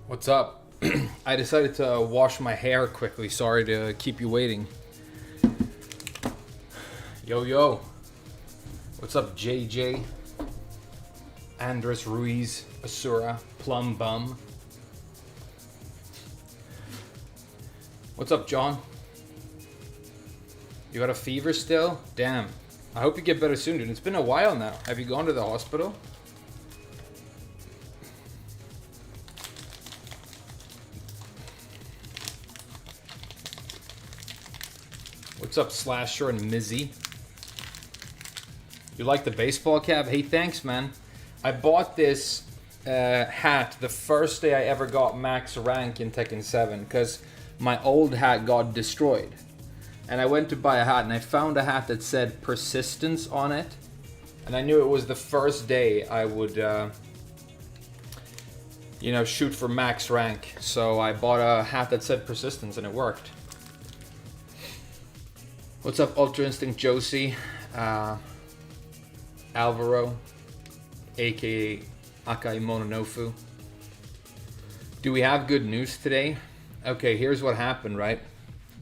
What's up? I decided to wash my hair quickly. Sorry to keep you waiting. Yo, yo. What's up, JJ? Andres Ruiz, Asura, Plum Bum. What's up, John? You got a fever still? Damn. I hope you get better soon, dude. It's been a while now. Have you gone to the hospital? What's up, Slasher and Mizzy? You like the baseball cap? Hey, thanks, man. I bought this hat the first day I ever got max rank in Tekken 7 because my old hat got destroyed. And I went to buy a hat and I found a hat that said Persistence on it. And I knew it was the first day I would, shoot for max rank. So I bought a hat that said Persistence and it worked. What's up, Ultra Instinct Josie? Alvaro, aka Akai Mononofu. Do we have good news today? Okay, here's what happened, right?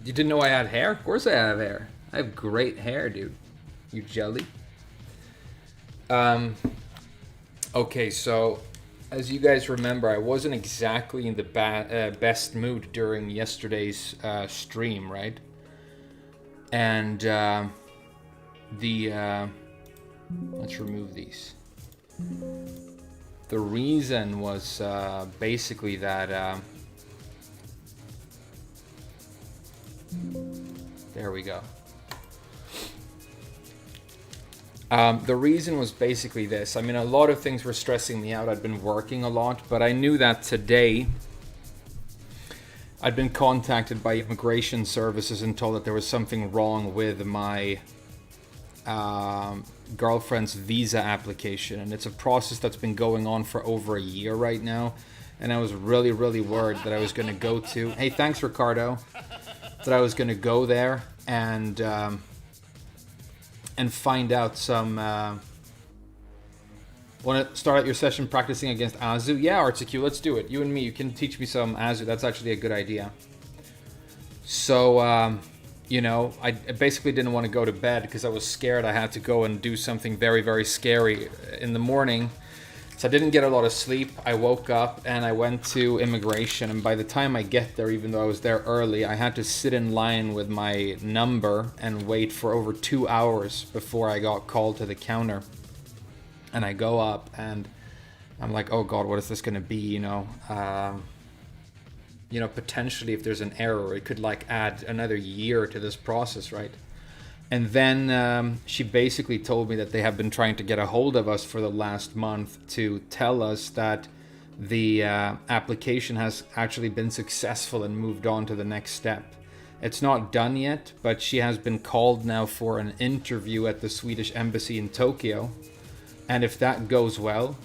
You didn't know I had hair? Of course I have hair. I have great hair, dude. You jelly? Okay, so as you guys remember, I wasn't exactly in the best mood during yesterday's stream, right? And let's remove these. The reason was basically that there we go. The reason was basically this. I mean, a lot of things were stressing me out. I'd been working a lot, but I knew that today I'd been contacted by immigration services and told that there was something wrong with my girlfriend's visa application. And it's a process that's been going on for over a year right now. And I was really, really worried that I was going to go to... Hey, thanks, Ricardo. That I was going to go there and find out some... Want to start out your session practicing against Azu? Yeah, RTQ, let's do it. You and me, you can teach me some Azu. That's actually a good idea. So, I basically didn't want to go to bed because I was scared I had to go and do something very, very scary in the morning. So I didn't get a lot of sleep. I woke up and I went to immigration. And by the time I get there, even though I was there early, I had to sit in line with my number and wait for over 2 hours before I got called to the counter. And I go up and I'm like, oh God, what is this going to be? Potentially if there's an error, it could add another year to this process, right? And then she basically told me that they have been trying to get a hold of us for the last month to tell us that the application has actually been successful and moved on to the next step. It's not done yet, but she has been called now for an interview at the Swedish embassy in Tokyo. And if that goes well,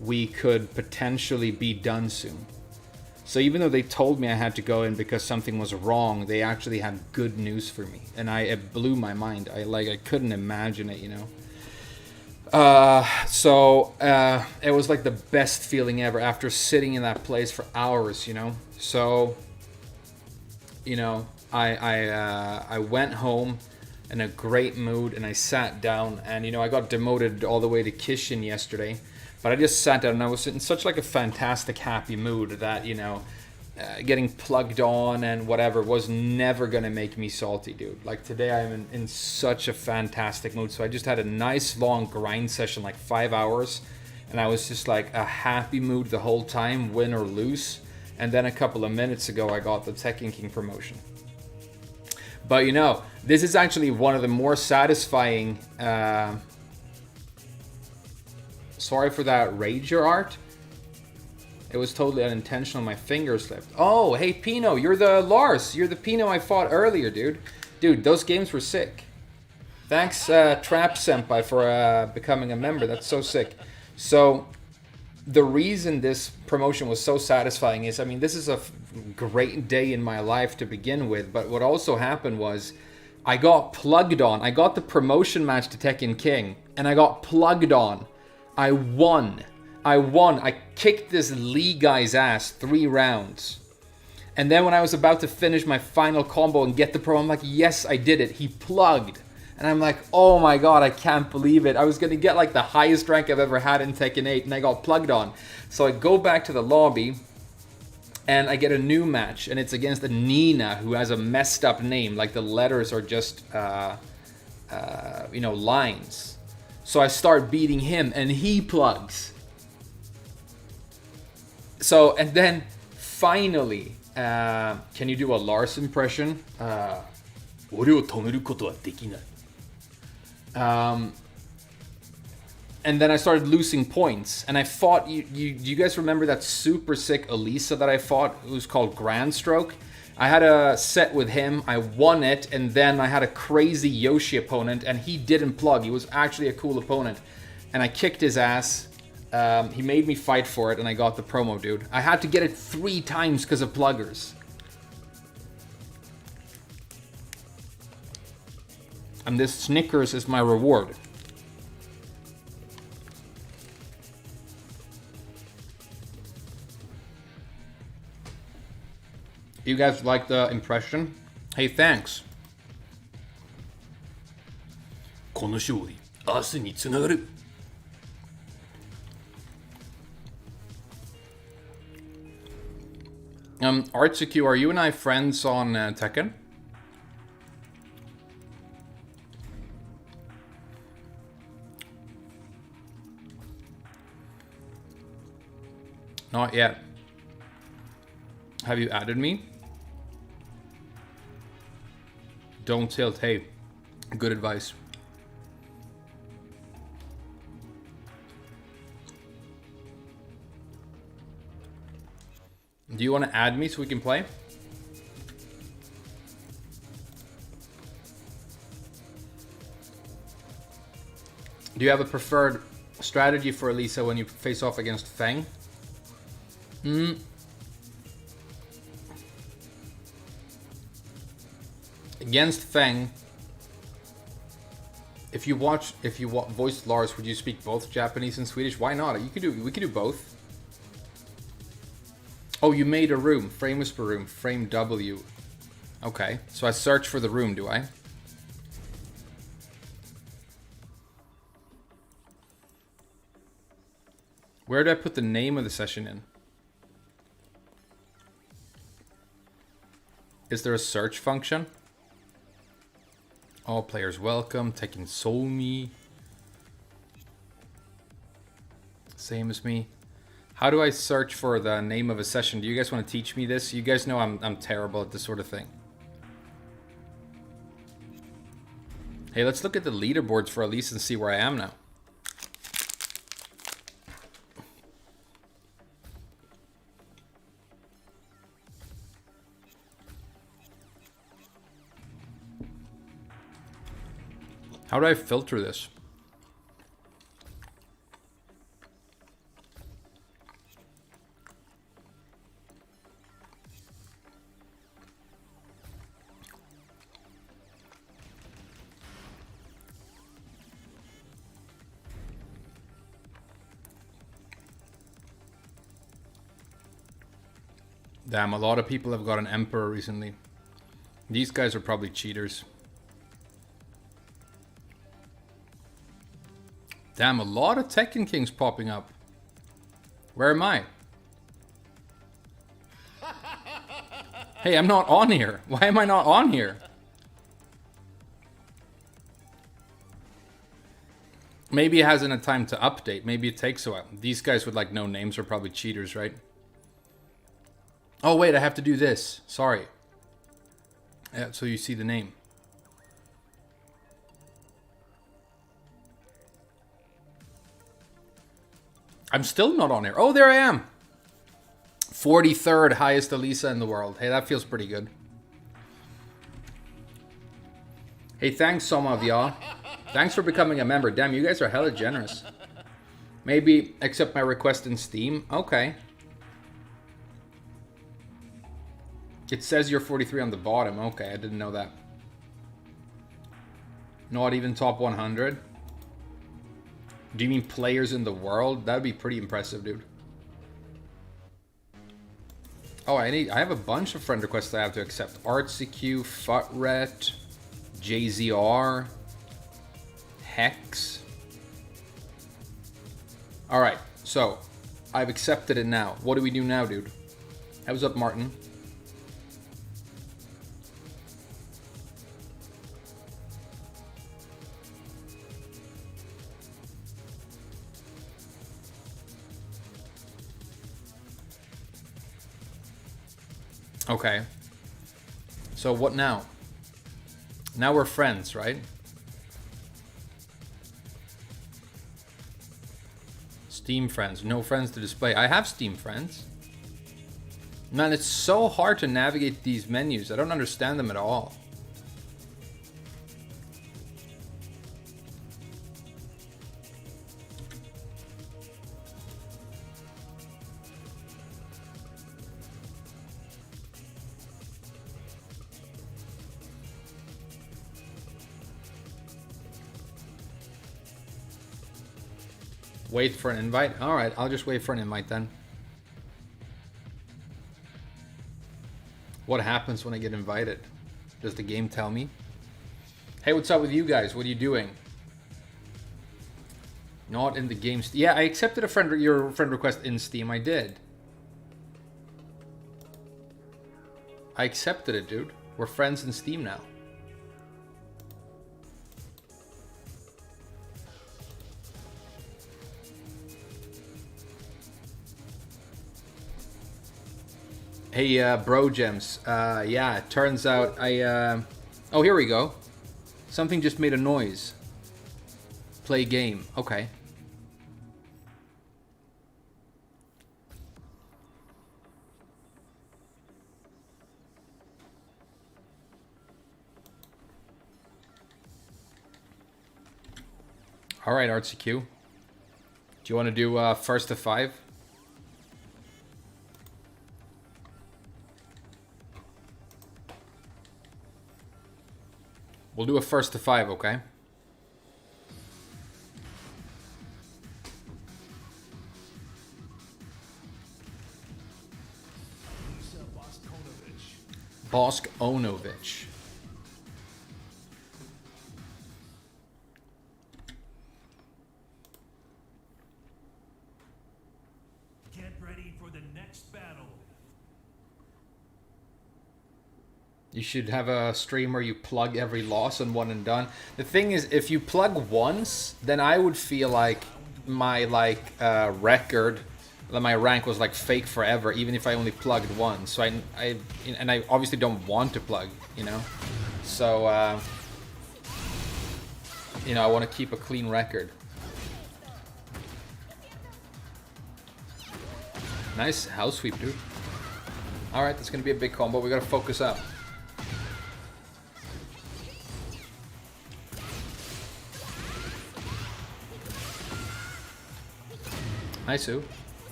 we could potentially be done soon. So even though they told me I had to go in because something was wrong, they actually had good news for me. And it blew my mind. I couldn't imagine it, So it was like the best feeling ever after sitting in that place for hours, So, I went home in a great mood and I sat down and I got demoted all the way to Kishin yesterday, but I just sat down and I was in such a fantastic happy mood that getting plugged on and whatever was never gonna make me salty, dude. Today I'm in such a fantastic mood. So I just had a nice long grind session, 5 hours, and I was just a happy mood the whole time, win or lose. And then a couple of minutes ago I got the Tekken King promotion. But this is actually one of the more satisfying... Sorry for that Rager art. It was totally unintentional. My finger slipped. Oh, hey Pino, you're the Lars. You're the Pino I fought earlier, dude. Dude, those games were sick. Thanks, Trap Senpai, for becoming a member. That's so sick. So... the reason this promotion was so satisfying is, this is a great day in my life to begin with, but what also happened was I got plugged on. I got the promotion match to Tekken King, and I got plugged on. I won. I won. I kicked this Lee guy's ass 3 rounds. And then when I was about to finish my final combo and get the pro, I'm like, yes, I did it. He plugged. And I'm like, oh my god, I can't believe it. I was going to get like the highest rank I've ever had in Tekken 8, and I got plugged on. So I go back to the lobby, and I get a new match, and it's against a Nina who has a messed up name. Like the letters are just, lines. So I start beating him, and he plugs. So, and then finally, can you do a Lars impression? And then I started losing points, and I fought. You guys remember that super sick Elisa that I fought? It was called Grand Stroke. I had a set with him. I won it, and then I had a crazy Yoshi opponent, and he didn't plug. He was actually a cool opponent, and I kicked his ass. He made me fight for it, and I got the promo, dude. I had to get it 3 times because of pluggers. And this Snickers is my reward. You guys like the impression? Hey, thanks. この勝利、明日につながる。Artsecue, are you and I friends on Tekken? Not yet. Have you added me? Don't tilt. Hey, good advice. Do you want to add me so we can play? Do you have a preferred strategy for Elisa when you face off against Feng? Against Feng, if you voiced Lars, would you speak both Japanese and Swedish? Why not? We could do both. Oh, you made a room. Frame Whisper room. Frame W. Okay, so I search for the room, do I? Where do I put the name of the session in? Is there a search function? All players welcome. Tekken Soul Me. Same as me. How do I search for the name of a session? Do you guys want to teach me this? You guys know I'm terrible at this sort of thing. Hey, let's look at the leaderboards for Elise and see where I am now. How do I filter this? Damn, a lot of people have got an Emperor recently. These guys are probably cheaters. Damn, a lot of Tekken Kings popping up. Where am I? Hey, I'm not on here. Why am I not on here? Maybe it hasn't had time to update. Maybe it takes a while. These guys with like no names are probably cheaters, right? Oh wait, I have to do this. Sorry. Yeah, so you see the name. I'm still not on here. Oh, there I am. 43rd highest Elisa in the world. Hey, that feels pretty good. Hey, thanks some of y'all. Thanks for becoming a member. Damn, you guys are hella generous. Maybe accept my request in Steam. Okay. It says you're 43 on the bottom. Okay, I didn't know that. Not even top 100. Do you mean players in the world? That would be pretty impressive, dude. Oh, I have a bunch of friend requests I have to accept. ArtCQ, Futret, JZR, Hex. Alright, so I've accepted it now. What do we do now, dude? How's up, Martin? Okay. So what now? Now we're friends, right? Steam friends. No friends to display. I have Steam friends. Man, it's so hard to navigate these menus. I don't understand them at all. Wait for an invite? Alright, I'll just wait for an invite then. What happens when I get invited? Does the game tell me? Hey, what's up with you guys? What are you doing? Not in the game. Yeah, I accepted your friend request in Steam. I did. I accepted it, dude. We're friends in Steam now. Hey, Bro Gems. Yeah, it turns out oh, here we go. Something just made a noise. Play game. Okay. Alright, ArtCQ. Do you want to do first to 5? We'll do a first to 5, okay? Bosk Onovich. Get ready for the next battle. You should have a stream where you plug every loss and one and done. The thing is, if you plug once, then I would feel like my record, my rank was like fake forever, even if I only plugged once. So I obviously don't want to plug, you know. So you know, I want to keep a clean record. Nice house sweep, dude. All right, that's gonna be a big combo. We gotta focus up. Nice, Sue.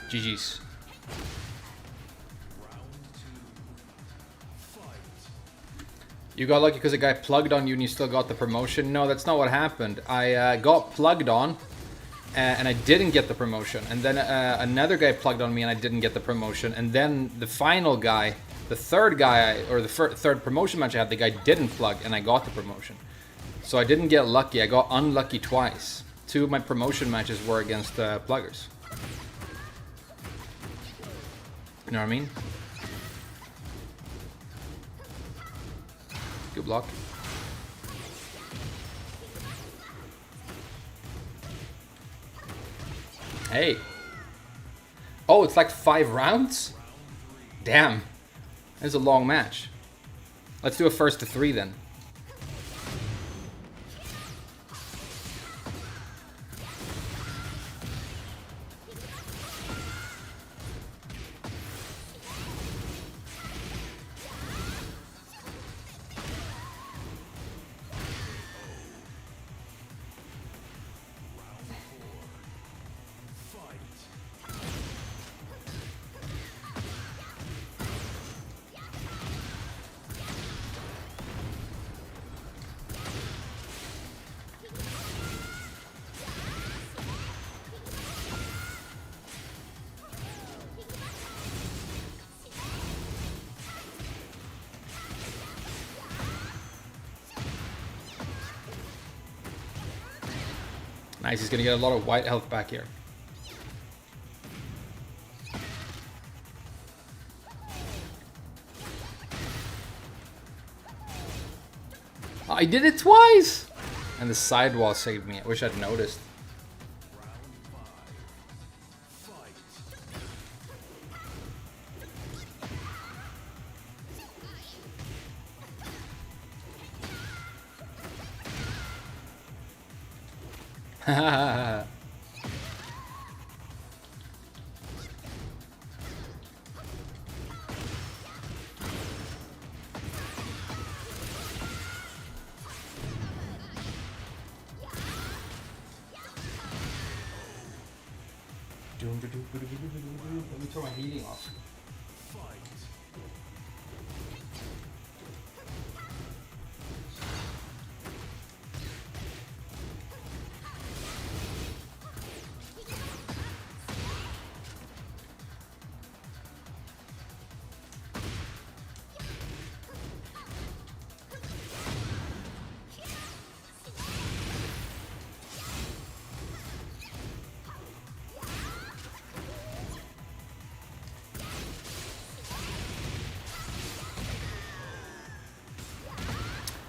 GG's. You got lucky because a guy plugged on you and you still got the promotion. No, that's not what happened. I got plugged on and I didn't get the promotion. And then another guy plugged on me and I didn't get the promotion. And then the final guy, the third guy, or the third promotion match I had, the guy didn't plug and I got the promotion. So I didn't get lucky. I got unlucky twice. 2 of my promotion matches were against pluggers. You know what I mean? Good block. Hey. Oh, it's like 5 rounds? Damn. That's a long match. Let's do a first to 3 then. Nice, he's gonna get a lot of white health back here. I did it twice! And the sidewall saved me. I wish I'd noticed. Let me turn my heating off.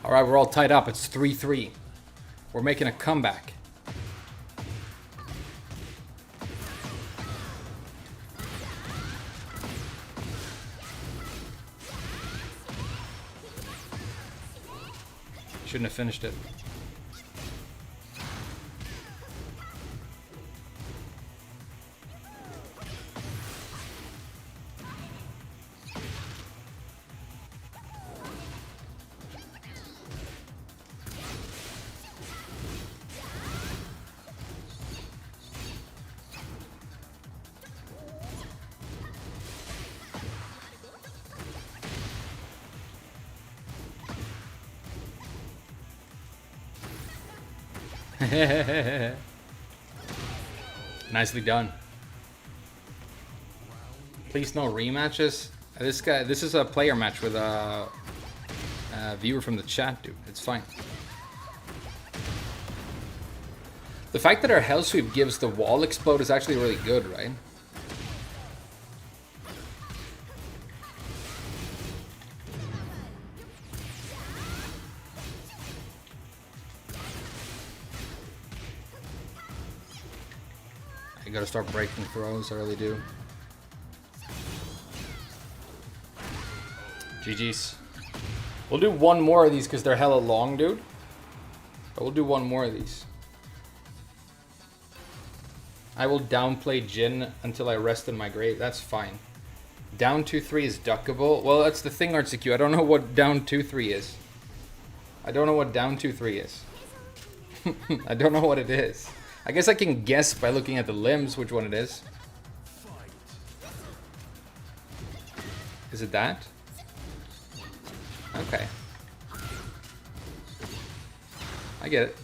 All right, we're all tied up. It's 3-3. We're making a comeback. Shouldn't have finished it. Nicely done. Please no rematches. This is a player match with a viewer from the chat, dude. It's fine. The fact that our Hell Sweep gives the wall explode is actually really good, right? I gotta start breaking throws, I really do. GG's. We'll do one more of these because they're hella long, dude. But we'll do one more of these. I will downplay Jhin until I rest in my grave. That's fine. Down 2-3 is duckable. Well, that's the thing, RCQ. I don't know what down 2-3 is. I don't know what down 2-3 is. I don't know what it is. I guess I can guess by looking at the limbs which one it is. Is it that? Okay. I get it.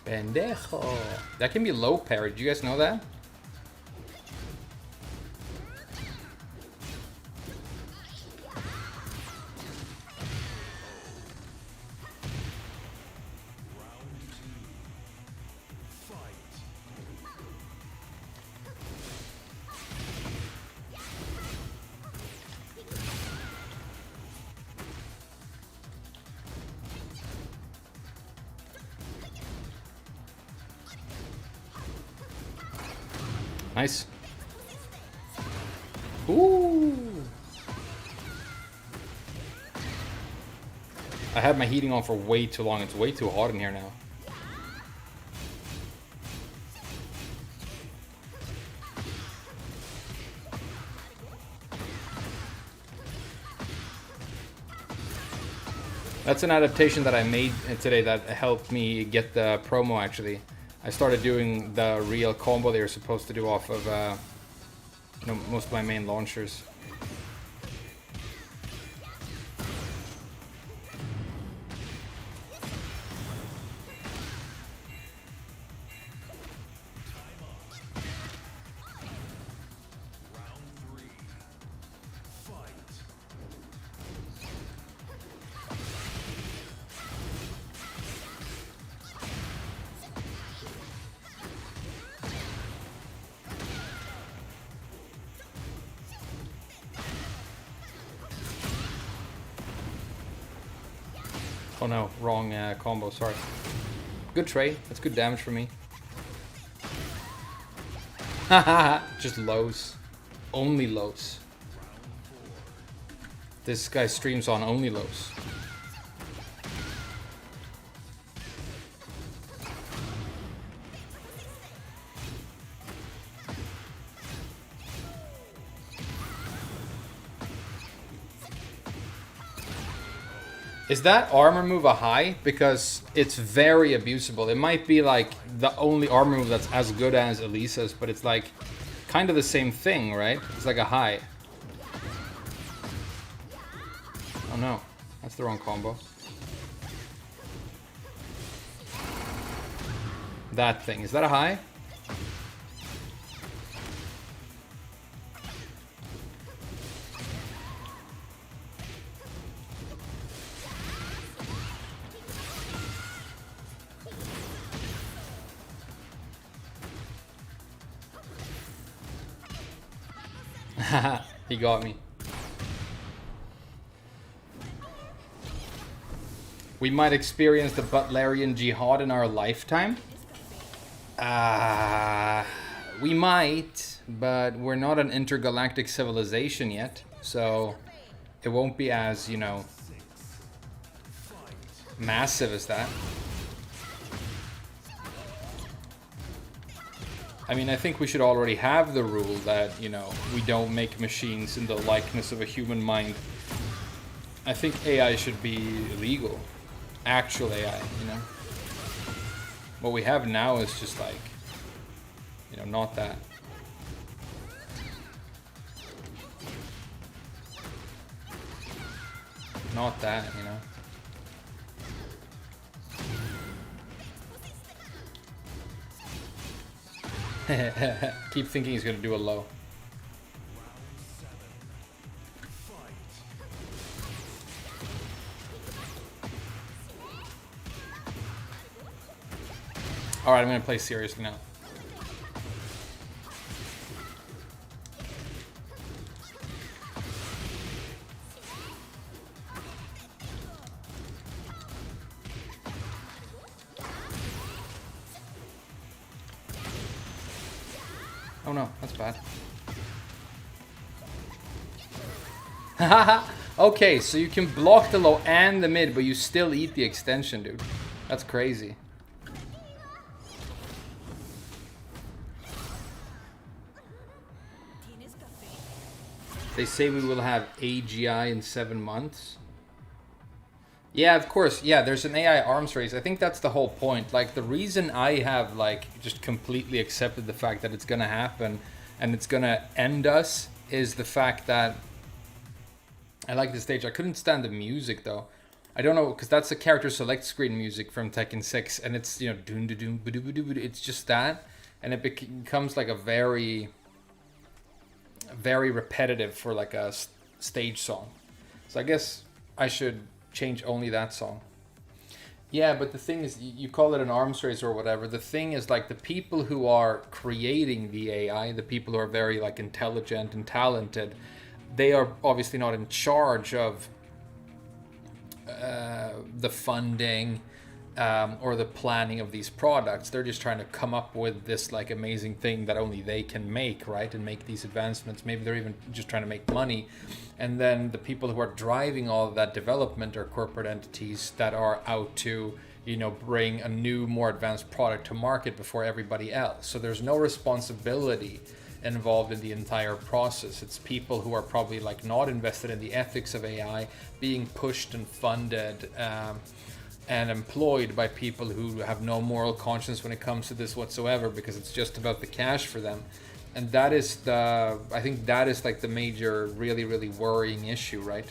Pendejo. That can be low parry. Did you guys know that? Nice. Ooh. I had my heating on for way too long. It's way too hot in here now. That's an adaptation that I made today that helped me get the promo, actually. I started doing the real combo they were supposed to do off of most of my main launchers. Oh no, wrong combo, sorry. Good trade, that's good damage for me. Just lows. Only lows. This guy streams on only lows. Is that armor move a high? Because it's very abusable. It might be like the only armor move that's as good as Elisa's, but it's like kind of the same thing, right? It's like a high. Oh no, that's the wrong combo. That thing, is that a high? He got me. We might experience the Butlerian Jihad in our lifetime. We might, but we're not an intergalactic civilization yet, so it won't be as, you know, massive as that. I mean, I think we should already have the rule that, you know, we don't make machines in the likeness of a human mind. I think AI should be illegal. Actual AI, you know? What we have now is just like, you know, not that. Not that, you know? Keep thinking he's gonna do a low. Alright, I'm gonna play seriously now. Oh no, that's bad. Okay, so you can block the low and the mid, but you still eat the extension, dude. That's crazy. They say we will have AGI in 7 months. Yeah, of course. Yeah, there's an AI arms race. I think that's the whole point. Like, the reason I have, like, just completely accepted the fact that it's gonna happen and it's gonna end us is the fact that I like the stage. I couldn't stand the music, though. I don't know, because that's the character select screen music from Tekken 6, and it's, you know, doom da doom ba doo ba doo ba doo. It's just that, and it becomes like a very repetitive for like a stage song. So I guess I should change only that song. Yeah, but the thing is, you call it an arms race or whatever. The thing is, like, the people who are creating the AI, the people who are very, like, intelligent and talented, they are obviously not in charge of the funding or the planning of these products. They're just trying to come up with this, like, amazing thing that only they can make, right? And make these advancements. Maybe they're even just trying to make money. And then the people who are driving all of that development are corporate entities that are out to, you know, bring a new, more advanced product to market before everybody else. So there's no responsibility involved in the entire process. It's people who are probably, like, not invested in the ethics of AI being pushed and funded and employed by people who have no moral conscience when it comes to this whatsoever, because it's just about the cash for them. And that is the, I think that is, like, the major, really, really worrying issue, right?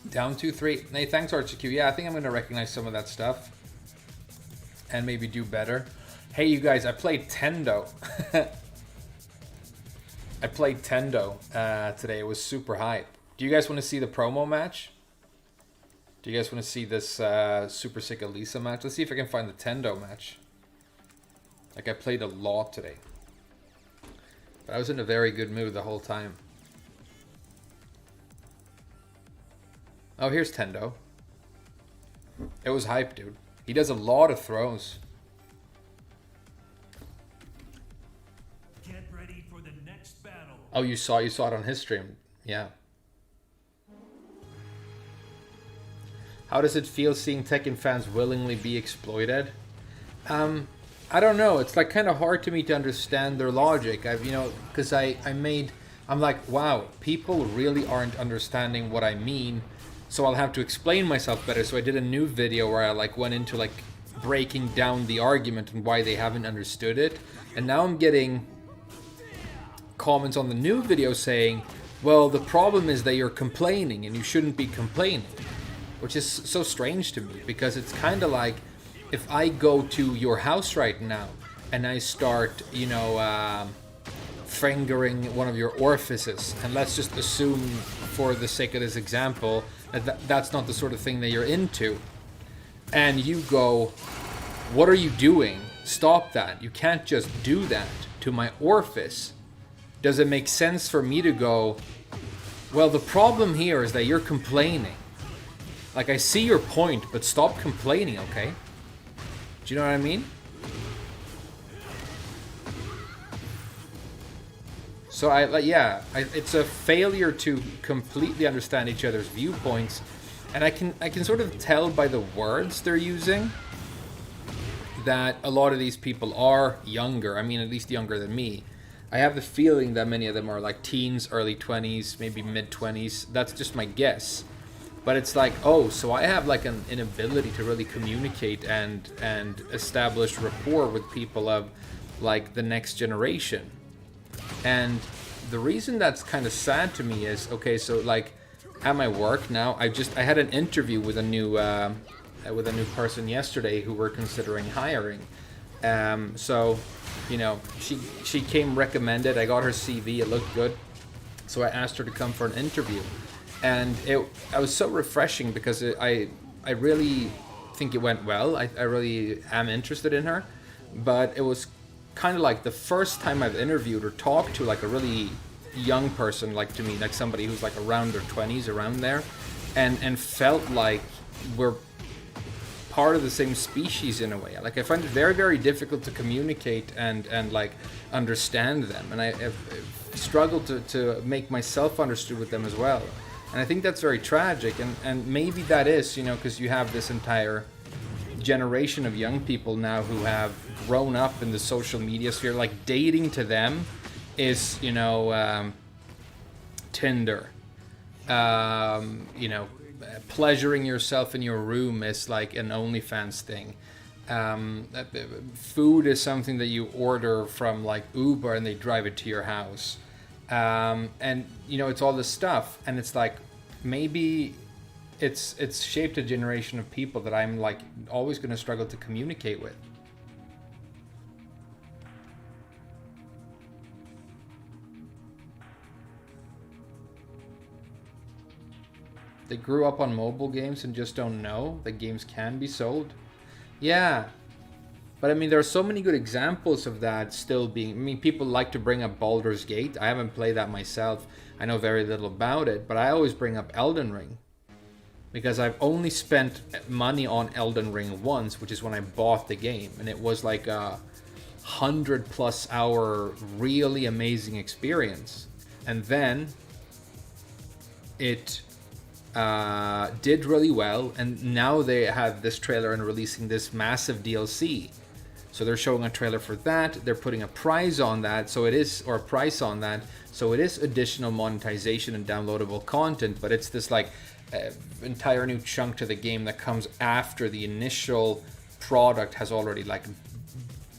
Down 2-3. Hey, thanks, RGQ. Yeah, I think I'm going to recognize some of that stuff and maybe do better. Hey, you guys, I played Tendo. I played Tendo today. It was super hype. Do you guys want to see the promo match? Do you guys want to see this super sick Elisa match? Let's see if I can find the Tendo match. Like, I played a lot today. But I was in a very good mood the whole time. Oh, here's Tendo. It was hype, dude. He does a lot of throws. Get ready for the next battle. Oh, you saw it on his stream. Yeah. How does it feel seeing Tekken fans willingly be exploited? I don't know. It's like kind of hard to me to understand their logic. Because I'm like, wow, people really aren't understanding what I mean. So I'll have to explain myself better. So I did a new video where I like went into like breaking down the argument and why they haven't understood it. And now I'm getting comments on the new video saying, well, the problem is that you're complaining and you shouldn't be complaining. Which is so strange to me, because it's kind of like if I go to your house right now and I start, fingering one of your orifices, and let's just assume for the sake of this example that that's not the sort of thing that you're into, and you go, what are you doing? Stop that. You can't just do that to my orifice. Does it make sense for me to go, well, the problem here is that you're complaining. Like, I see your point, but stop complaining, okay? Do you know what I mean? So it's a failure to completely understand each other's viewpoints, and I can sort of tell by the words they're using that a lot of these people are younger. I mean, at least younger than me. I have the feeling that many of them are like teens, early 20s, maybe mid 20s. That's just my guess. But it's like, oh, so I have like an inability to really communicate and establish rapport with people of like the next generation. And the reason that's kind of sad to me is, okay, so like at my work now, I had an interview with a new person yesterday who we're considering hiring. So, she came recommended. I got her CV. It looked good. So I asked her to come for an interview. And it was so refreshing because I really think it went well. I really am interested in her. But it was kind of like the first time I've interviewed or talked to like a really young person, like to me, like somebody who's like around their 20s, around there, and felt like we're part of the same species in a way. Like I find it very, very difficult to communicate and like understand them. And I've struggled to make myself understood with them as well. And I think that's very tragic, and maybe that is, because you have this entire generation of young people now who have grown up in the social media sphere. Like dating to them is, Tinder. Pleasuring yourself in your room is like an OnlyFans thing. Food is something that you order from like Uber and they drive it to your house. And it's all this stuff, and it's like maybe it's shaped a generation of people that I'm like always going to struggle to communicate with. They grew up on mobile games and just don't know that games can be sold. Yeah. But I mean, there are so many good examples of that still being... I mean, people like to bring up Baldur's Gate. I haven't played that myself. I know very little about it. But I always bring up Elden Ring. Because I've only spent money on Elden Ring once, which is when I bought the game. And it was like a 100+ hour really amazing experience. And then it did really well. And now they have this trailer and releasing this massive DLC. So they're showing a trailer for that. They're putting a price on that. So it is additional monetization and downloadable content, but it's this like entire new chunk to the game that comes after the initial product has already like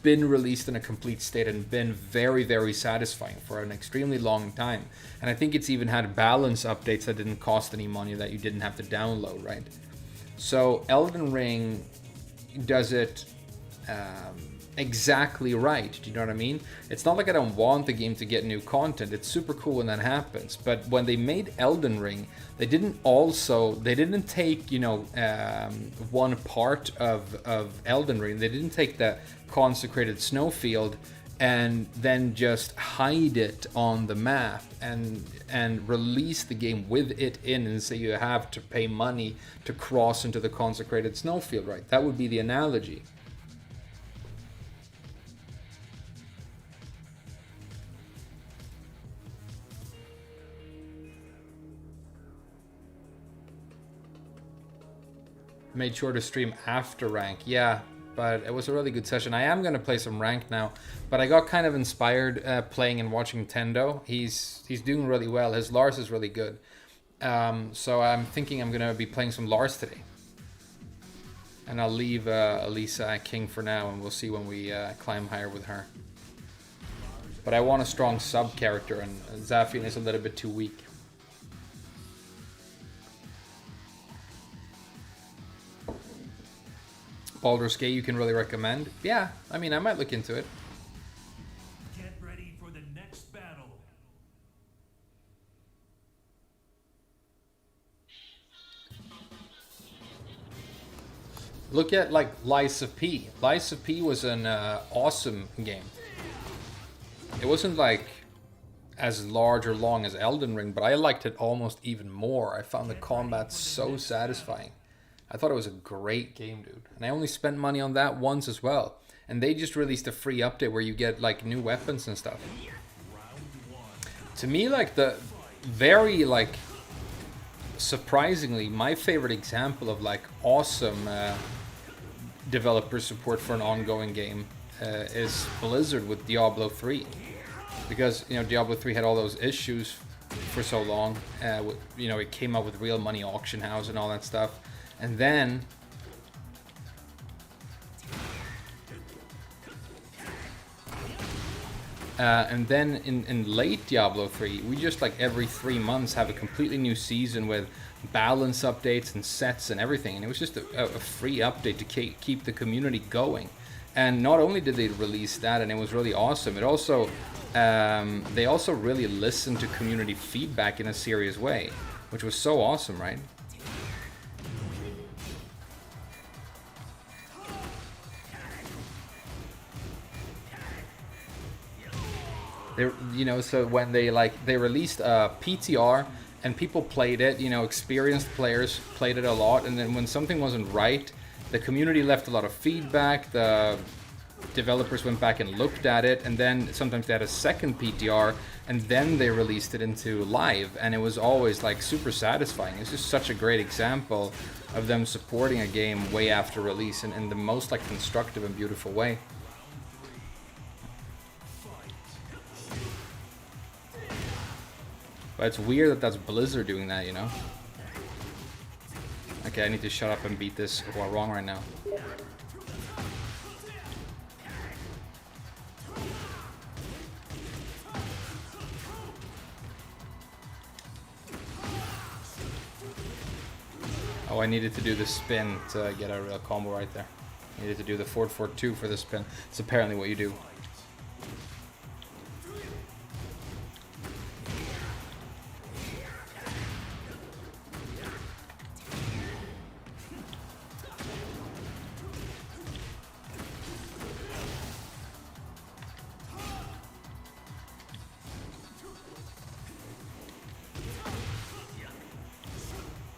been released in a complete state and been very, very satisfying for an extremely long time. And I think it's even had balance updates that didn't cost any money that you didn't have to download, right? So Elden Ring does it exactly right. Do you know what I mean? It's not like I don't want the game to get new content. It's super cool when that happens. But when they made Elden Ring, they didn't take, one part of Elden Ring. They didn't take the consecrated snowfield and then just hide it on the map and release the game with it in, and say you have to pay money to cross into the consecrated snowfield, right? That would be the analogy. Made sure to stream after rank. Yeah, but it was a really good session. I am going to play some rank now, but I got kind of inspired playing and watching Tendo. He's doing really well. His Lars is really good. So I'm thinking I'm going to be playing some Lars today. And I'll leave Elisa at King for now, and we'll see when we climb higher with her. But I want a strong sub character, and Zafian is a little bit too weak. Baldur's Gate you can really recommend? Yeah, I mean, I might look into it. Get ready for the next battle. Look at like Lies of P. Lies of P was an awesome game. It wasn't like as large or long as Elden Ring, but I liked it almost even more. I found the combat so satisfying. I thought it was a great game, dude. And I only spent money on that once as well. And they just released a free update where you get like new weapons and stuff. To me, like the very like surprisingly, my favorite example of like awesome developer support for an ongoing game is Blizzard with Diablo 3. Because, you know, Diablo 3 had all those issues for so long. You know, it came out with real money auction house and all that stuff. And then in late Diablo 3, we just like every 3 months have a completely new season with balance updates and sets and everything. And it was just a free update to keep the community going. And not only did they release that, and it was really awesome, it also they also really listened to community feedback in a serious way, which was so awesome, right? They, you know, so when they released PTR and people played it, you know, experienced players played it a lot, and then when something wasn't right, the community left a lot of feedback. The developers went back and looked at it, and then sometimes they had a second PTR, and then they released it into live, and it was always like super satisfying. It's just such a great example of them supporting a game way after release in the most like constructive and beautiful way. But it's weird that that's Blizzard doing that, you know? Okay, I need to shut up and beat this while wrong right now. Oh, I needed to do the spin to get a real combo right there. I needed to do the 4-4-2 for the spin. It's apparently what you do.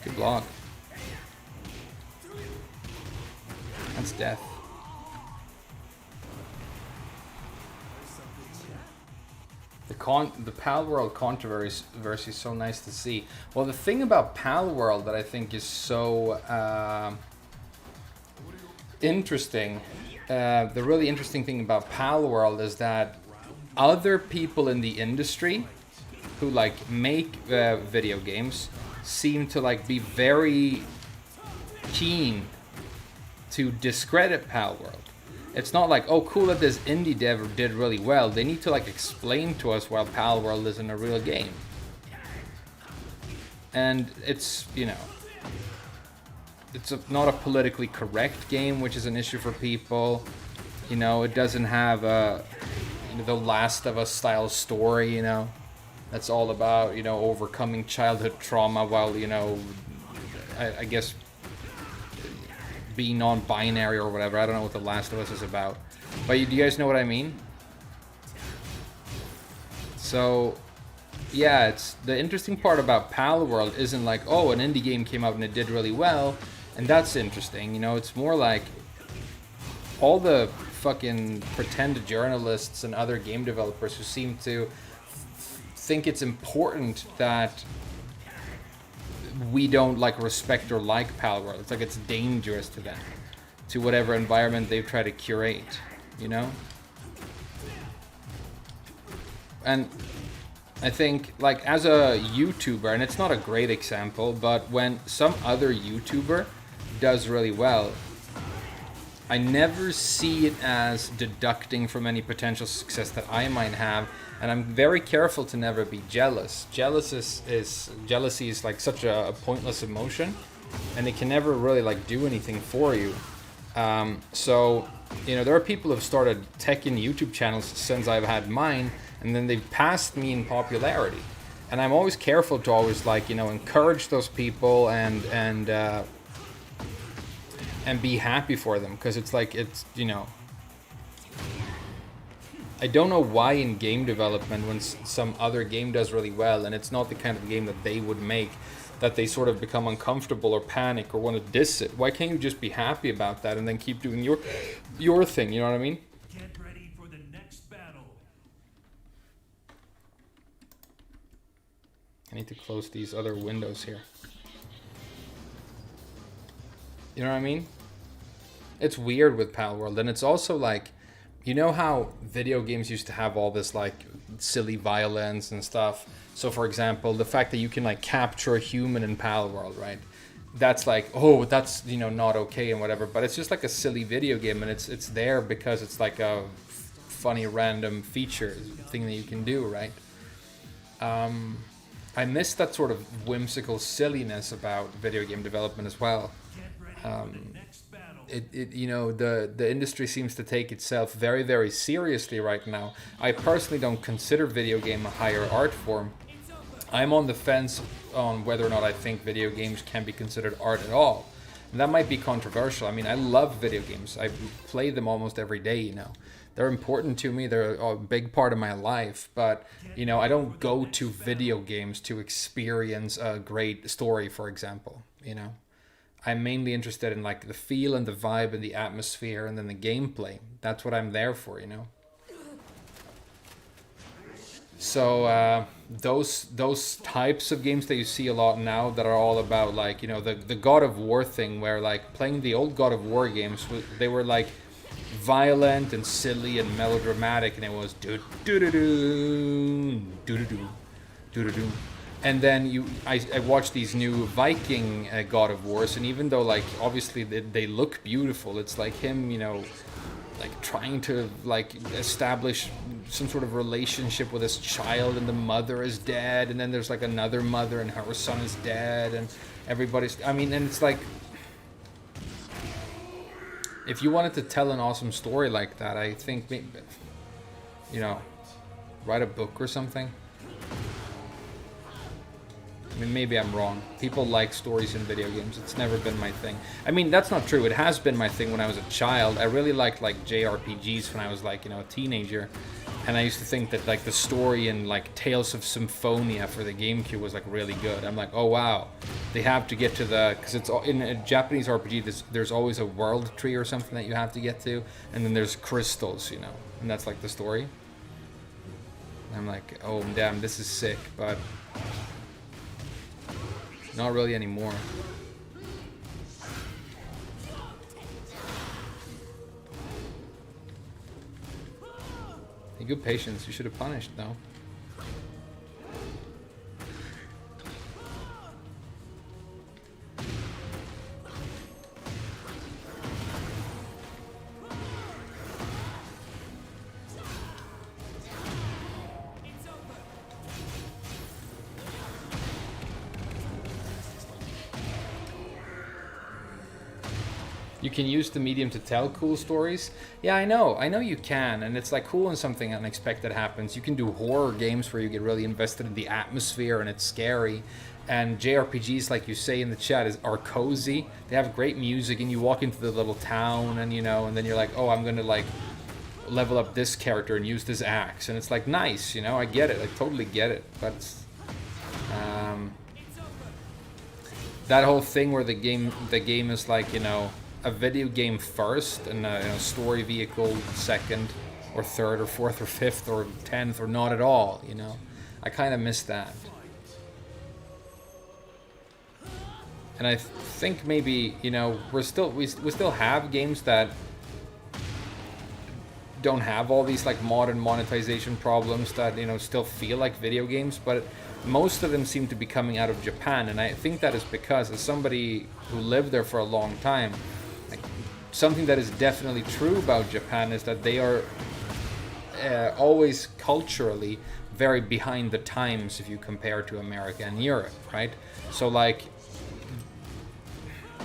Good block. That's death. The Palworld controversy is so nice to see. Well, the thing about Palworld that I think is so interesting, the really interesting thing about Palworld is that other people in the industry who like make video games seem to like be very keen to discredit Palworld. It's not like, oh, cool that this indie dev did really well. They need to like explain to us why Palworld isn't a real game. And it's, you know, it's not a politically correct game, which is an issue for people. You know, it doesn't have a, you know, the Last of Us style story, you know. That's all about, you know, overcoming childhood trauma while, you know, I guess being non-binary or whatever. I don't know what The Last of Us is about. But do you guys know what I mean? So yeah, it's the interesting part about Palworld isn't like, oh, an indie game came out and it did really well, and that's interesting. You know, it's more like all the fucking pretend journalists and other game developers who seem to think it's important that we don't like respect or like Palworld. It's like it's dangerous to them, to whatever environment they've tried to curate, you know? And I think, like, as a YouTuber, and it's not a great example, but when some other YouTuber does really well, I never see it as deducting from any potential success that I might have, and I'm very careful to never be jealous. Jealousy is like such a pointless emotion, and it can never really like do anything for you. So, you know, there are people who've started tech and YouTube channels since I've had mine, and then they've passed me in popularity. And I'm always careful to always, like, you know, encourage those people and be happy for them, because it's like, it's, you know, I don't know why in game development when some other game does really well and it's not the kind of game that they would make, that they sort of become uncomfortable or panic or want to diss it. Why can't you just be happy about that and then keep doing your thing, you know what I mean? Get ready for the next battle. I need to close these other windows here. You know what I mean? It's weird with Palworld, and it's also like, you know how video games used to have all this like silly violence and stuff? So for example, the fact that you can like capture a human in Palworld, right? That's like, oh, that's, you know, not okay and whatever, but it's just like a silly video game, and it's there because it's like a funny random feature thing that you can do, right? I miss that sort of whimsical silliness about video game development as well. Get ready for the next battle. It you know, the industry seems to take itself very, very seriously right now. I personally don't consider video game a higher art form. I'm on the fence on whether or not I think video games can be considered art at all. And that might be controversial. I mean, I love video games. I play them almost every day, you know. They're important to me. They're a big part of my life. But, you know, I don't go to video games to experience a great story, for example, you know. I'm mainly interested in like the feel and the vibe and the atmosphere and then the gameplay. That's what I'm there for, you know. So those types of games that you see a lot now that are all about like, you know, the God of War thing, where like playing the old God of War games, they were like violent and silly and melodramatic, and it was do do do do do do do do do. And then I watched these new Viking God of Wars, and even though like obviously they look beautiful, it's like him, you know, like trying to like establish some sort of relationship with his child, and the mother is dead, and then there's like another mother and her son is dead, and everybody's, I mean, and it's like, if you wanted to tell an awesome story like that, I think maybe, you know, write a book or something. I mean, maybe I'm wrong. People like stories in video games. It's never been my thing. I mean, that's not true. It has been my thing when I was a child. I really liked like JRPGs when I was like, you know, a teenager. And I used to think that like the story in like Tales of Symphonia for the GameCube was like really good. I'm like, oh wow, they have to get to the, because it's in a Japanese RPG, there's always a world tree or something that you have to get to, and then there's crystals, you know, and that's like the story. And I'm like, oh damn, this is sick, but not really anymore. Hey, good patience. You should have punished, though. You can use the medium to tell cool stories. Yeah, I know you can, and it's like cool when something unexpected happens. You can do horror games where you get really invested in the atmosphere and it's scary. And JRPGs, like you say in the chat, are cozy. They have great music, and you walk into the little town, and you know, and then you're like, oh, I'm gonna like level up this character and use this axe, and it's like, nice, you know, I get it, I totally get it, but that whole thing where the game is like, you know, a video game first and a, you know, story vehicle second or third or fourth or fifth or 10th or not at all, you know, I kind of miss that. And I think maybe, you know, we still have games that don't have all these like modern monetization problems that, you know, still feel like video games, but most of them seem to be coming out of Japan, and I think that is because, as somebody who lived there for a long time, like, something that is definitely true about Japan is that they are always culturally very behind the times if you compare to America and Europe, right? So like,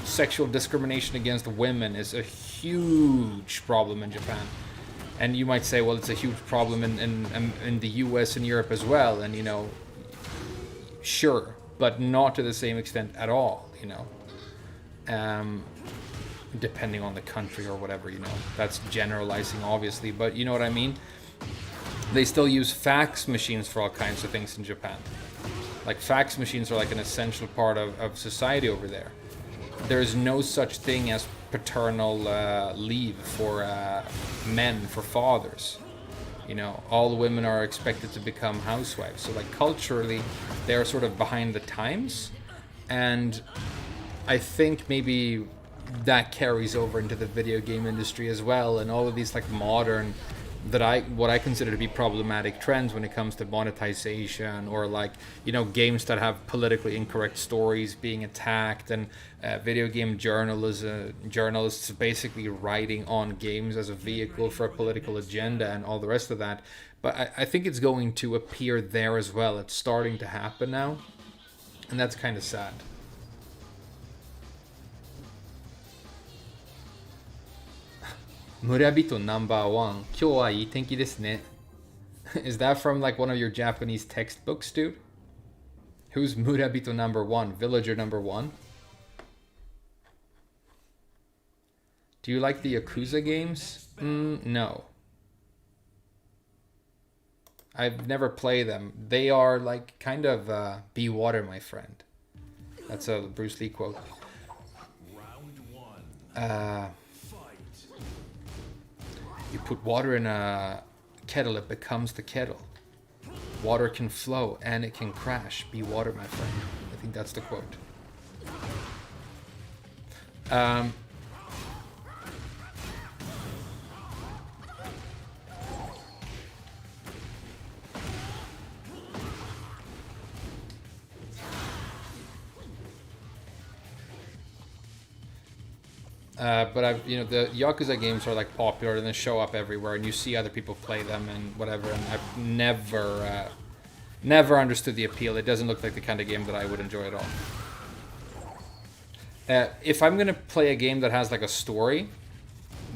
sexual discrimination against women is a huge problem in Japan. And you might say, well, it's a huge problem in the US and Europe as well, and, you know, sure, but not to the same extent at all, you know. Depending on the country or whatever, you know. That's generalizing, obviously, but you know what I mean? They still use fax machines for all kinds of things in Japan. Like, fax machines are like an essential part of society over there. There is no such thing as paternal leave for men, for fathers. You know, all the women are expected to become housewives. So like, culturally, they're sort of behind the times. And I think maybe that carries over into the video game industry as well, and all of these like modern, what I consider to be problematic trends when it comes to monetization, or like, you know, games that have politically incorrect stories being attacked, and video game journalists basically writing on games as a vehicle for a political agenda and all the rest of that. But I think it's going to appear there as well. It's starting to happen now, and that's kind of sad. Murabito number 1. 今日はいい天気ですね. Is that from like one of your Japanese textbooks, dude? Who's Murabito number 1? Villager number 1? Do you like the Yakuza games? No. I've never played them. They are like kind of be water, my friend. That's a Bruce Lee quote. You put water in a kettle, it becomes the kettle. Water can flow and it can crash. Be water, my friend. I think that's the quote. But you know, the Yakuza games are like popular and they show up everywhere, and you see other people play them and whatever. And I've never understood the appeal. It doesn't look like the kind of game that I would enjoy at all. If I'm gonna play a game that has like a story,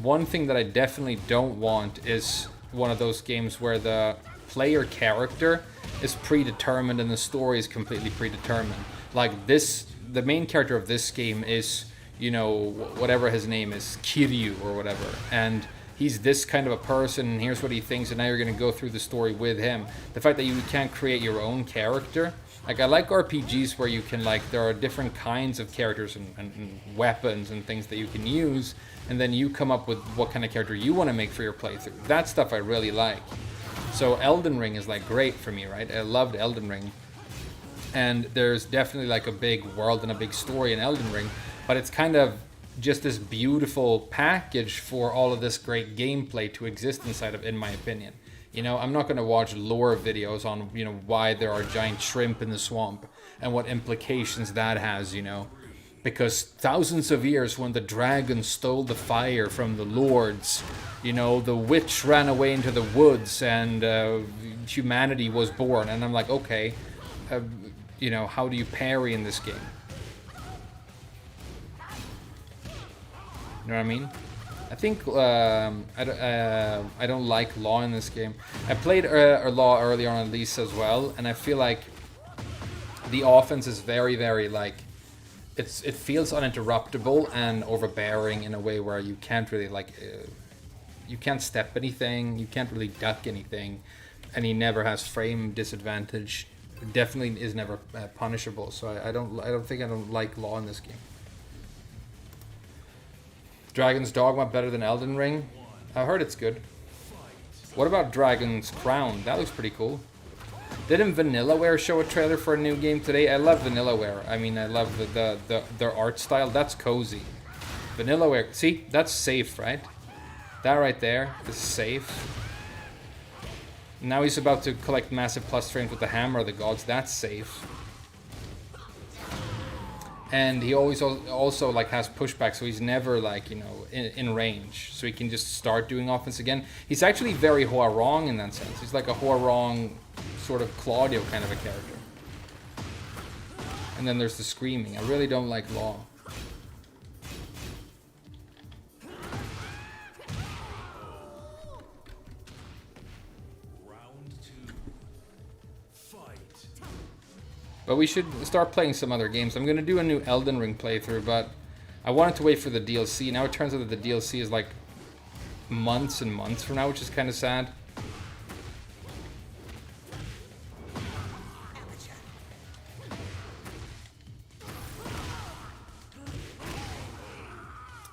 one thing that I definitely don't want is one of those games where the player character is predetermined and the story is completely predetermined. Like this, the main character of this game is, you know, whatever his name is, Kiryu or whatever, and he's this kind of a person, and here's what he thinks, and now you're going to go through the story with him. The fact that you can't create your own character, like, I like RPGs where you can, like, there are different kinds of characters and weapons and things that you can use, and then you come up with what kind of character you want to make for your playthrough. That stuff I really like. So Elden Ring is like great for me, right? I loved Elden Ring, and there's definitely like a big world and a big story in Elden Ring. But it's kind of just this beautiful package for all of this great gameplay to exist inside of, in my opinion. You know, I'm not going to watch lore videos on, you know, why there are giant shrimp in the swamp and what implications that has, you know. Because thousands of years when the dragon stole the fire from the lords, you know, the witch ran away into the woods and humanity was born. And I'm like, okay, you know, how do you parry in this game? You know what I mean? I think I don't like Law in this game. I played Law earlier on at least as well, and I feel like the offense is very, very like, it feels uninterruptible and overbearing in a way where you can't really like you can't step anything, you can't really duck anything, and he never has frame disadvantage. Definitely is never punishable. So I don't like Law in this game. Dragon's Dogma better than Elden Ring? I heard it's good. What about Dragon's Crown? That looks pretty cool. Didn't Vanillaware show a trailer for a new game today? I love Vanillaware. I mean, I love their art style. That's cozy. Vanillaware. See, that's safe, right? That right there is safe. Now he's about to collect massive plus frames with the Hammer of the Gods. That's safe. And he always also like has pushback, so he's never like, you know, in range. So he can just start doing offense again. He's actually very Huarong in that sense. He's like a Huarong sort of Claudio kind of a character. And then there's the screaming. I really don't like Law. But we should start playing some other games. I'm going to do a new Elden Ring playthrough, but I wanted to wait for the DLC. Now it turns out that the DLC is like months and months from now, which is kind of sad.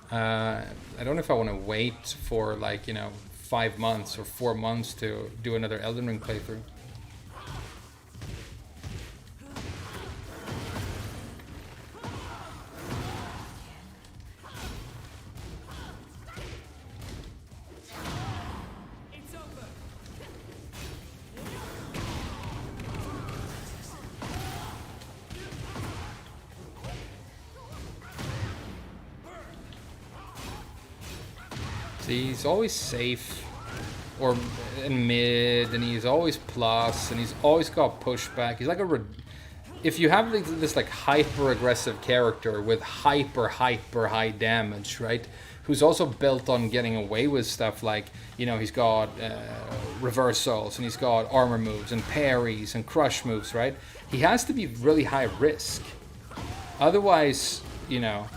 I don't know if I want to wait for like, you know, 5 months or 4 months to do another Elden Ring playthrough. See, he's always safe, or in mid, and he's always plus, and he's always got pushback. He's like if you have this like hyper aggressive character with hyper high damage, right? Who's also built on getting away with stuff like, you know, he's got reversals, and he's got armor moves and parries and crush moves, right? He has to be really high risk. Otherwise, you know,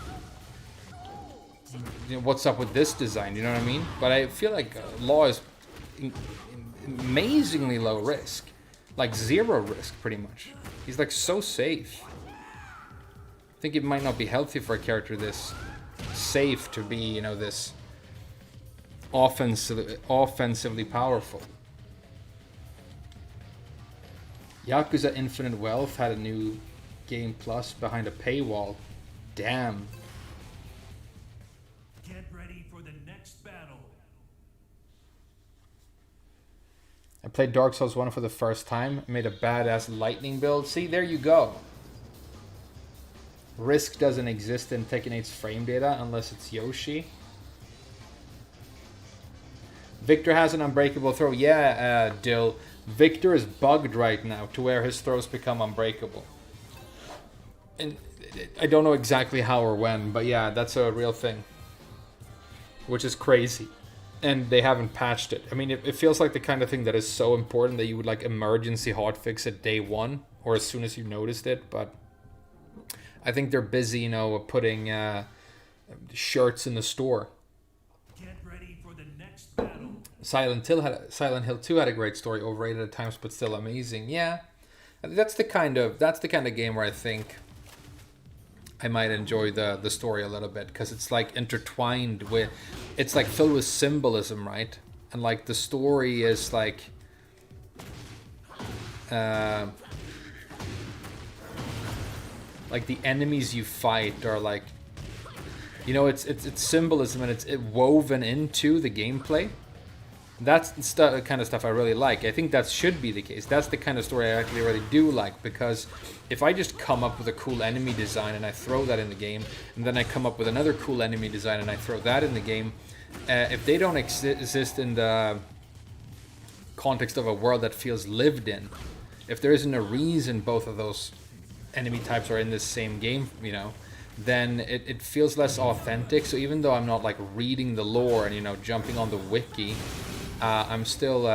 what's up with this design, you know what I mean? But I feel like Law is amazingly low risk, like 0 risk pretty much. He's like so safe. I think it might not be healthy for a character this safe to be, you know, this offensively powerful. Yakuza Infinite Wealth had a new game plus behind a paywall. Damn. Get ready for the next battle. I played Dark Souls 1 for the first time. Made a badass lightning build. See, there you go. Risk doesn't exist in Tekken 8's frame data unless it's Yoshi. Victor has an unbreakable throw. Yeah, Dill. Victor is bugged right now to where his throws become unbreakable. And I don't know exactly how or when, but yeah, that's a real thing. Which is crazy. And they haven't patched it. I mean, it feels like the kind of thing that is so important that you would like emergency hotfix at day 1 or as soon as you noticed it, but I think they're busy, you know, putting shirts in the store. Get ready for the next battle. Silent Hill 2 had a great story, overrated at times, but still amazing. Yeah, that's the kind of game where I think I might enjoy the story a little bit, because it's like intertwined with, it's like filled with symbolism, right? And like the story is like the enemies you fight are like, you know, it's symbolism, and it's woven into the gameplay. That's the kind of stuff I really like. I think that should be the case. That's the kind of story I actually really do like, because if I just come up with a cool enemy design and I throw that in the game, and then I come up with another cool enemy design and I throw that in the game, if they don't exist in the context of a world that feels lived in, if there isn't a reason both of those enemy types are in this same game, you know, then it feels less authentic. So even though I'm not like reading the lore and, you know, jumping on the wiki, I'm still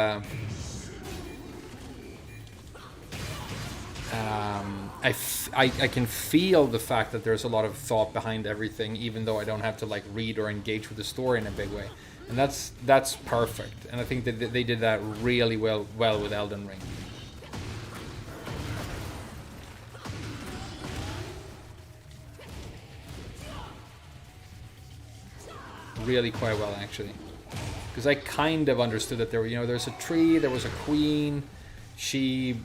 I can feel the fact that there's a lot of thought behind everything, even though I don't have to like read or engage with the story in a big way, and that's perfect. And I think that they did that really well with Elden Ring. Really quite well actually, because I kind of understood that there were, there's a tree, there was a queen, she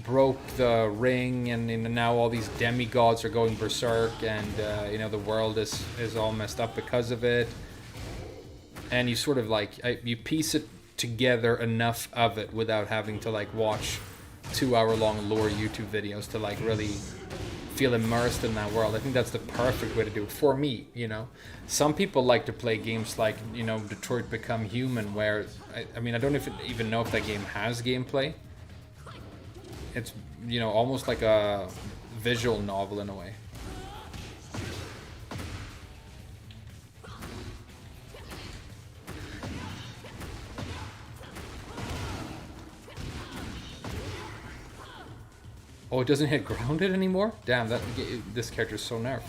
broke the ring, and now all these demigods are going berserk, and the world is all messed up because of it. And you sort of like you piece it together enough of it without having to like watch 2-hour-long lore YouTube videos to like really feel immersed in that world. I think that's the perfect way to do it for me. Some people like to play games like Detroit Become Human, where I mean I don't even know if that game has gameplay. It's almost like a visual novel in a way. Oh, it doesn't hit grounded anymore? Damn, this character's so nerfed.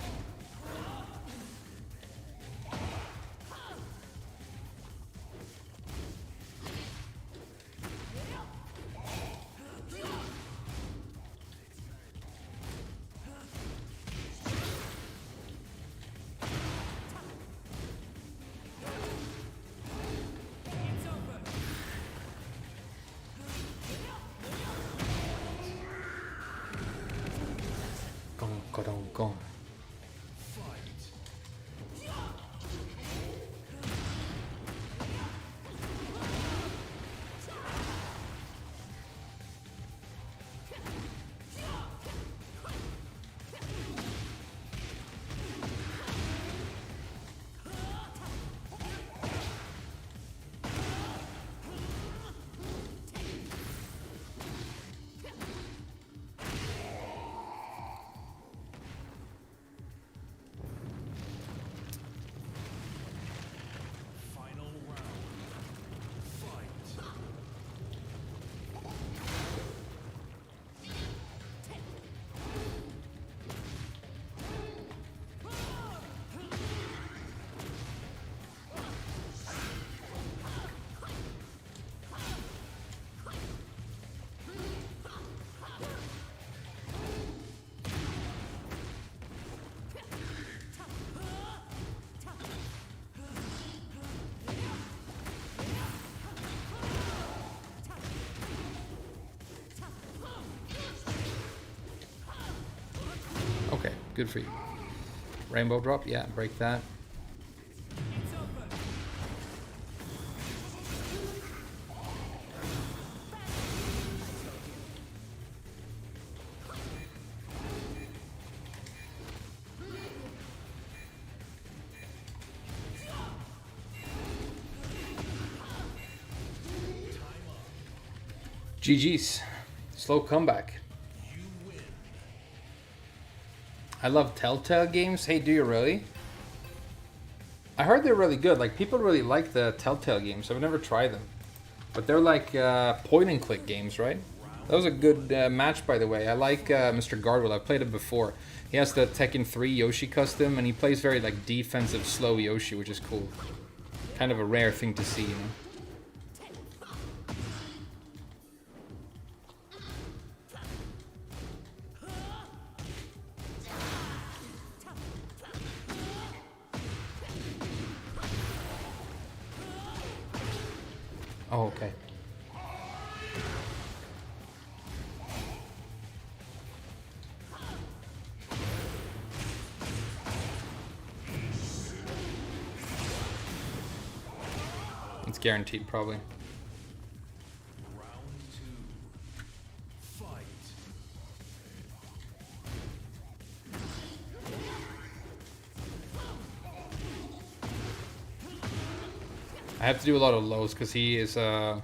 Go. Okay, good for you. Rainbow drop, yeah, break that. GG's. Slow comeback. I love Telltale games. Hey, do you really? I heard they're really good. Like, people really like the Telltale games. I've never tried them. But they're like point-and-click games, right? That was a good match, by the way. I like Mr. Guardwell. I've played him before. He has the Tekken 3 Yoshi custom, and he plays very like defensive, slow Yoshi, which is cool. Kind of a rare thing to see, Oh, okay. It's guaranteed, probably. I have to do a lot of lows because he is a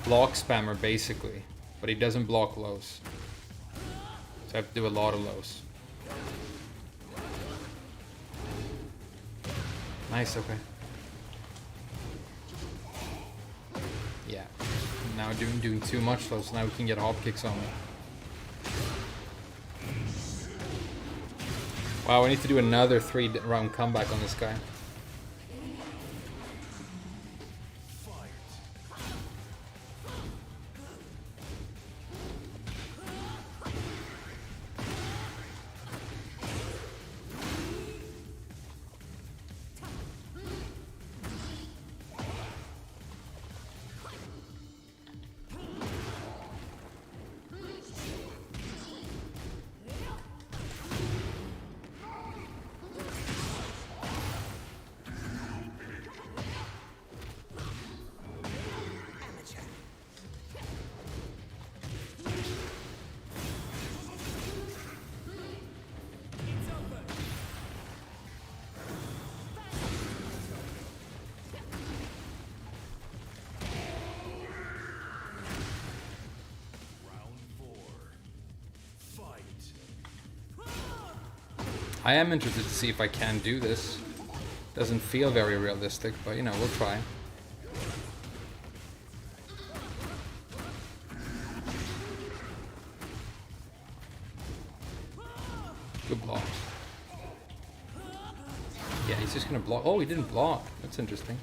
block spammer basically, but he doesn't block lows. So I have to do a lot of lows. Nice, okay. Yeah. Now doing too much lows, so now we can get hop kicks on me. Wow, we need to do another 3-round comeback on this guy. I am interested to see if I can do this. Doesn't feel very realistic, but you know, we'll try. Good block. Yeah, he's just gonna block. Oh, he didn't block. That's interesting.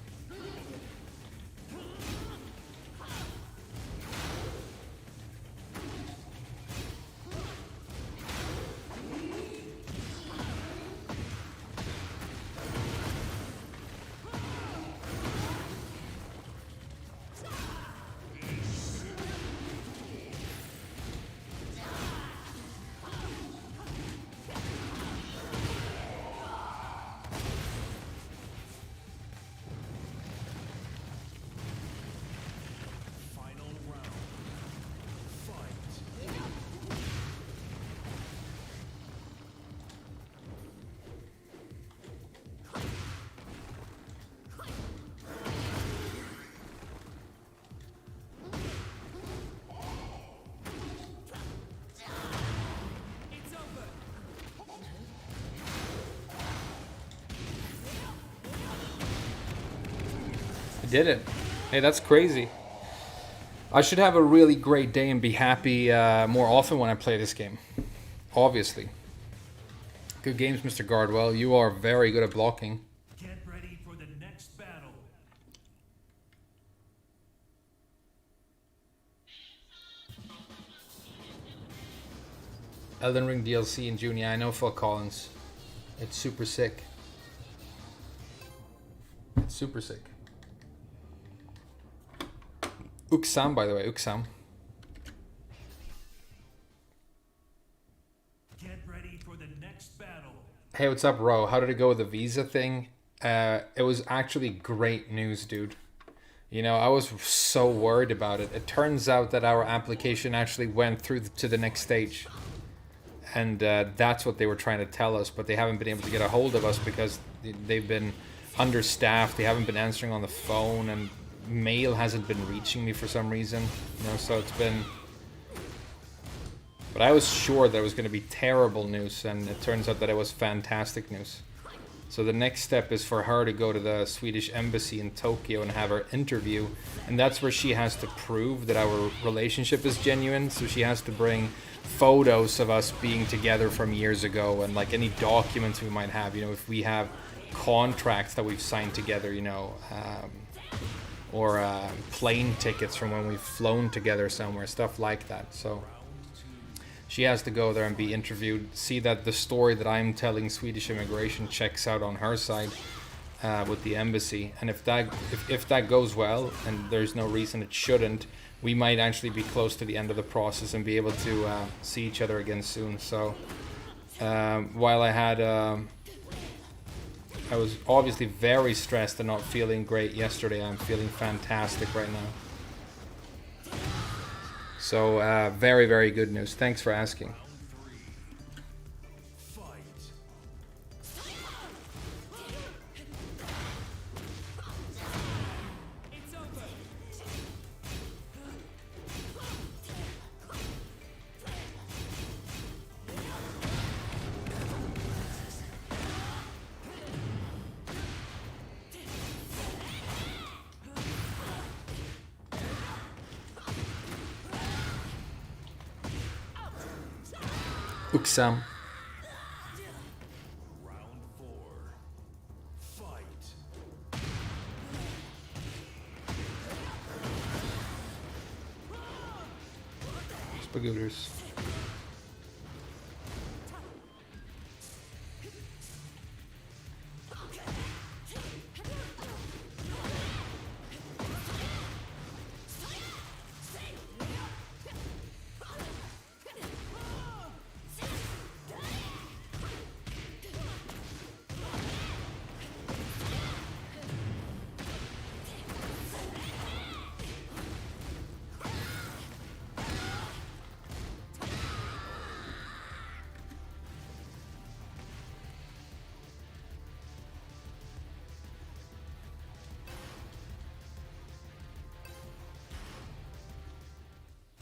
Did it. Hey, that's crazy. I should have a really great day and be happy more often when I play this game. Obviously. Good games, Mr. Gardwell. You are very good at blocking. Get ready for the next battle. Elden Ring DLC in June. Yeah, I know Phil Collins. It's super sick. It's super sick. Uksam, by the way, Uksam. Get ready for the next battle. Hey, what's up, Ro? How did it go with the visa thing? It was actually great news, dude. You know, I was so worried about it. It turns out that our application actually went through to the next stage. And that's what they were trying to tell us, but they haven't been able to get a hold of us because they've been understaffed. They haven't been answering on the phone, and mail hasn't been reaching me for some reason, you know, so it's been... But I was sure that it was going to be terrible news, and it turns out that it was fantastic news. So the next step is for her to go to the Swedish embassy in Tokyo and have her interview, and that's where she has to prove that our relationship is genuine. So she has to bring photos of us being together from years ago, and like any documents we might have, you know, if we have contracts that we've signed together, you know, or plane tickets from when we've flown together somewhere, stuff like that. So she has to go there and be interviewed, see that the story that I'm telling Swedish immigration checks out on her side with the embassy. And if that goes well, and there's no reason it shouldn't, we might actually be close to the end of the process and be able to see each other again soon. So while I was obviously very stressed and not feeling great yesterday, I'm feeling fantastic right now. So very, very good news. Thanks for asking. Uksam. Spagooters.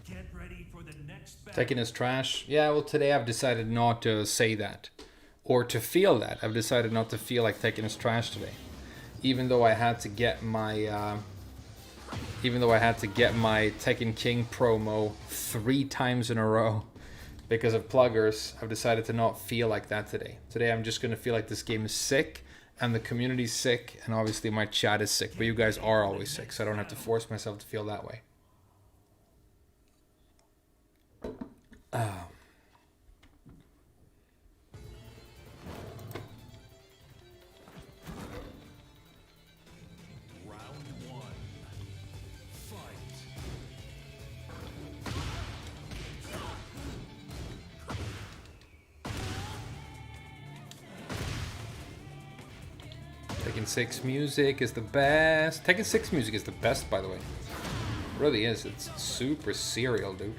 Get ready for the next battle. Tekken is trash. Yeah, well, today I've decided not to say that. Or to feel that. I've decided not to feel like Tekken is trash today. Even though I had to get my... Tekken King promo 3 times in a row because of pluggers, I've decided to not feel like that today. Today I'm just going to feel like this game is sick, and the community's sick, and obviously my chat is sick, but you guys are always sick, so I don't have to force myself to feel that way. Round 1. Fight. Tekken 6 music is the best. Tekken 6 music is the best, by the way. It really is. It's super serial, dude.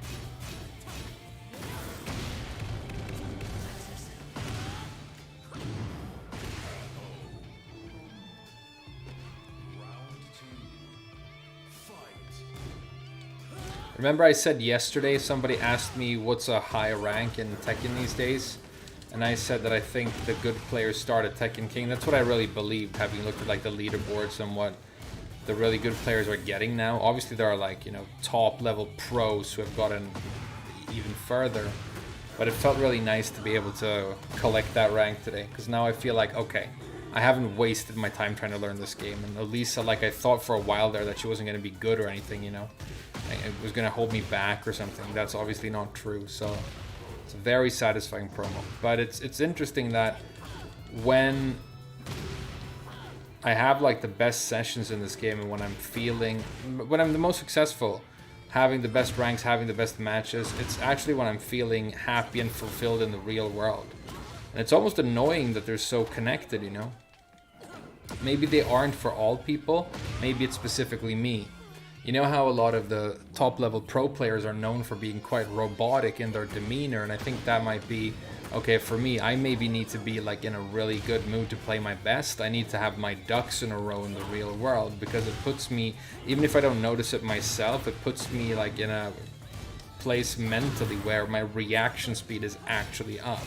Remember I said yesterday, somebody asked me what's a high rank in Tekken these days? And I said that I think the good players start at Tekken King. That's what I really believed, having looked at like the leaderboards and what the really good players are getting now. Obviously there are like, you know, top level pros who have gotten even further. But it felt really nice to be able to collect that rank today. Because now I feel like, okay, I haven't wasted my time trying to learn this game. And Elisa, like I thought for a while there that she wasn't going to be good or anything, you know. It was going to hold me back or something. That's obviously not true. So it's a very satisfying promo. But it's interesting that when I have like the best sessions in this game and when I'm the most successful, having the best ranks, having the best matches, it's actually when I'm feeling happy and fulfilled in the real world. And it's almost annoying that they're so connected, you know. Maybe they aren't for all people. Maybe it's specifically me. You know how a lot of the top level pro players are known for being quite robotic in their demeanor, and I think that might be, okay, for me, I maybe need to be like in a really good mood to play my best. I need to have my ducks in a row in the real world, because it puts me, even if I don't notice it myself, it puts me like in a place mentally where my reaction speed is actually up.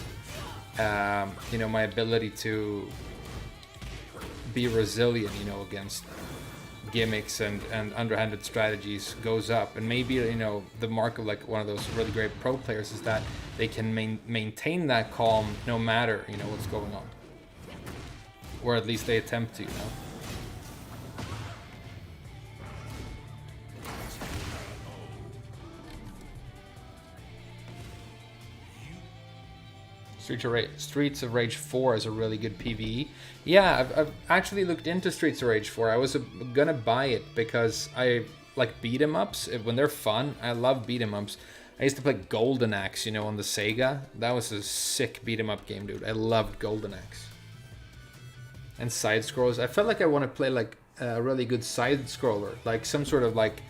You know, my ability to be resilient, you know, against gimmicks and underhanded strategies goes up. And maybe, you know, the mark of like one of those really great pro players is that they can maintain that calm no matter, you know, what's going on, or at least they attempt to, you know. Streets of Rage 4 is a really good PvE. Yeah, I've actually looked into Streets of Rage 4. I was gonna buy it because I like beat 'em ups when they're fun. I love beat 'em ups. I used to play Golden Axe, you know, on the Sega. That was a sick beat 'em up game, dude. I loved Golden Axe. And side scrolls. I felt like I want to play like a really good side scroller, like some sort of like,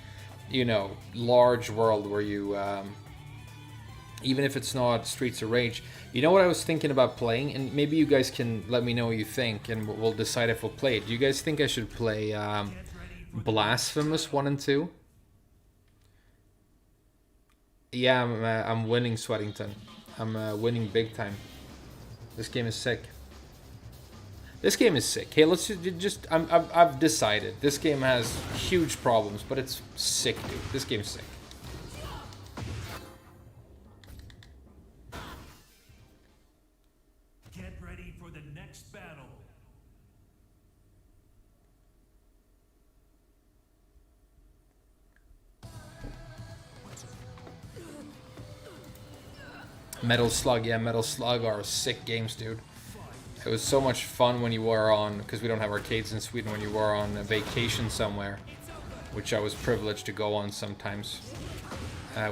you know, large world where you. Even if it's not Streets of Rage. You know what I was thinking about playing? And maybe you guys can let me know what you think and we'll decide if we'll play it. Do you guys think I should play Blasphemous 1 and 2? Yeah, I'm winning, Sweatington. I'm winning big time. This game is sick. This game is sick. Hey, let's just... I've decided. This game has huge problems, but it's sick, dude. This game's sick. Get ready for the next battle. Metal Slug, yeah, Metal Slug are sick games, dude. It was so much fun when you were on, because we don't have arcades in Sweden, when you were on a vacation somewhere, which I was privileged to go on sometimes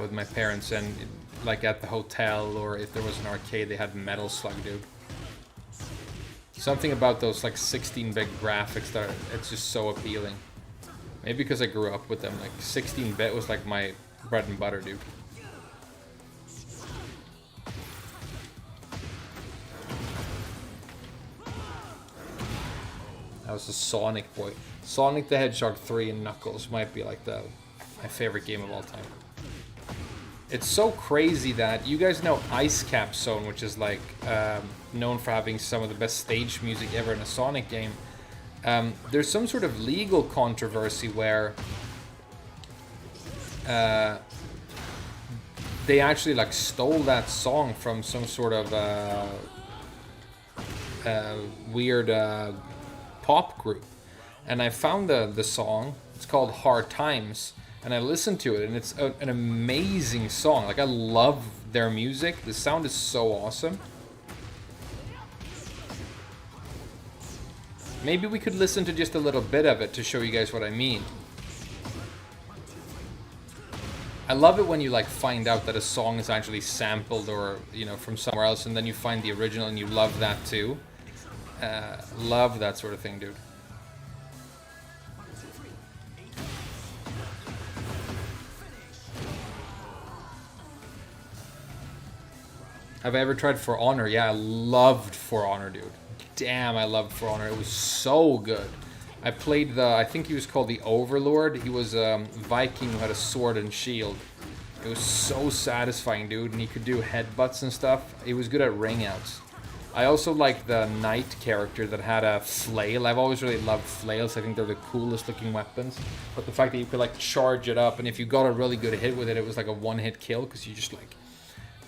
with my parents, and like at the hotel or if there was an arcade, they had Metal Slug, dude. Something about those like 16-bit graphics that it's just so appealing. Maybe because I grew up with them, like 16-bit was like my bread and butter, dude. That was a Sonic boy. Sonic the Hedgehog 3 and Knuckles might be like my favorite game of all time. It's so crazy that you guys know Ice Cap Zone, which is like known for having some of the best stage music ever in a Sonic game. There's some sort of legal controversy where they actually like stole that song from some sort of weird pop group, and I found the song. It's called Hard Times, and I listened to it, and it's an amazing song. Like, I love their music. The sound is so awesome. Maybe we could listen to just a little bit of it to show you guys what I mean. I love it when you like find out that a song is actually sampled or, you know, from somewhere else, and then you find the original and you love that too. Love that sort of thing, dude. Have I ever tried For Honor? Yeah, I loved For Honor, dude. Damn, I loved For Honor. It was so good. I played I think he was called the Overlord. He was a Viking who had a sword and shield. It was so satisfying, dude, and he could do headbutts and stuff. He was good at ring outs. I also like the knight character that had a flail. I've always really loved flails. I think they're the coolest looking weapons. But the fact that you could like charge it up, and if you got a really good hit with it, it was like a one-hit kill, because you just like...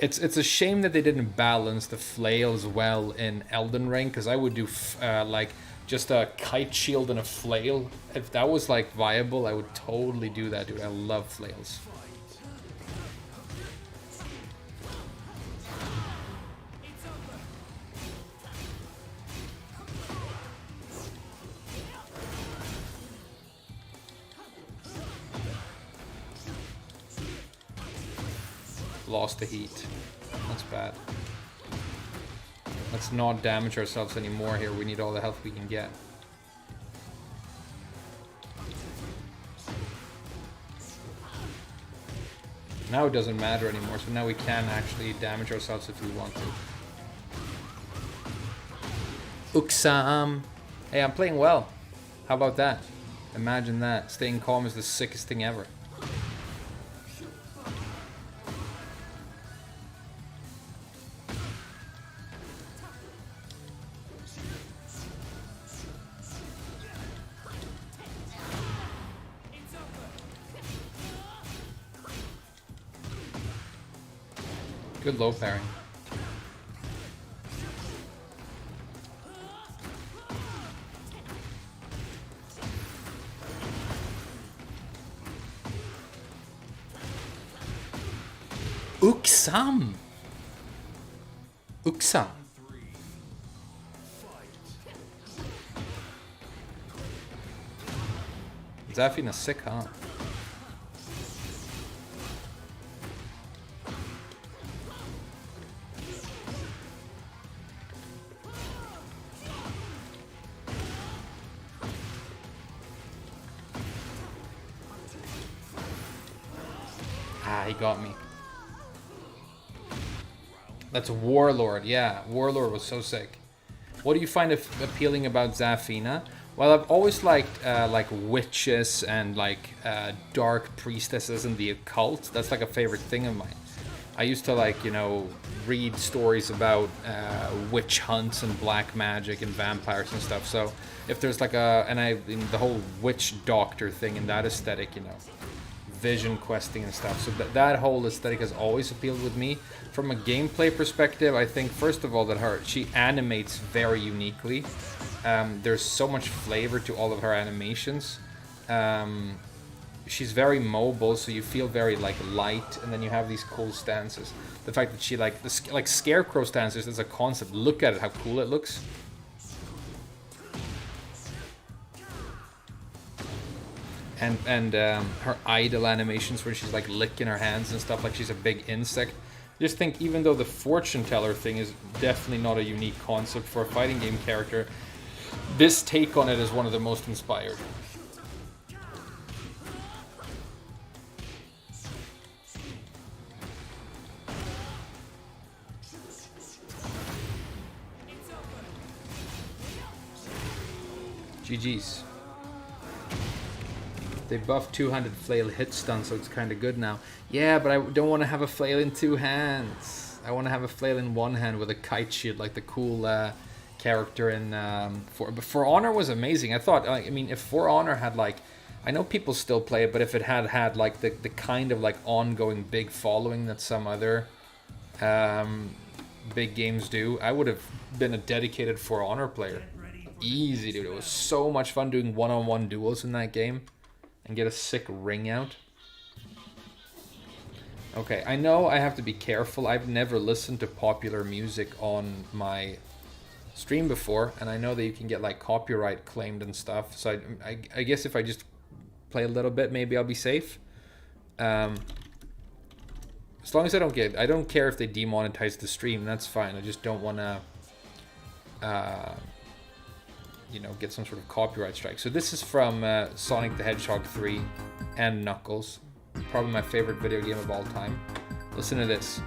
It's a shame that they didn't balance the flails well in Elden Ring, because I would do like just a kite shield and a flail. If that was like viable, I would totally do that, dude. I love flails. Lost the heat. That's bad. Let's not damage ourselves anymore here. We need all the health we can get. Now it doesn't matter anymore, so now we can actually damage ourselves if we want to. Uxam! Hey, I'm playing well. How about that? Imagine that. Staying calm is the sickest thing ever. Good low pairing. Uxam! Uxam. Zafina's sick, huh? Ah, he got me. That's Warlord, yeah. Warlord was so sick. What do you find appealing about Zafina? Well, I've always liked like witches and like dark priestesses and the occult. That's like a favorite thing of mine. I used to like, you know, read stories about witch hunts and black magic and vampires and stuff. So if there's like the whole witch doctor thing and that aesthetic, you know, vision questing and stuff. So that whole aesthetic has always appealed with me. From a gameplay perspective, I think first of all that she animates very uniquely. There's so much flavor to all of her animations. she's very mobile, so you feel very like light, and then you have these cool stances. The fact that she like like scarecrow stances as a concept. Look at it, how cool it looks. And her idle animations where she's like licking her hands and stuff like she's a big insect. Just think, even though the fortune teller thing is definitely not a unique concept for a fighting game character, this take on it is one of the most inspired. GG's. They buffed two-handed flail hit stun, so it's kind of good now. Yeah, but I don't want to have a flail in two hands. I want to have a flail in one hand with a kite shield, like the cool character in For Honor was amazing. I thought, I mean, if For Honor had like, I know people still play it, but if it had like the kind of like ongoing big following that some other big games do, I would have been a dedicated For Honor player. Easy, dude. It was so much fun doing one-on-one duels in that game and get a sick ring out. Okay, I know I have to be careful. I've never listened to popular music on my stream before, and I know that you can get like copyright claimed and stuff, so I guess if I just play a little bit, maybe I'll be safe. As long as I don't care if they demonetize the stream, that's fine. I just don't want to you know, get some sort of copyright strike. So this is from Sonic the Hedgehog 3 and Knuckles. Probably my favorite video game of all time. Listen to this.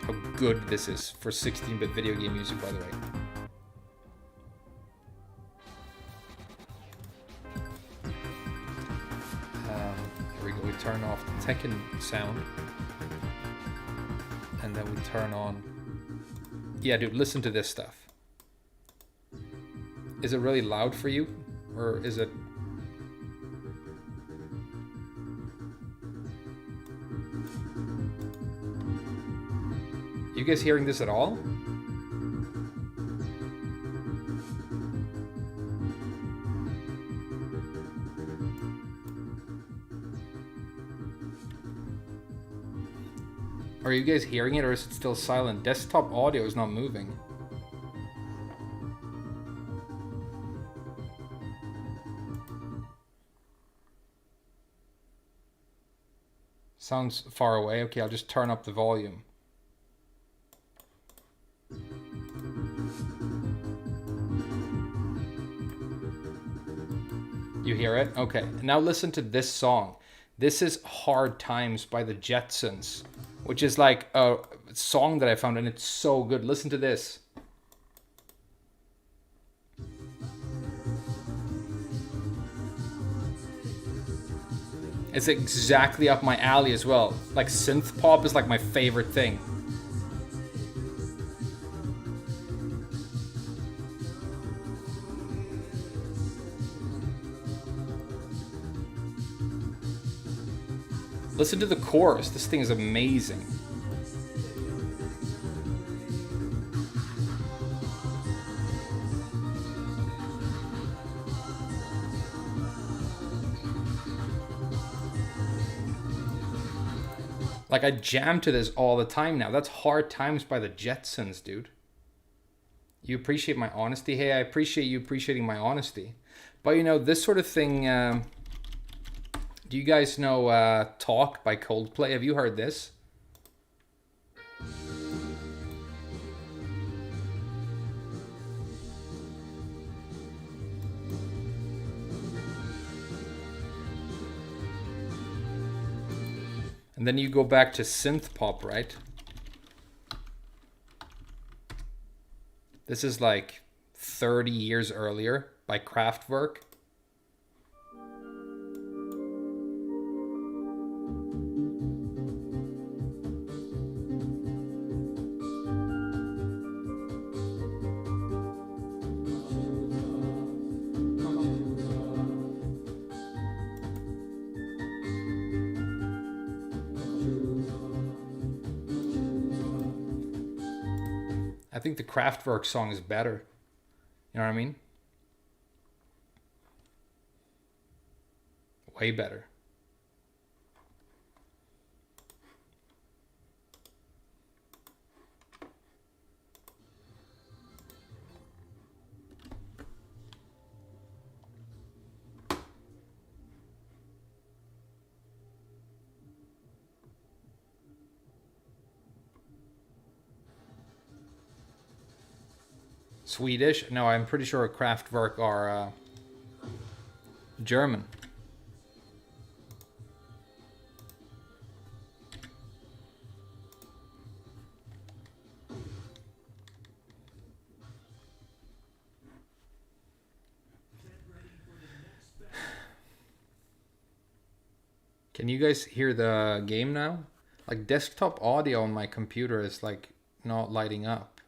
How good this is for 16-bit video game music, by the way. Here we go. We turn off the Tekken sound. And then we turn on... Yeah, dude, listen to this stuff. Is it really loud for you? Or is it... You guys hearing this at all? Are you guys hearing it, or is it still silent? Desktop audio is not moving. Sounds far away. Okay, I'll just turn up the volume. You hear it? Okay, now listen to this song. This is Hard Times by the Jetsons, which is like a song that I found, and it's so good. Listen to this. It's exactly up my alley as well. Like, synth pop is like my favorite thing. Listen to the chorus. This thing is amazing. Like, I jam to this all the time now. That's Hard Times by the Jetsons, dude. You appreciate my honesty? Hey, I appreciate you appreciating my honesty. But, you know, this sort of thing... do you guys know Talk by Coldplay? Have you heard this? And then you go back to synth pop, right? This is like 30 years earlier by Kraftwerk. I think the Kraftwerk song is better. You know what I mean? Way better. Swedish? No, I'm pretty sure Kraftwerk are German. Can you guys hear the game now? Like desktop audio on my computer is like not lighting up.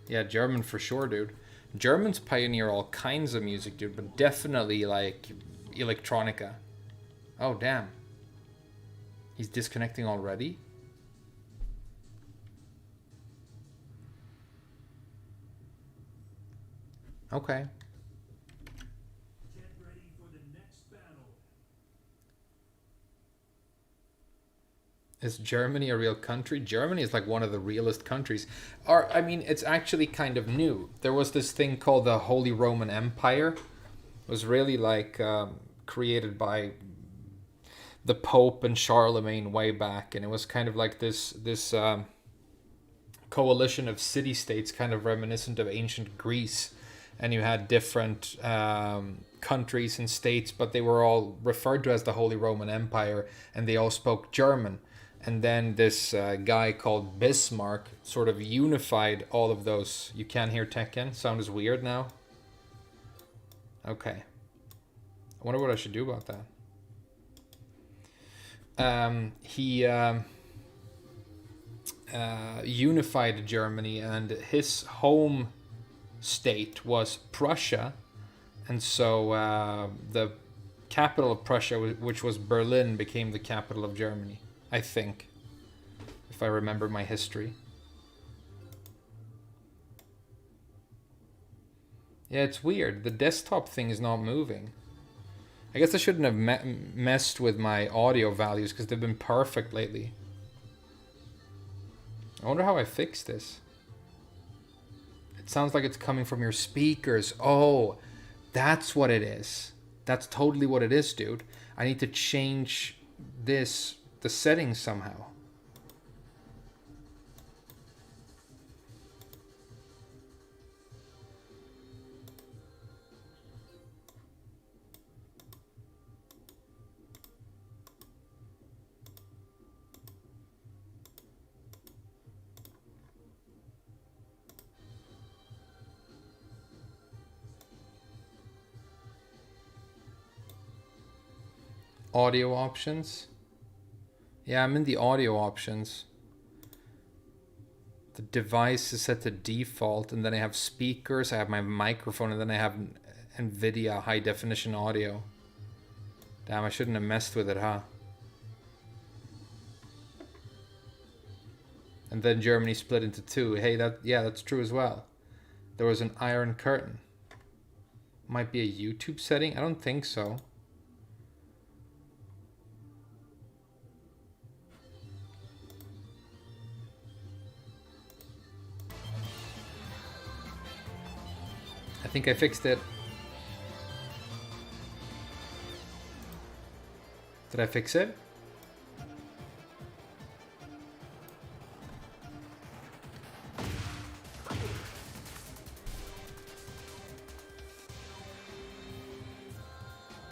Yeah, German for sure, dude. Germans pioneer all kinds of music, dude, but definitely like electronica. Oh, damn. He's disconnecting already? Okay. Get ready for the next battle. Is Germany a real country? Germany is like one of the realest countries. Or, I mean, it's actually kind of new. There was this thing called the Holy Roman Empire. It was really like created by the Pope and Charlemagne way back. And it was kind of like this coalition of city-states, kind of reminiscent of ancient Greece. And you had different countries and states, but they were all referred to as the Holy Roman Empire. And they all spoke German. And then this guy called Bismarck sort of unified all of those. You can't hear Tekken? Sound is weird now? Okay. I wonder what I should do about that. He unified Germany, and his home state was Prussia. And so the capital of Prussia, which was Berlin, became the capital of Germany. I think, if I remember my history. Yeah, it's weird. The desktop thing is not moving. I guess I shouldn't have messed with my audio values because they've been perfect lately. I wonder how I fix this. It sounds like it's coming from your speakers. Oh, that's what it is. That's totally what it is, dude. I need to change this, the settings somehow. Audio options. Yeah, I'm in the audio options. The device is set to default, and then I have speakers, I have my microphone, and then I have NVIDIA high definition audio. Damn, I shouldn't have messed with it, huh? And then Germany split into two. Hey, that's true as well. There was an Iron Curtain. Might be a YouTube setting? I don't think so. I think I fixed it. Did I fix it?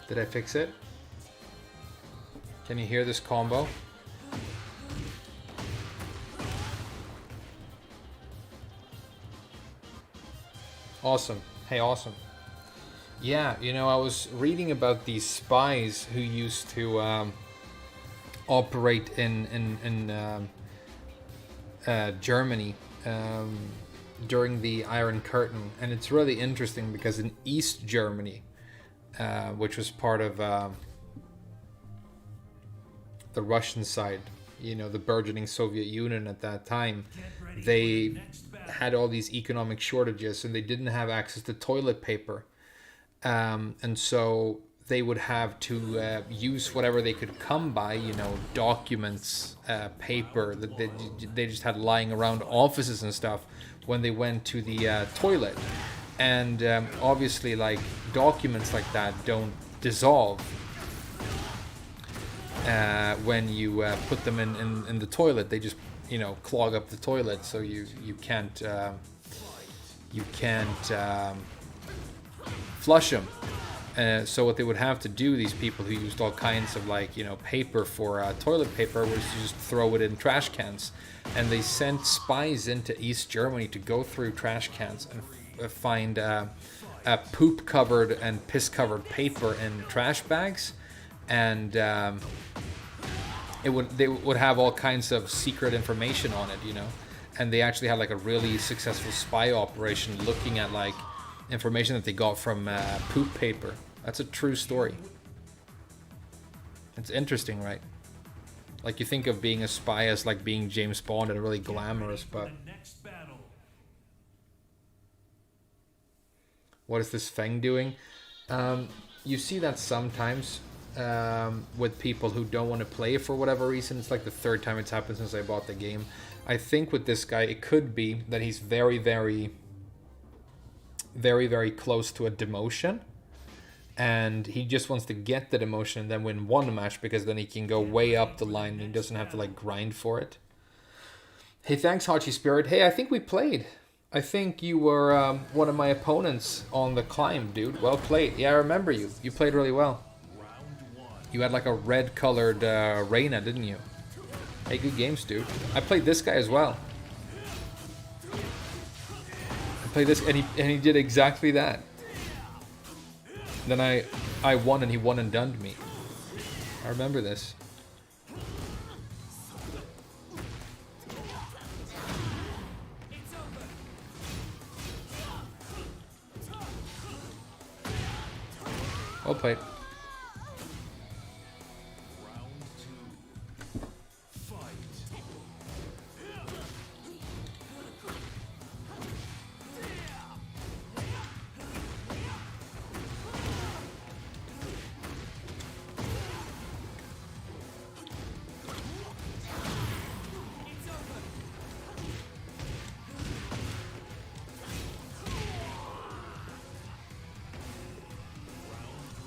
Did I fix it? Can you hear this combo? Awesome. Hey, awesome. Yeah, you know, I was reading about these spies who used to operate in Germany during the Iron Curtain, and it's really interesting because in East Germany, which was part of the Russian side, you know, the burgeoning Soviet Union at that time, they had all these economic shortages and they didn't have access to toilet paper. And so they would have to use whatever they could come by, you know, documents, paper that they just had lying around offices and stuff when they went to the toilet. And obviously, like, documents like that don't dissolve when you put them in the toilet. They just, you know, clog up the toilet, so you can't you can't flush them. So what they would have to do, these people who used all kinds of like, you know, paper for toilet paper, was to just throw it in trash cans. And they sent spies into East Germany to go through trash cans and find poop covered and piss covered paper in trash bags. And they would have all kinds of secret information on it, you know. And they actually had like a really successful spy operation looking at like information that they got from poop paper. That's a true story. It's interesting, right? Like, you think of being a spy as like being James Bond and really glamorous, but The next battle. what is this Feng doing? You see that sometimes with people who don't want to play for whatever reason. It's like the third time it's happened since I bought the game. I think with this guy, it could be that he's very, very, very, very close to a demotion. And he just wants to get the demotion and then win one match, because then he can go way up the line and he doesn't have to like grind for it. Hey, thanks, Hachi Spirit. Hey, I think we played. I think you were one of my opponents on the climb, dude. Well played. Yeah, I remember you. You played really well. You had like a red colored Reyna, didn't you? Hey, good games, dude. I played this guy as well. I played this and he did exactly that. Then I won and he one and done'd me. I remember this. Well played.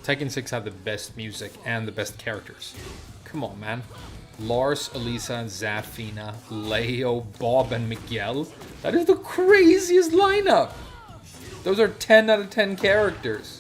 Tekken 6 had the best music and the best characters. Come on, man. Lars, Elisa, Zafina, Leo, Bob, and Miguel. That is the craziest lineup. Those are 10 out of 10 characters.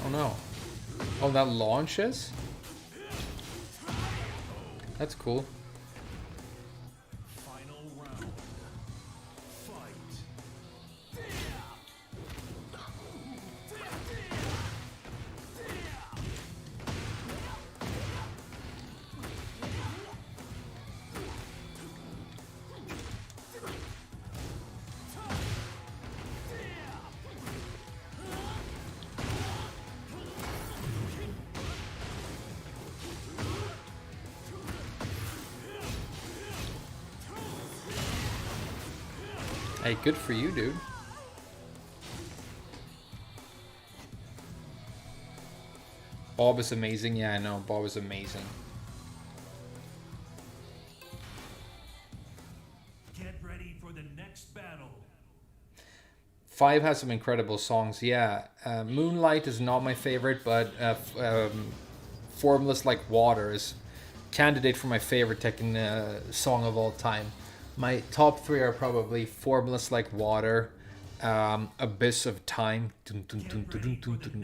Oh no. Oh, that launches? That's cool. Final round. Fight. Hey, good for you, dude. Bob is amazing. Yeah, I know. Bob is amazing. Get ready for the next battle. 5 has some incredible songs. Yeah, Moonlight is not my favorite, but Formless Like Water is candidate for my favorite Tekken song of all time. My top 3 are probably Formless Like Water, Abyss of Time.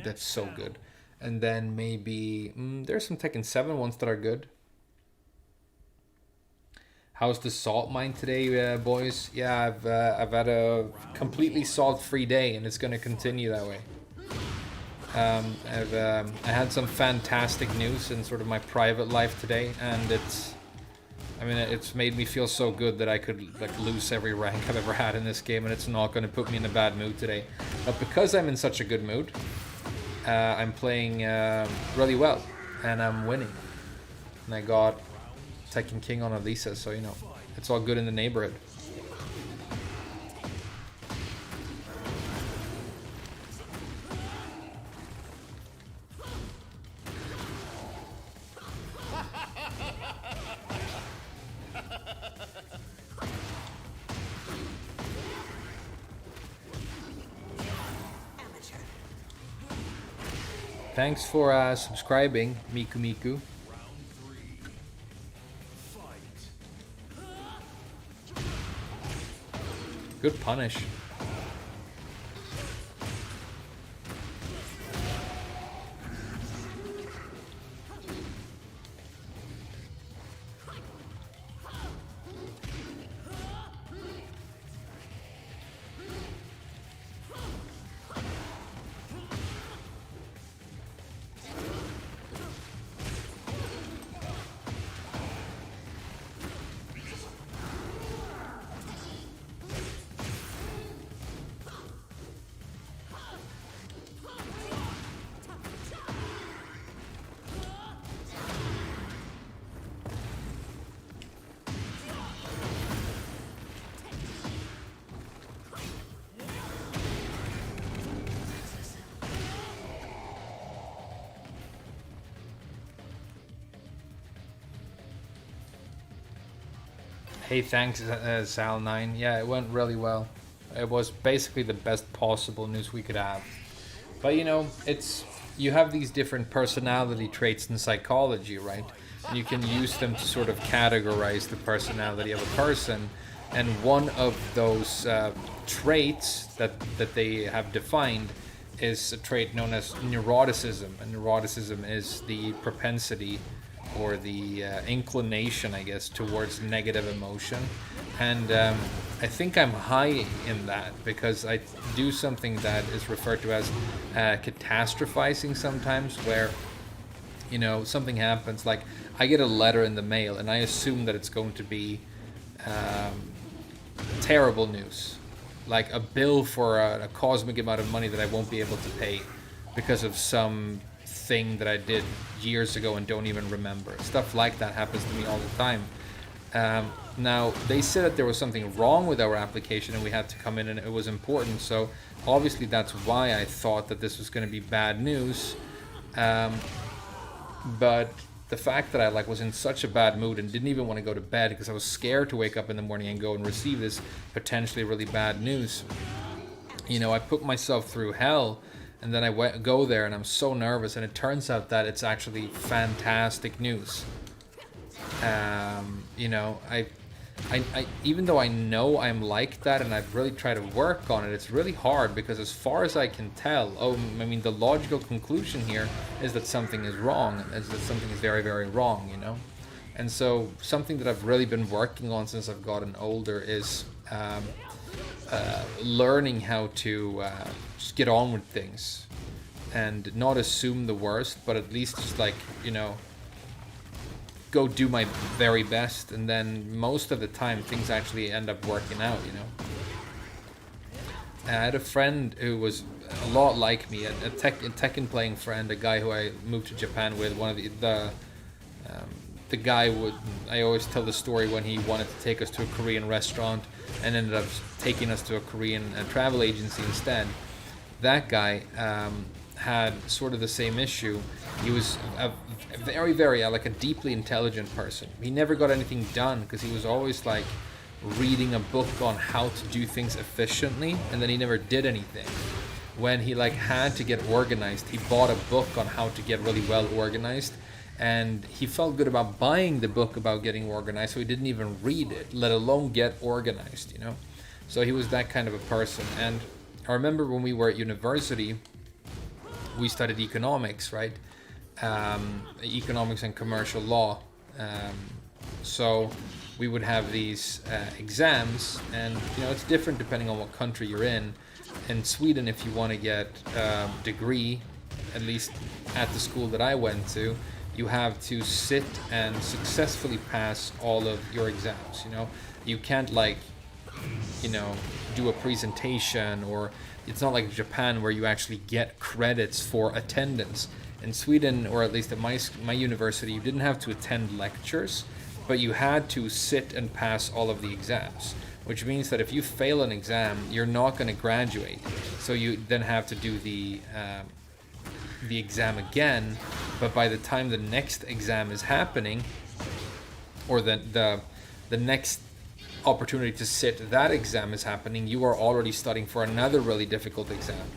That's so good. And then maybe there's some Tekken 7 ones that are good. How's the salt mine today, boys? Yeah, I've had a completely salt-free day, and it's gonna continue that way. I had some fantastic news in sort of my private life today, and it's made me feel so good that I could like lose every rank I've ever had in this game, and it's not going to put me in a bad mood today. But because I'm in such a good mood, I'm playing really well, and I'm winning. And I got Tekken King on Elisa, so you know, it's all good in the neighborhood. Thanks for subscribing, Miku Miku. Good punish. Hey, thanks, Sal9. Yeah, it went really well. It was basically the best possible news we could have. But you know, you have these different personality traits in psychology, right? And you can use them to sort of categorize the personality of a person. And one of those traits that they have defined is a trait known as neuroticism. And neuroticism is the propensity or the inclination, I guess, towards negative emotion. And I think I'm high in that because I do something that is referred to as catastrophizing sometimes, where, you know, something happens, like I get a letter in the mail and I assume that it's going to be terrible news, like a bill for a cosmic amount of money that I won't be able to pay because of some thing that I did years ago and don't even remember. Stuff like that happens to me all the time. Now, they said that there was something wrong with our application and we had to come in and it was important, so obviously that's why I thought that this was going to be bad news. But the fact that I was in such a bad mood and didn't even want to go to bed because I was scared to wake up in the morning and go and receive this potentially really bad news, you know, I put myself through hell. And then I go there and I'm so nervous, and it turns out that it's actually fantastic news. You know, I even though I know I'm like that and I've really tried to work on it, it's really hard because as far as I can tell, I mean, the logical conclusion here is that something is wrong, is that something is very, very wrong, you know? And so something that I've really been working on since I've gotten older is learning how to just get on with things and not assume the worst, but at least just you know, go do my very best, and then most of the time things actually end up working out, you know. I had a friend who was a lot like me, a Tekken playing friend, a guy who I moved to Japan with. One of the guy I always tell the story when he wanted to take us to a Korean restaurant and ended up taking us to a Korean travel agency instead. That guy had sort of the same issue. He was a very, very a deeply intelligent person. He never got anything done because he was always reading a book on how to do things efficiently, and then he never did anything. When he had to get organized, he bought a book on how to get really well organized, and he felt good about buying the book about getting organized, so he didn't even read it, let alone get organized, you know. So he was that kind of a person. And I remember when we were at university, we studied economics, right? Economics and commercial law. So we would have these exams, and you know, it's different depending on what country you're in. In Sweden, if you want to get a degree, at least at the school that I went to, you have to sit and successfully pass all of your exams. You know, you can't do a presentation, or it's not like Japan where you actually get credits for attendance. In Sweden, or at least at my university, you didn't have to attend lectures, but you had to sit and pass all of the exams, which means that if you fail an exam, you're not going to graduate. So you then have to do the exam again, but by the time the next exam is happening, or the next opportunity to sit that exam is happening, you are already studying for another really difficult exam.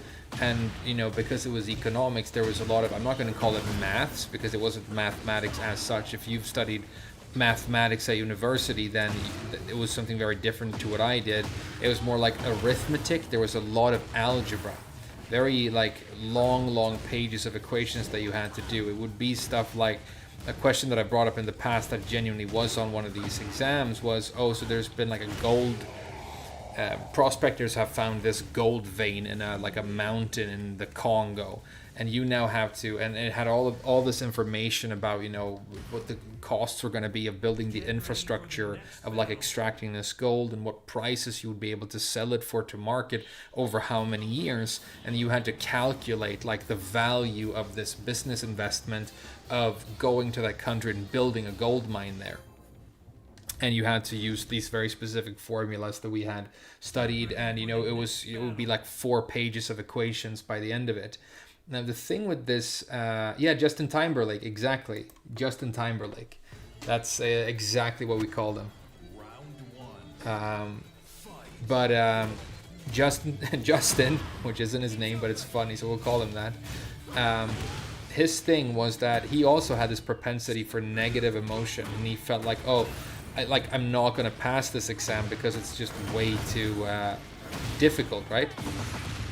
And because it was economics, there was a lot of, I'm not going to call it maths because it wasn't mathematics as such. If you've studied mathematics at university, then it was something very different to what I did. It was more like arithmetic. There was a lot of algebra, very like long pages of equations that you had to do. It would be stuff like a question that I brought up in the past that genuinely was on one of these exams was, so there's been like a gold, prospectors have found this gold vein in a mountain in the Congo, and you now have to, and it had all this information about what the costs were going to be of building the infrastructure of like extracting this gold, and what prices you would be able to sell it for to market over how many years, and you had to calculate like the value of this business investment of going to that country and building a gold mine there. And you had to use these very specific formulas that we had studied, and it would be like 4 pages of equations by the end of it. Now the thing with this, Justin Timberlake, exactly, Justin Timberlake, that's exactly what we called him. Justin, which isn't his name, but it's funny, so we'll call him that. His thing was that he also had this propensity for negative emotion, and he felt like, I'm not going to pass this exam because it's just way too difficult, right?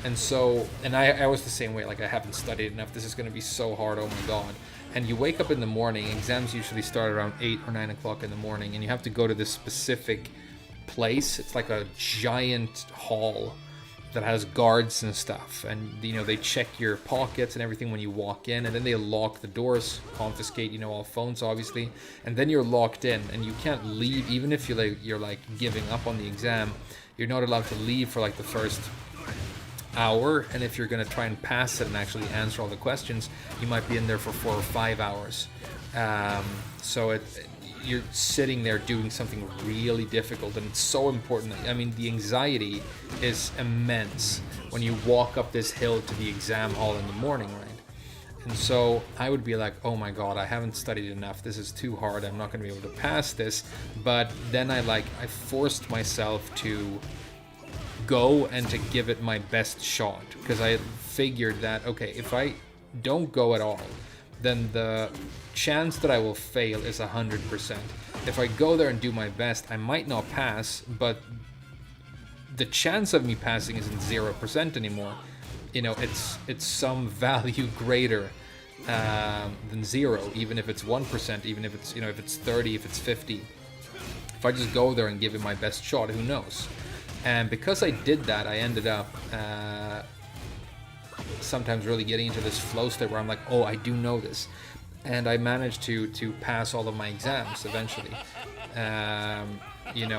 And so, and I was the same way, like I haven't studied enough, this is going to be so hard, oh my god. And you wake up in the morning, exams usually start around 8 or 9 o'clock in the morning, and you have to go to this specific place. It's like a giant hall that has guards and stuff, and they check your pockets and everything when you walk in, and then they lock the doors, confiscate all phones obviously, and then you're locked in and you can't leave. Even if you're like giving up on the exam, you're not allowed to leave for like the first hour, and if you're going to try and pass it and actually answer all the questions, you might be in there for 4 or 5 hours. So you're sitting there doing something really difficult, and it's so important. I mean, the anxiety is immense when you walk up this hill to the exam hall in the morning, right? And so I would be like, oh my god, I haven't studied enough, this is too hard, I'm not going to be able to pass this. But then I forced myself to go and to give it my best shot, because I figured that, okay, if I don't go at all, then the chance that I will fail is 100%. If I go there and do my best, I might not pass, but the chance of me passing isn't 0% anymore. It's some value greater than 0, even if it's 1%, even if it's if it's 30, if it's 50. If I just go there and give it my best shot, who knows? And because I did that, I ended up sometimes really getting into this flow state where I'm like, oh, I do know this. And I managed to pass all of my exams eventually.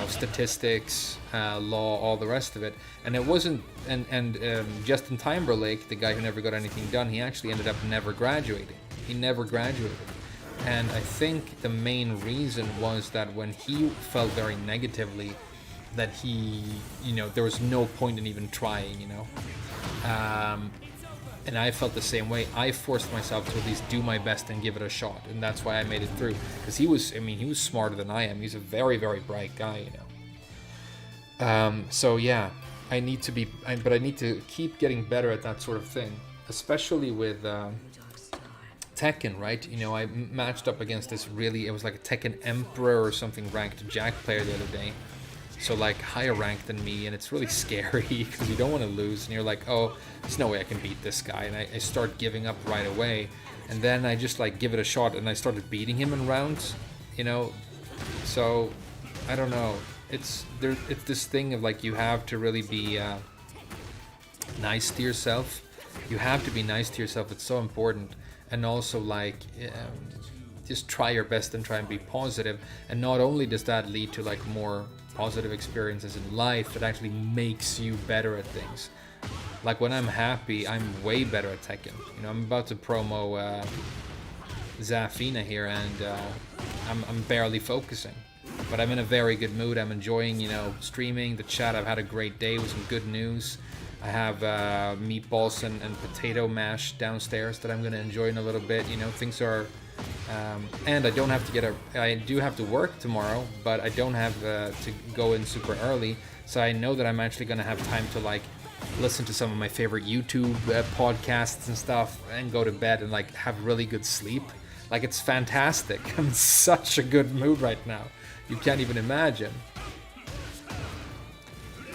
Statistics, law, all the rest of it. And it wasn't, and Justin Timberlake, the guy who never got anything done, he actually ended up never graduating. He never graduated. And I think the main reason was that when he felt very negatively, that he, there was no point in even trying, and I felt the same way. I forced myself to at least do my best and give it a shot, and that's why I made it through. Because he was smarter than I am. He's a very, very bright guy, So yeah, I need to keep getting better at that sort of thing, especially with Tekken, right? I matched up against this it was like a Tekken Emperor or something ranked Jack player the other day. So like higher ranked than me, and it's really scary because you don't want to lose, and you're like, oh, there's no way I can beat this guy, and I start giving up right away, and then I just like give it a shot, and I started beating him in rounds, so I don't know, it's this thing of like you have to really be nice to yourself. You have to be nice to yourself, it's so important. And also like just try your best and try and be positive, and not only does that lead to like more positive experiences in life that actually makes you better at things. Like when I'm happy, I'm way better at Tekken. You know, I'm about to promo Zafina here, and I'm barely focusing. But I'm in a very good mood. I'm enjoying, you know, streaming, the chat. I've had a great day with some good news. I have meatballs and potato mash downstairs that I'm going to enjoy in a little bit. You know, things are... and I don't have to get I do have to work tomorrow, but I don't have to go in super early. So I know that I'm actually going to have time to, like, listen to some of my favorite YouTube podcasts and stuff and go to bed and, like, have really good sleep. Like, it's fantastic. I'm in such a good mood right now. You can't even imagine.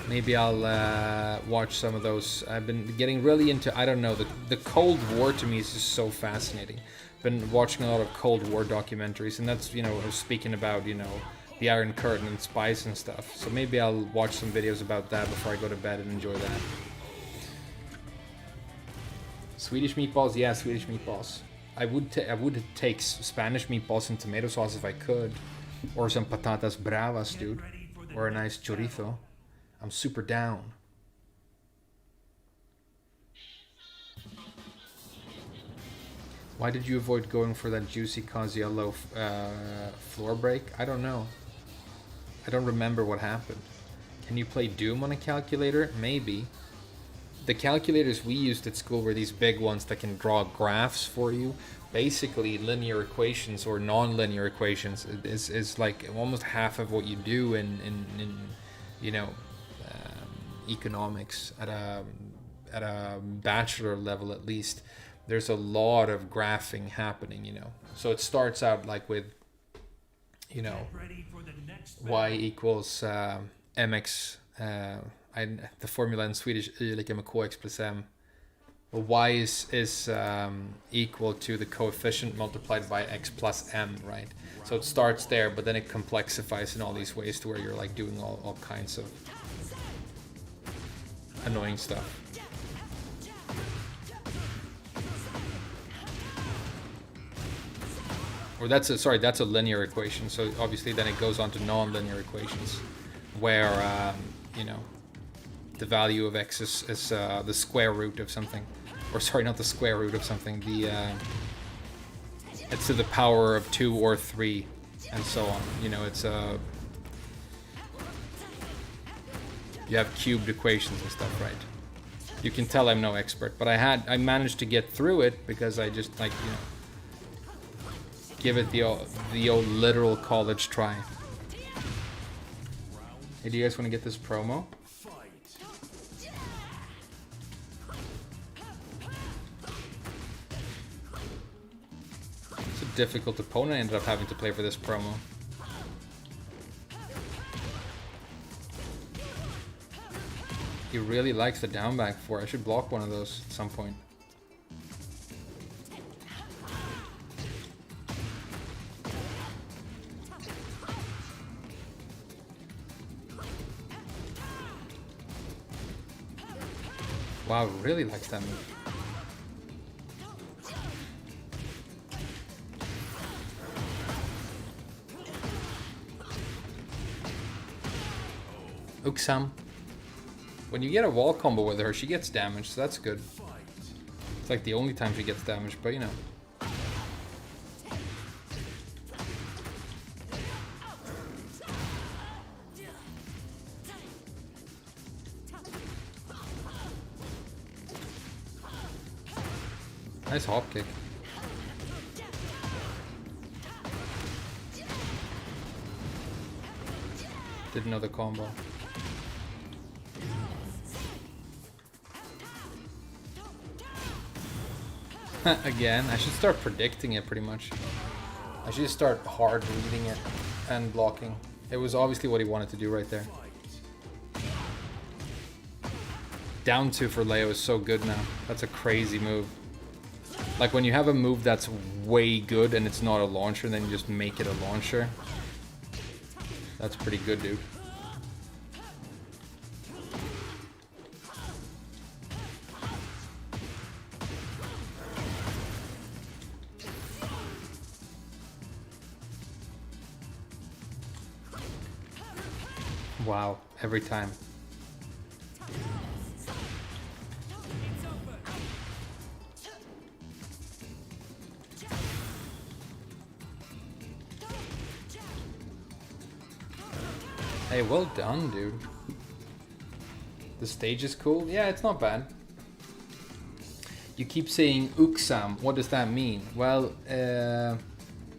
Maybe I'll watch some of those. I've been getting really into, I don't know, the Cold War to me is just so fascinating. Been watching a lot of Cold War documentaries, and that's, you know, I was speaking about, you know, the Iron Curtain and spies and stuff. So maybe I'll watch some videos about that before I go to bed and enjoy that. Swedish meatballs, yeah, Swedish meatballs. I would take Spanish meatballs and tomato sauce if I could, or some patatas bravas, dude, or a nice chorizo. I'm super down. Why did you avoid going for that juicy Kazuya floor break? I don't know. I don't remember what happened. Can you play Doom on a calculator? Maybe. The calculators we used at school were these big ones that can draw graphs for you. Basically, linear equations or non-linear equations is like almost half of what you do in you know, economics at a bachelor level at least. There's a lot of graphing happening, you know. So it starts out like with, you know, y equals mx. The formula in Swedish, y lika med kx plus m. Y is equal to the coefficient multiplied by x plus m, right? So it starts there, but then it complexifies in all these ways to where you're like doing all kinds of annoying stuff. Or that's a linear equation. So obviously then it goes on to non-linear equations, where you know, the value of x is the square root of something, or sorry, not the square root of something. It's to the power of 2 or 3, and so on. You know, it's you have cubed equations and stuff, right? You can tell I'm no expert, but I managed to get through it because I just, like, you know, give it the old literal college try. Hey, do you guys want to get this promo? It's a difficult opponent I ended up having to play for this promo. He really likes the down back 4. I should block one of those at some point. Wow, really likes that move. Uksam. When you get a wall combo with her, she gets damaged, so that's good. It's like the only time she gets damaged, but you know. Nice hop kick. Didn't know the combo. Again, I should start predicting it pretty much. I should just start hard reading it and blocking. It was obviously what he wanted to do right there. Down 2 for Leo is so good now. That's a crazy move. Like when you have a move that's way good and it's not a launcher, and then you just make it a launcher. That's pretty good, dude. Wow, every time. Hey, well done, dude. The stage is cool. Yeah, it's not bad. You keep saying Uksam. What does that mean? Well,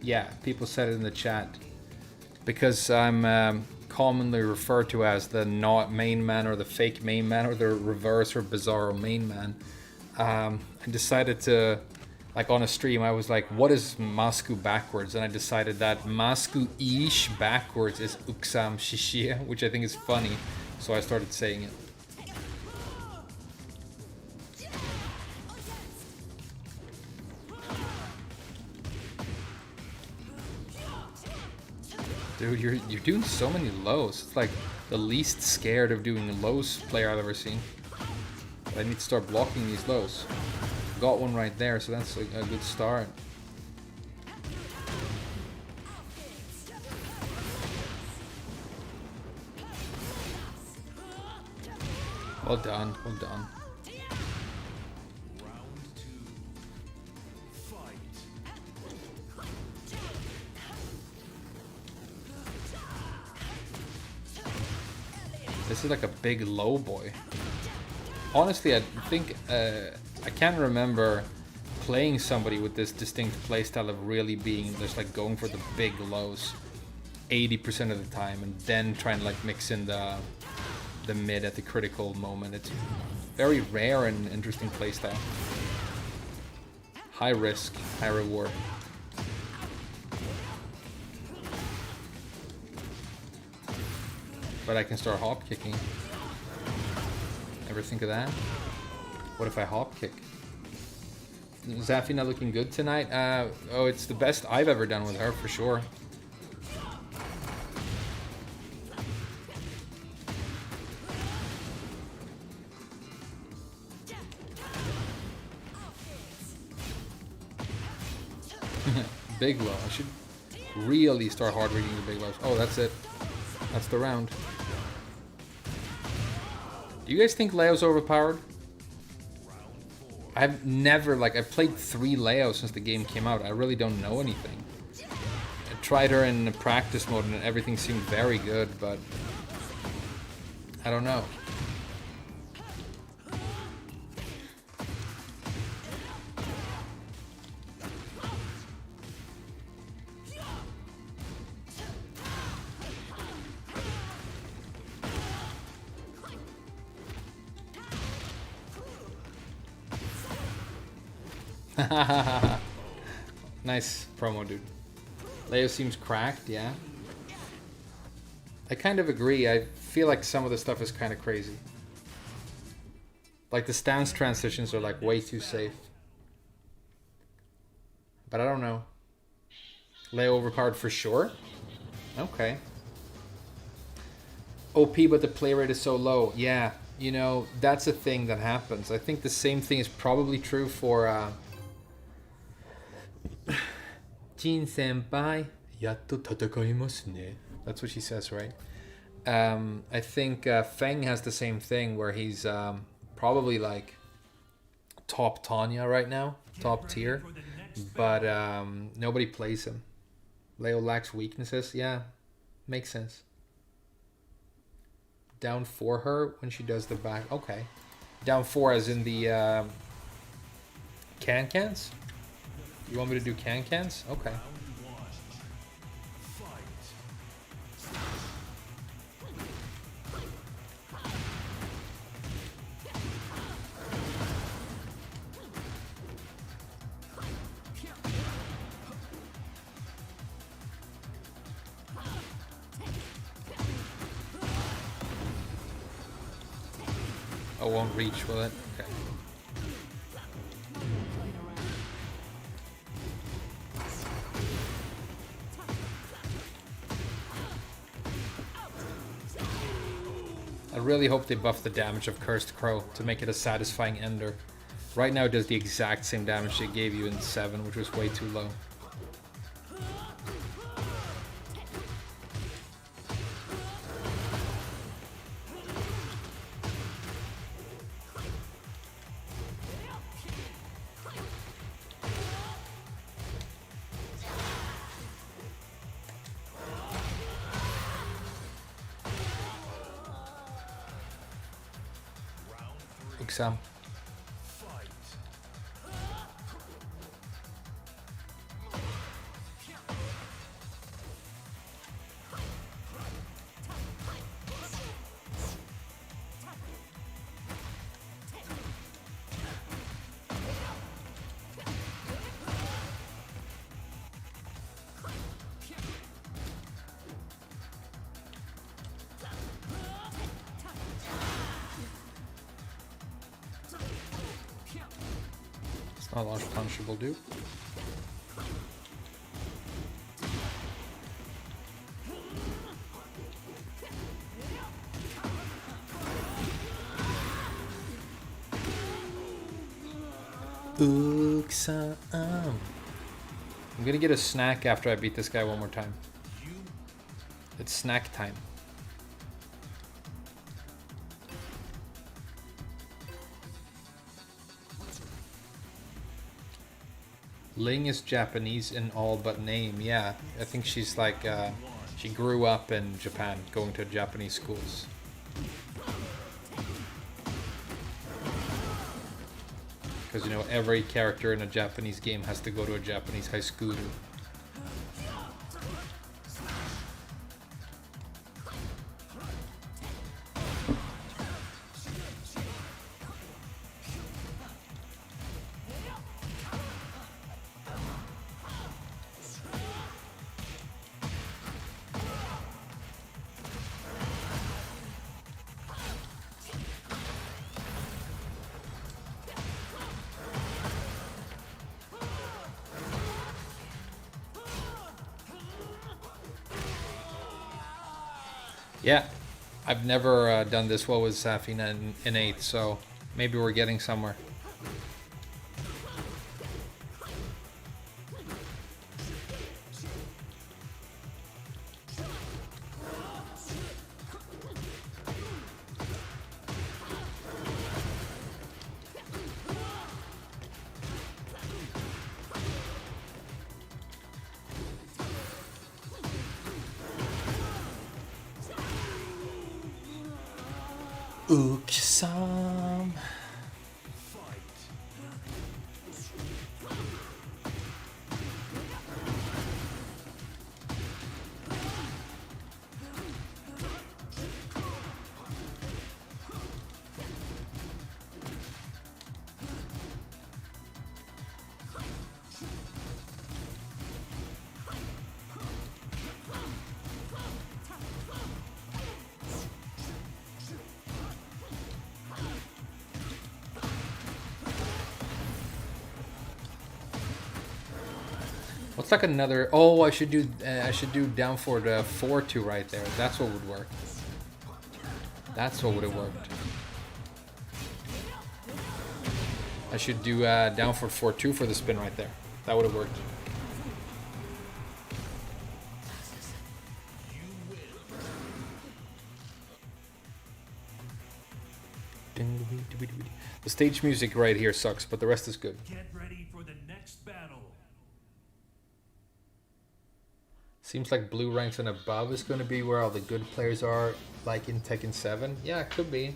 yeah, people said it in the chat. Because I'm commonly referred to as the not main man or the fake main man or the reverse or bizarro main man. I decided to, like on a stream, I was like, what is Masku backwards? And I decided that Masku-ish backwards is Uksam Shishia, which I think is funny. So I started saying it. Dude, you're doing so many lows. It's like the least scared of doing lows player I've ever seen. But I need to start blocking these lows. Got one right there, so that's a good start. Well done, well done. This is like a big low boy. Honestly, I think I can't remember playing somebody with this distinct playstyle of really being just like going for the big lows 80% of the time and then trying to like mix in the mid at the critical moment. It's very rare and interesting playstyle. High risk, high reward. But I can start hop kicking. Ever think of that? What if I hop kick? Is Zafina looking good tonight? Oh, it's the best I've ever done with her for sure. Big low. I should really start hard reading the big lows. Oh, that's it. That's the round. Do you guys think Leo's overpowered? I've never, I've played 3 Leo since the game came out. I really don't know anything. I tried her in practice mode and everything seemed very good, but I don't know. Nice promo, dude. Leo seems cracked, yeah. I kind of agree. I feel like some of the stuff is kind of crazy. Like the stance transitions are like way too safe. But I don't know. Leo overpowered for sure? Okay. OP, but the play rate is so low. Yeah, you know, that's a thing that happens. I think the same thing is probably true for Jin Senpai. Yatto tatakaimimasu ne. That's what she says, right? I think Feng has the same thing where he's probably like top Tanya right now, top tier, but nobody plays him. Leo lacks weaknesses. Yeah, makes sense. Down for her when she does the back. Okay. Down 4 as in the can-cans? You want me to do can-cans? Okay. Oh, won't reach, will it? Okay. I really hope they buff the damage of Cursed Crow to make it a satisfying ender. Right now it does the exact same damage they gave you in 7, which was way too low. Uksam. It's not launch punishable, dude. Uksam. I'm gonna get a snack after I beat this guy one more time. It's snack time. Ling is Japanese in all but name. Yeah, I think she's like, she grew up in Japan, going to Japanese schools. Because, you know, every character in a Japanese game has to go to a Japanese high school. Yeah, I've never done this well with Safina in 8, so maybe we're getting somewhere. Uksam. What's like another? Oh, I should do down forward 4-2 right there. That's what would work. That's what would have worked. I should do down forward 4-2 for the spin right there. That would have worked. The stage music right here sucks, but the rest is good. Get ready for the next battle. Seems like blue ranks and above is going to be where all the good players are, like in Tekken 7. Yeah, it could be.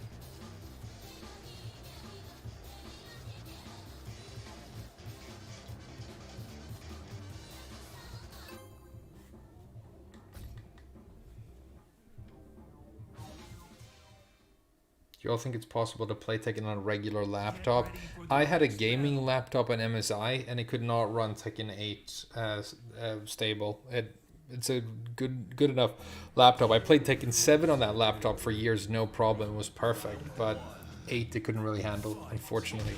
Do you all think it's possible to play Tekken on a regular laptop? I had a gaming laptop on MSI and it could not run Tekken 8 stable. It's a good enough laptop. I played Tekken 7 on that laptop for years, no problem. It was perfect, but 8 it couldn't really handle, unfortunately.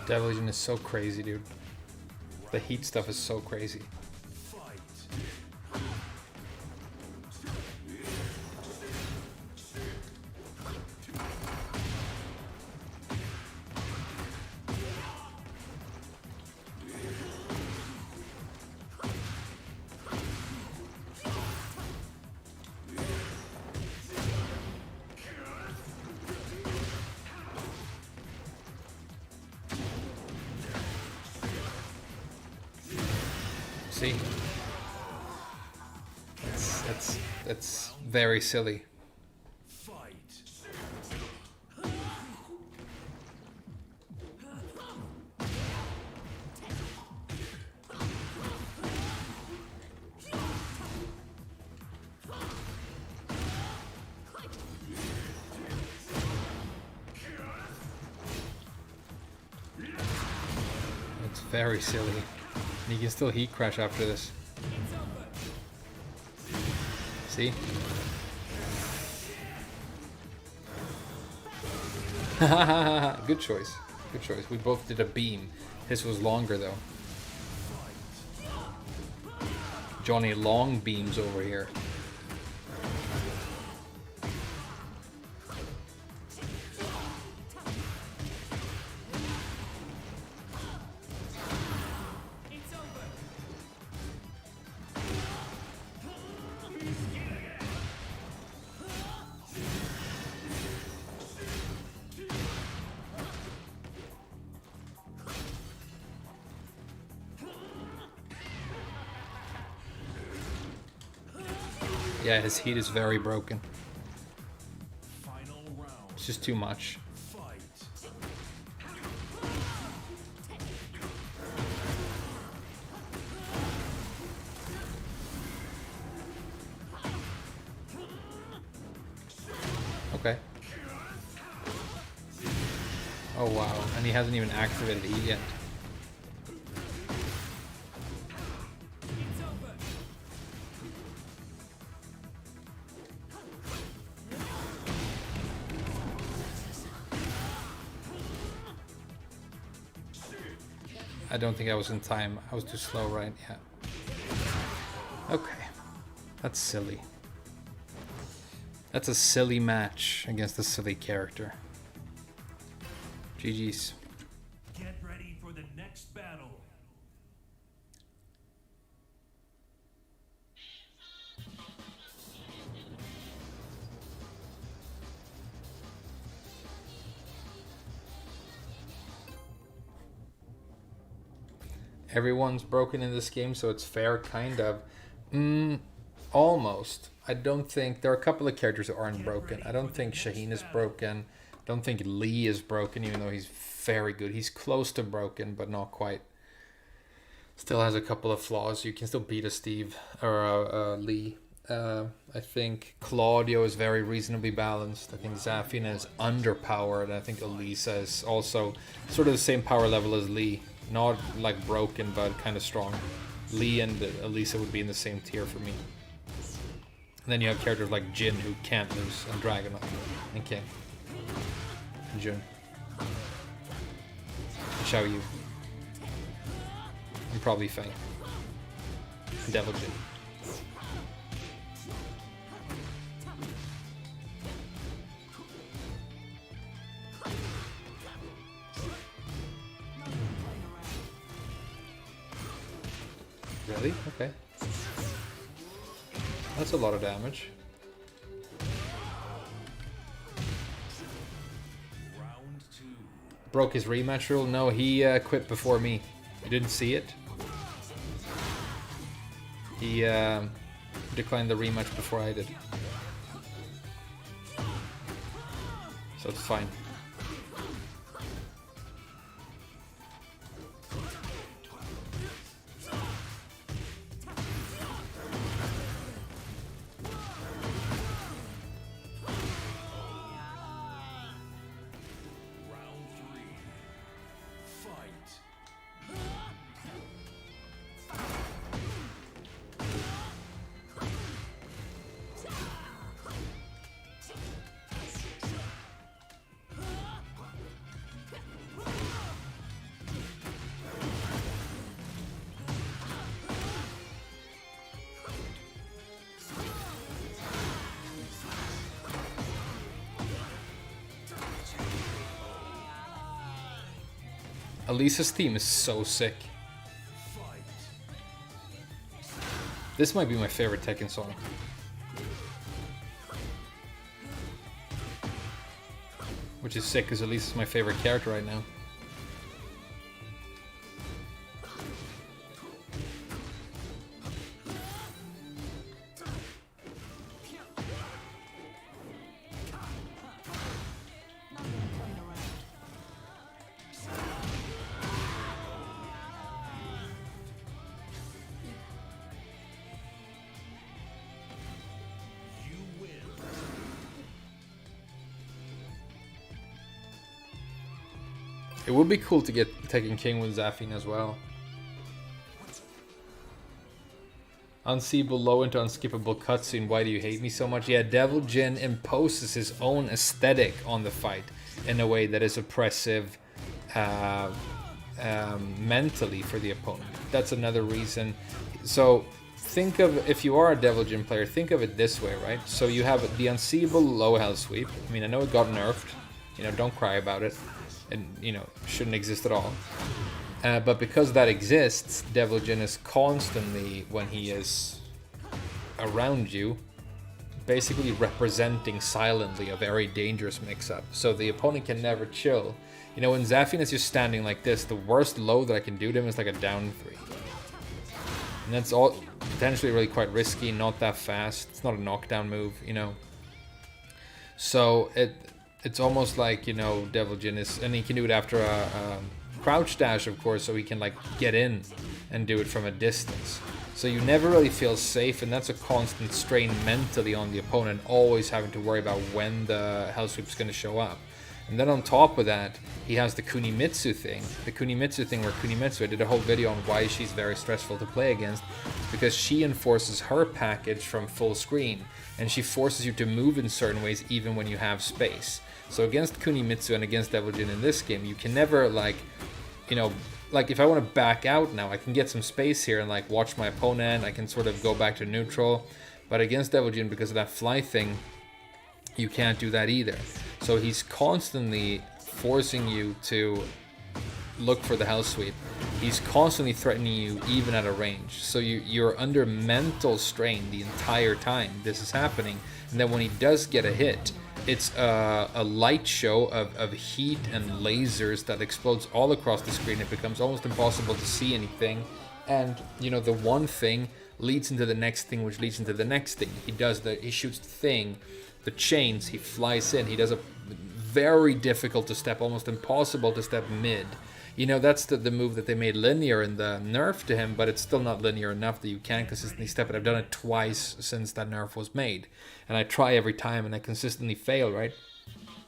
Devolution is so crazy, dude. The heat stuff is so crazy. See? That's very silly. Fight. It's very silly. And you can still heat crash after this. See? Good choice. Good choice. We both did a beam. His was longer though. Johnny long beams over here. Yeah, his heat is very broken. Final round. It's just too much. Fight. Okay. Oh wow, and he hasn't even activated heat yet. I don't think I was in time. I was too slow, right? Yeah. Okay. That's silly. That's a silly match against a silly character. GG's. Get ready for the next battle. Everyone's broken in this game, so it's fair, kind of. Almost. I don't think... There are a couple of characters that aren't broken. I don't think Shaheen is broken. I don't think Lee is broken, even though he's very good. He's close to broken, but not quite. Still has a couple of flaws. You can still beat a Steve or a Lee. I think Claudio is very reasonably balanced. I think Zafina is underpowered. I think Elisa is also sort of the same power level as Lee. Not like broken, but kind of strong. Lee and Elisa would be in the same tier for me. And then you have characters like Jin who can't lose, and Dragonite, and King, and Jun, and Xiao Yu, and probably Feng, and Devil Jin. Really? Okay. That's a lot of damage. Round 2. Broke his rematch rule? No, he quit before me. You didn't see it? He declined the rematch before I did. So it's fine. Round 3. Fight. Elisa's theme is so sick. Fight. This might be my favorite Tekken song. Which is sick because Elisa's my favorite character right now. It would be cool to get Tekken King with Zafin as well. Unseeable low into unskippable cutscene. Why do you hate me so much? Yeah, Devil Jin imposes his own aesthetic on the fight in a way that is oppressive mentally for the opponent. That's another reason. So think of, if you are a Devil Jin player, think of it this way, right? So you have the unseeable low hell sweep. I mean, I know it got nerfed. You know, don't cry about it. And, you know, shouldn't exist at all. But because that exists, Devil Jin is constantly, when he is around you, basically representing silently a very dangerous mix-up. So the opponent can never chill. You know, when Zafin is just standing like this, the worst low that I can do to him is like a down 3. And that's all potentially really quite risky, not that fast. It's not a knockdown move, you know. So it's almost like, you know, Devil Jin is, and he can do it after a crouch dash, of course, so he can like get in and do it from a distance. So you never really feel safe, and that's a constant strain mentally on the opponent, always having to worry about when the hell sweep's going to show up. And then on top of that, he has the Kunimitsu thing. The Kunimitsu thing, where Kunimitsu, I did a whole video on why she's very stressful to play against, because she enforces her package from full screen, and she forces you to move in certain ways even when you have space. So against Kunimitsu and against Devil Jin in this game, you can never, like, you know, like if I want to back out now, I can get some space here and like watch my opponent, I can sort of go back to neutral. But against Devil Jin, because of that fly thing, you can't do that either. So he's constantly forcing you to look for the hell sweep. He's constantly threatening you even at a range. So you're under mental strain the entire time this is happening. And then when he does get a hit, it's a light show of heat and lasers that explodes all across the screen. It becomes almost impossible to see anything. And, you know, the one thing leads into the next thing, which leads into the next thing. He shoots the thing, the chains, he flies in. He does a very difficult to step, almost impossible to step mid. You know, that's the move that they made linear in the nerf to him, but it's still not linear enough that you can consistently step it. I've done it twice since that nerf was made. And I try every time and I consistently fail, right?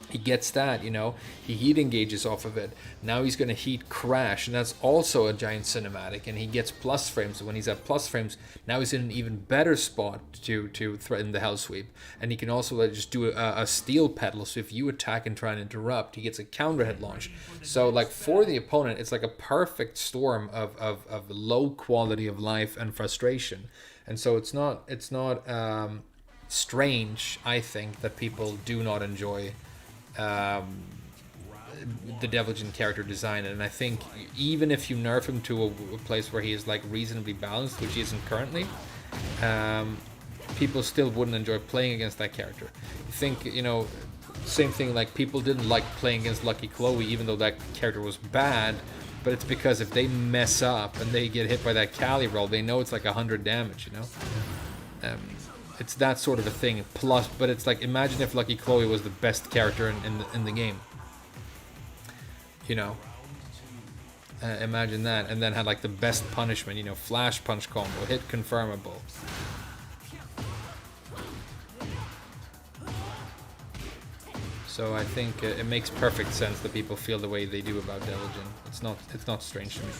He gets that, you know, he heat engages off of it. Now he's going to heat crash, and that's also a giant cinematic, and he gets plus frames. So when he's at plus frames, now he's in an even better spot to threaten the hell sweep. And he can also just do a steel pedal, so if you attack and try and interrupt, he gets a counter head launch. So like for the opponent, it's like a perfect storm of low quality of life and frustration. And so it's not strange, I think, that people do not enjoy the Devil Jin character design. And I think even if you nerf him to a place where he is like reasonably balanced, which he isn't currently, people still wouldn't enjoy playing against that character. You think, you know, same thing, like people didn't like playing against Lucky Chloe even though that character was bad, but it's because if they mess up and they get hit by that Kali roll, they know it's like 100 damage, you know. It's that sort of a thing. Plus, but it's like, imagine if Lucky Chloe was the best character in the game. You know, imagine that, and then had like the best punishment. You know, flash punch combo, hit confirmable. So I think it makes perfect sense that people feel the way they do about Devil Jin. It's not strange to me.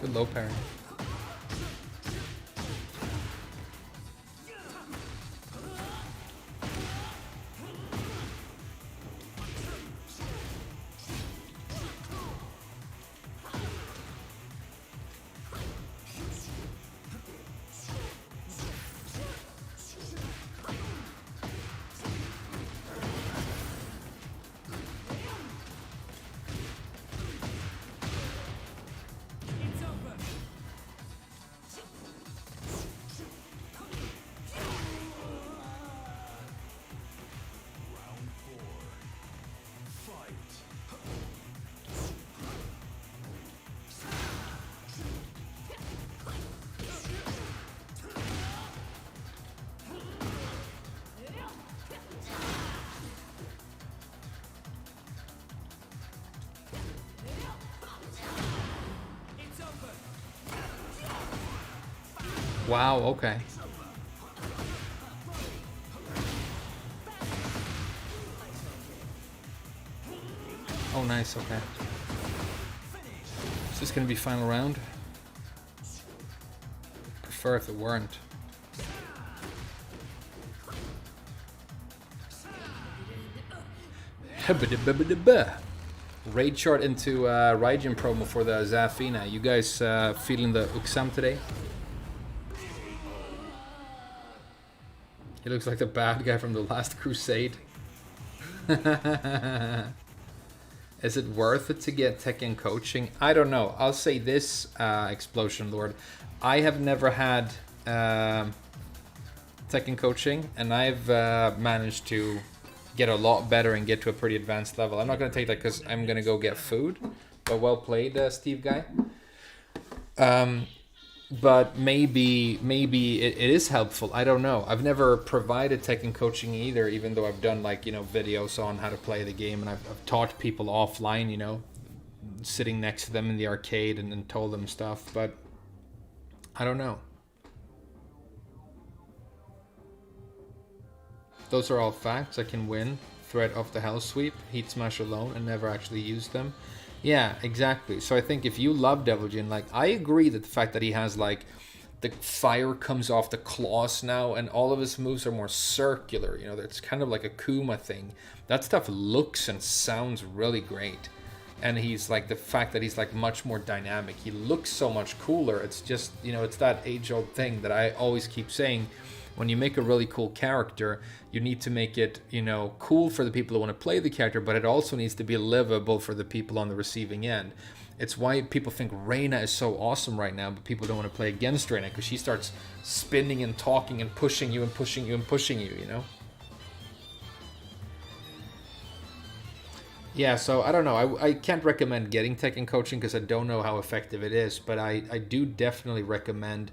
Good low parry. Wow, okay. Oh, nice, okay. Is this gonna be final round? Prefer if it weren't. Raid chart into Raijin promo for the Zafina. You guys feeling the Uxam today? He looks like the bad guy from the Last Crusade. Is it worth it to get Tekken coaching? I don't know. I'll say this, Explosion Lord. I have never had Tekken coaching, and I've managed to get a lot better and get to a pretty advanced level. I'm not going to take that because I'm going to go get food. But well played, Steve Guy. But maybe it is helpful. I don't know. I've never provided Tekken coaching either, even though I've done like, videos on how to play the game, and I've taught people offline, sitting next to them in the arcade and told them stuff. But I don't know. Those are all facts. I can win. Threat of the Hell Sweep, Heat Smash alone, and never actually use them. Yeah, exactly. So I think if you love Devil Jin, like, I agree that the fact that he has, like, the fire comes off the claws now, and all of his moves are more circular. It's kind of like a Kuma thing. That stuff looks and sounds really great. And he's, like, the fact that he's, like, much more dynamic. He looks so much cooler. It's just, it's that age-old thing that I always keep saying. When you make a really cool character, you need to make it, cool for the people who want to play the character, but it also needs to be livable for the people on the receiving end. It's why people think Reina is so awesome right now, but people don't want to play against Reina, because she starts spinning and talking and pushing you and pushing you and pushing you, Yeah, so I don't know. I can't recommend getting Tekken coaching because I don't know how effective it is, but I do definitely recommend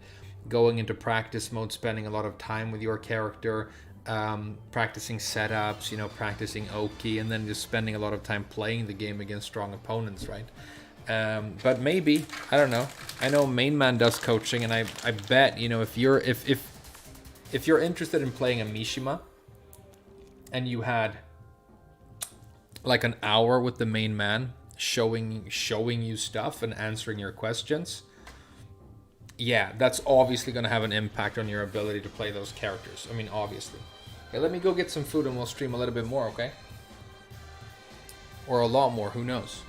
going into practice mode, spending a lot of time with your character, practicing setups, practicing Oki, and then just spending a lot of time playing the game against strong opponents, right? But maybe, I don't know. I know Main Man does coaching, and I bet, if you're interested in playing a Mishima, and you had like an hour with the Main Man showing you stuff and answering your questions, yeah, that's obviously going to have an impact on your ability to play those characters. I mean, obviously. Okay, let me go get some food and we'll stream a little bit more, okay? Or a lot more, who knows?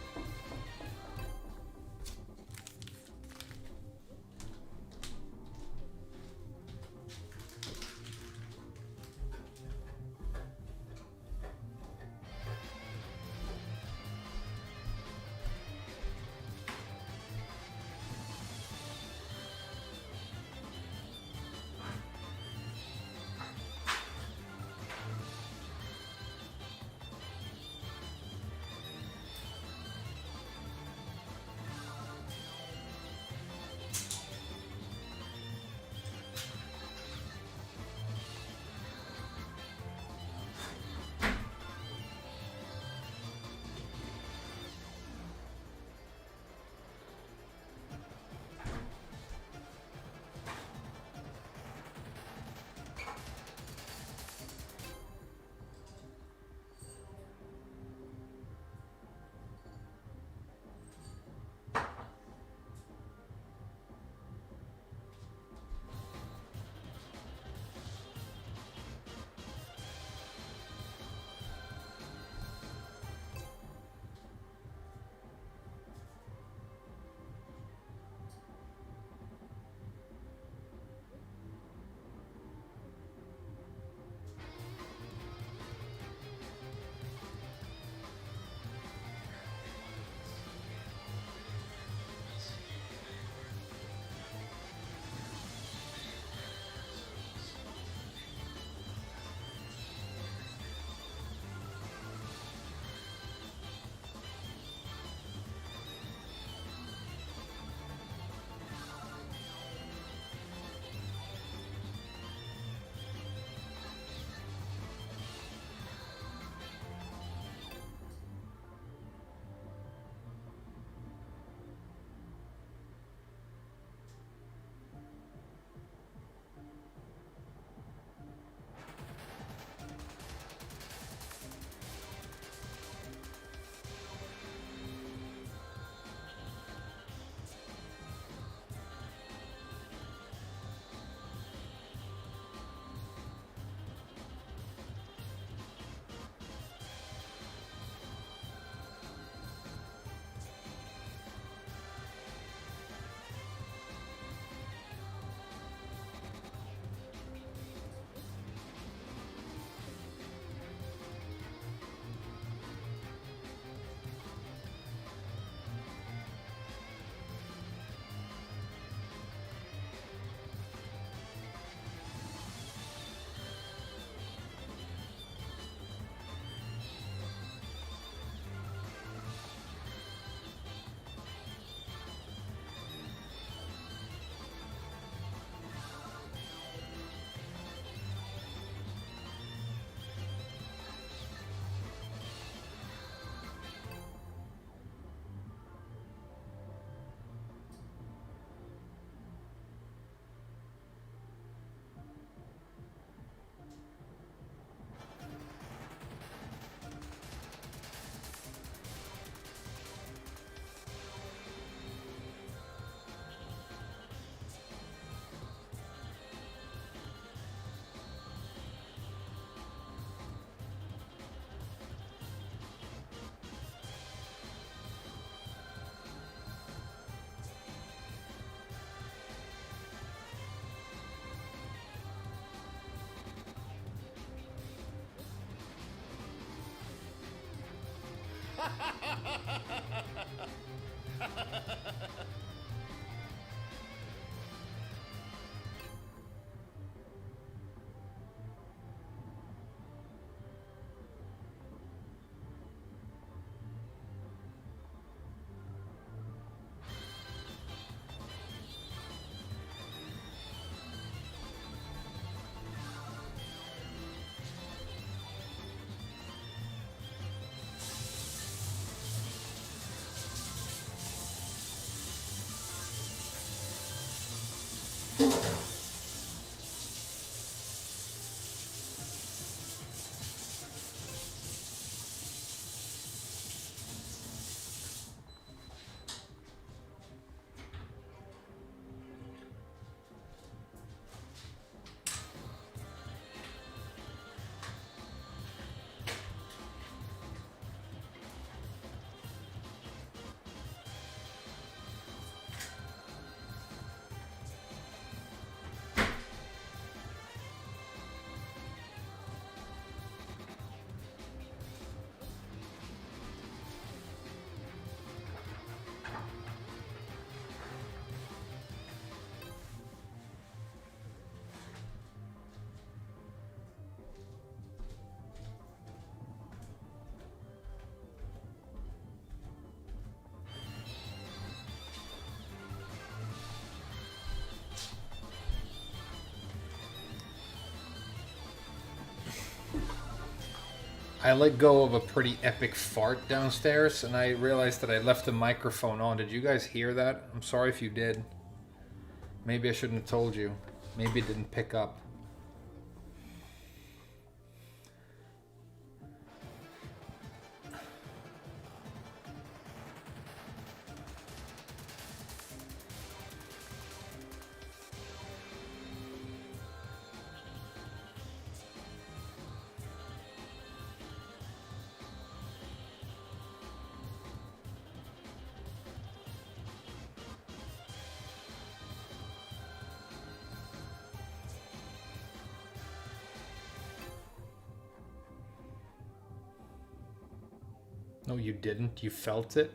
I let go of a pretty epic fart downstairs, and I realized that I left the microphone on. Did you guys hear that? I'm sorry if you did. Maybe I shouldn't have told you. Maybe it didn't pick up. No, you didn't. You felt it.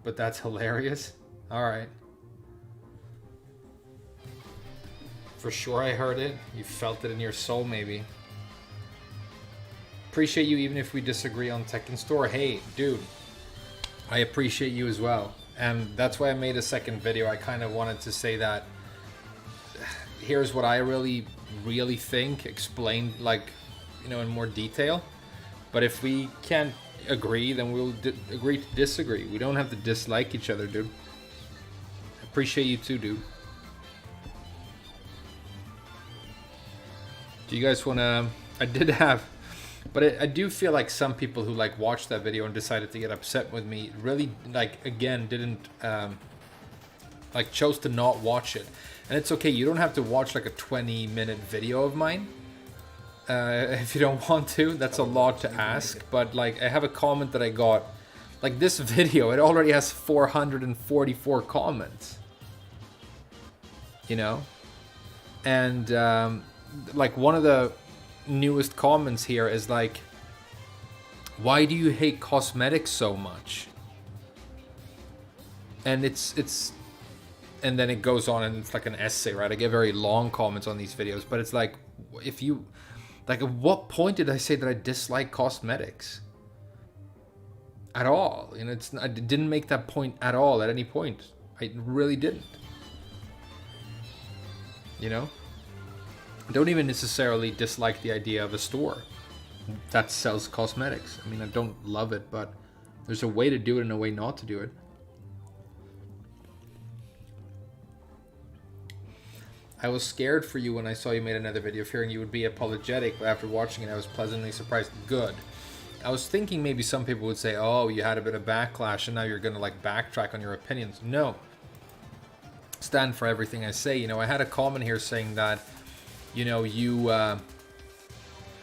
But that's hilarious. Alright. For sure I heard it. You felt it in your soul, maybe. Appreciate you even if we disagree on Tekken Store. Hey, dude. I appreciate you as well. And that's why I made a second video. I kind of wanted to say that here's what I really think, explained, like, you know, in more detail. But if we can't agree, then we'll agree to disagree. We don't have to dislike each other, dude. Appreciate you too, dude. Do you guys want to... I did have... But I do feel like some people who like watched that video and decided to get upset with me really, like, again, didn't like, chose to not watch it. And it's okay, you don't have to watch like a 20-minute video of mine if you don't want to. That's a lot to ask. But like, I have a comment that I got, like, this video, it already has 444 comments, you know. And like, one of the newest comments here is like, why do you hate cosmetics so much? And it's and then it goes on and it's like an essay, right? I get very long comments on these videos, but it's like, if you, like, at what point did I say that I dislike cosmetics? At all. You know, I didn't make that point at all at any point. I really didn't. You know? I don't even necessarily dislike the idea of a store that sells cosmetics. I mean, I don't love it, but there's a way to do it and a way not to do it. I was scared for you when I saw you made another video, fearing you would be apologetic, but after watching it, I was pleasantly surprised. Good. I was thinking maybe some people would say, oh, you had a bit of backlash and now you're going to, like, backtrack on your opinions. No. Stand for everything I say. You know, I had a comment here saying that, you know, you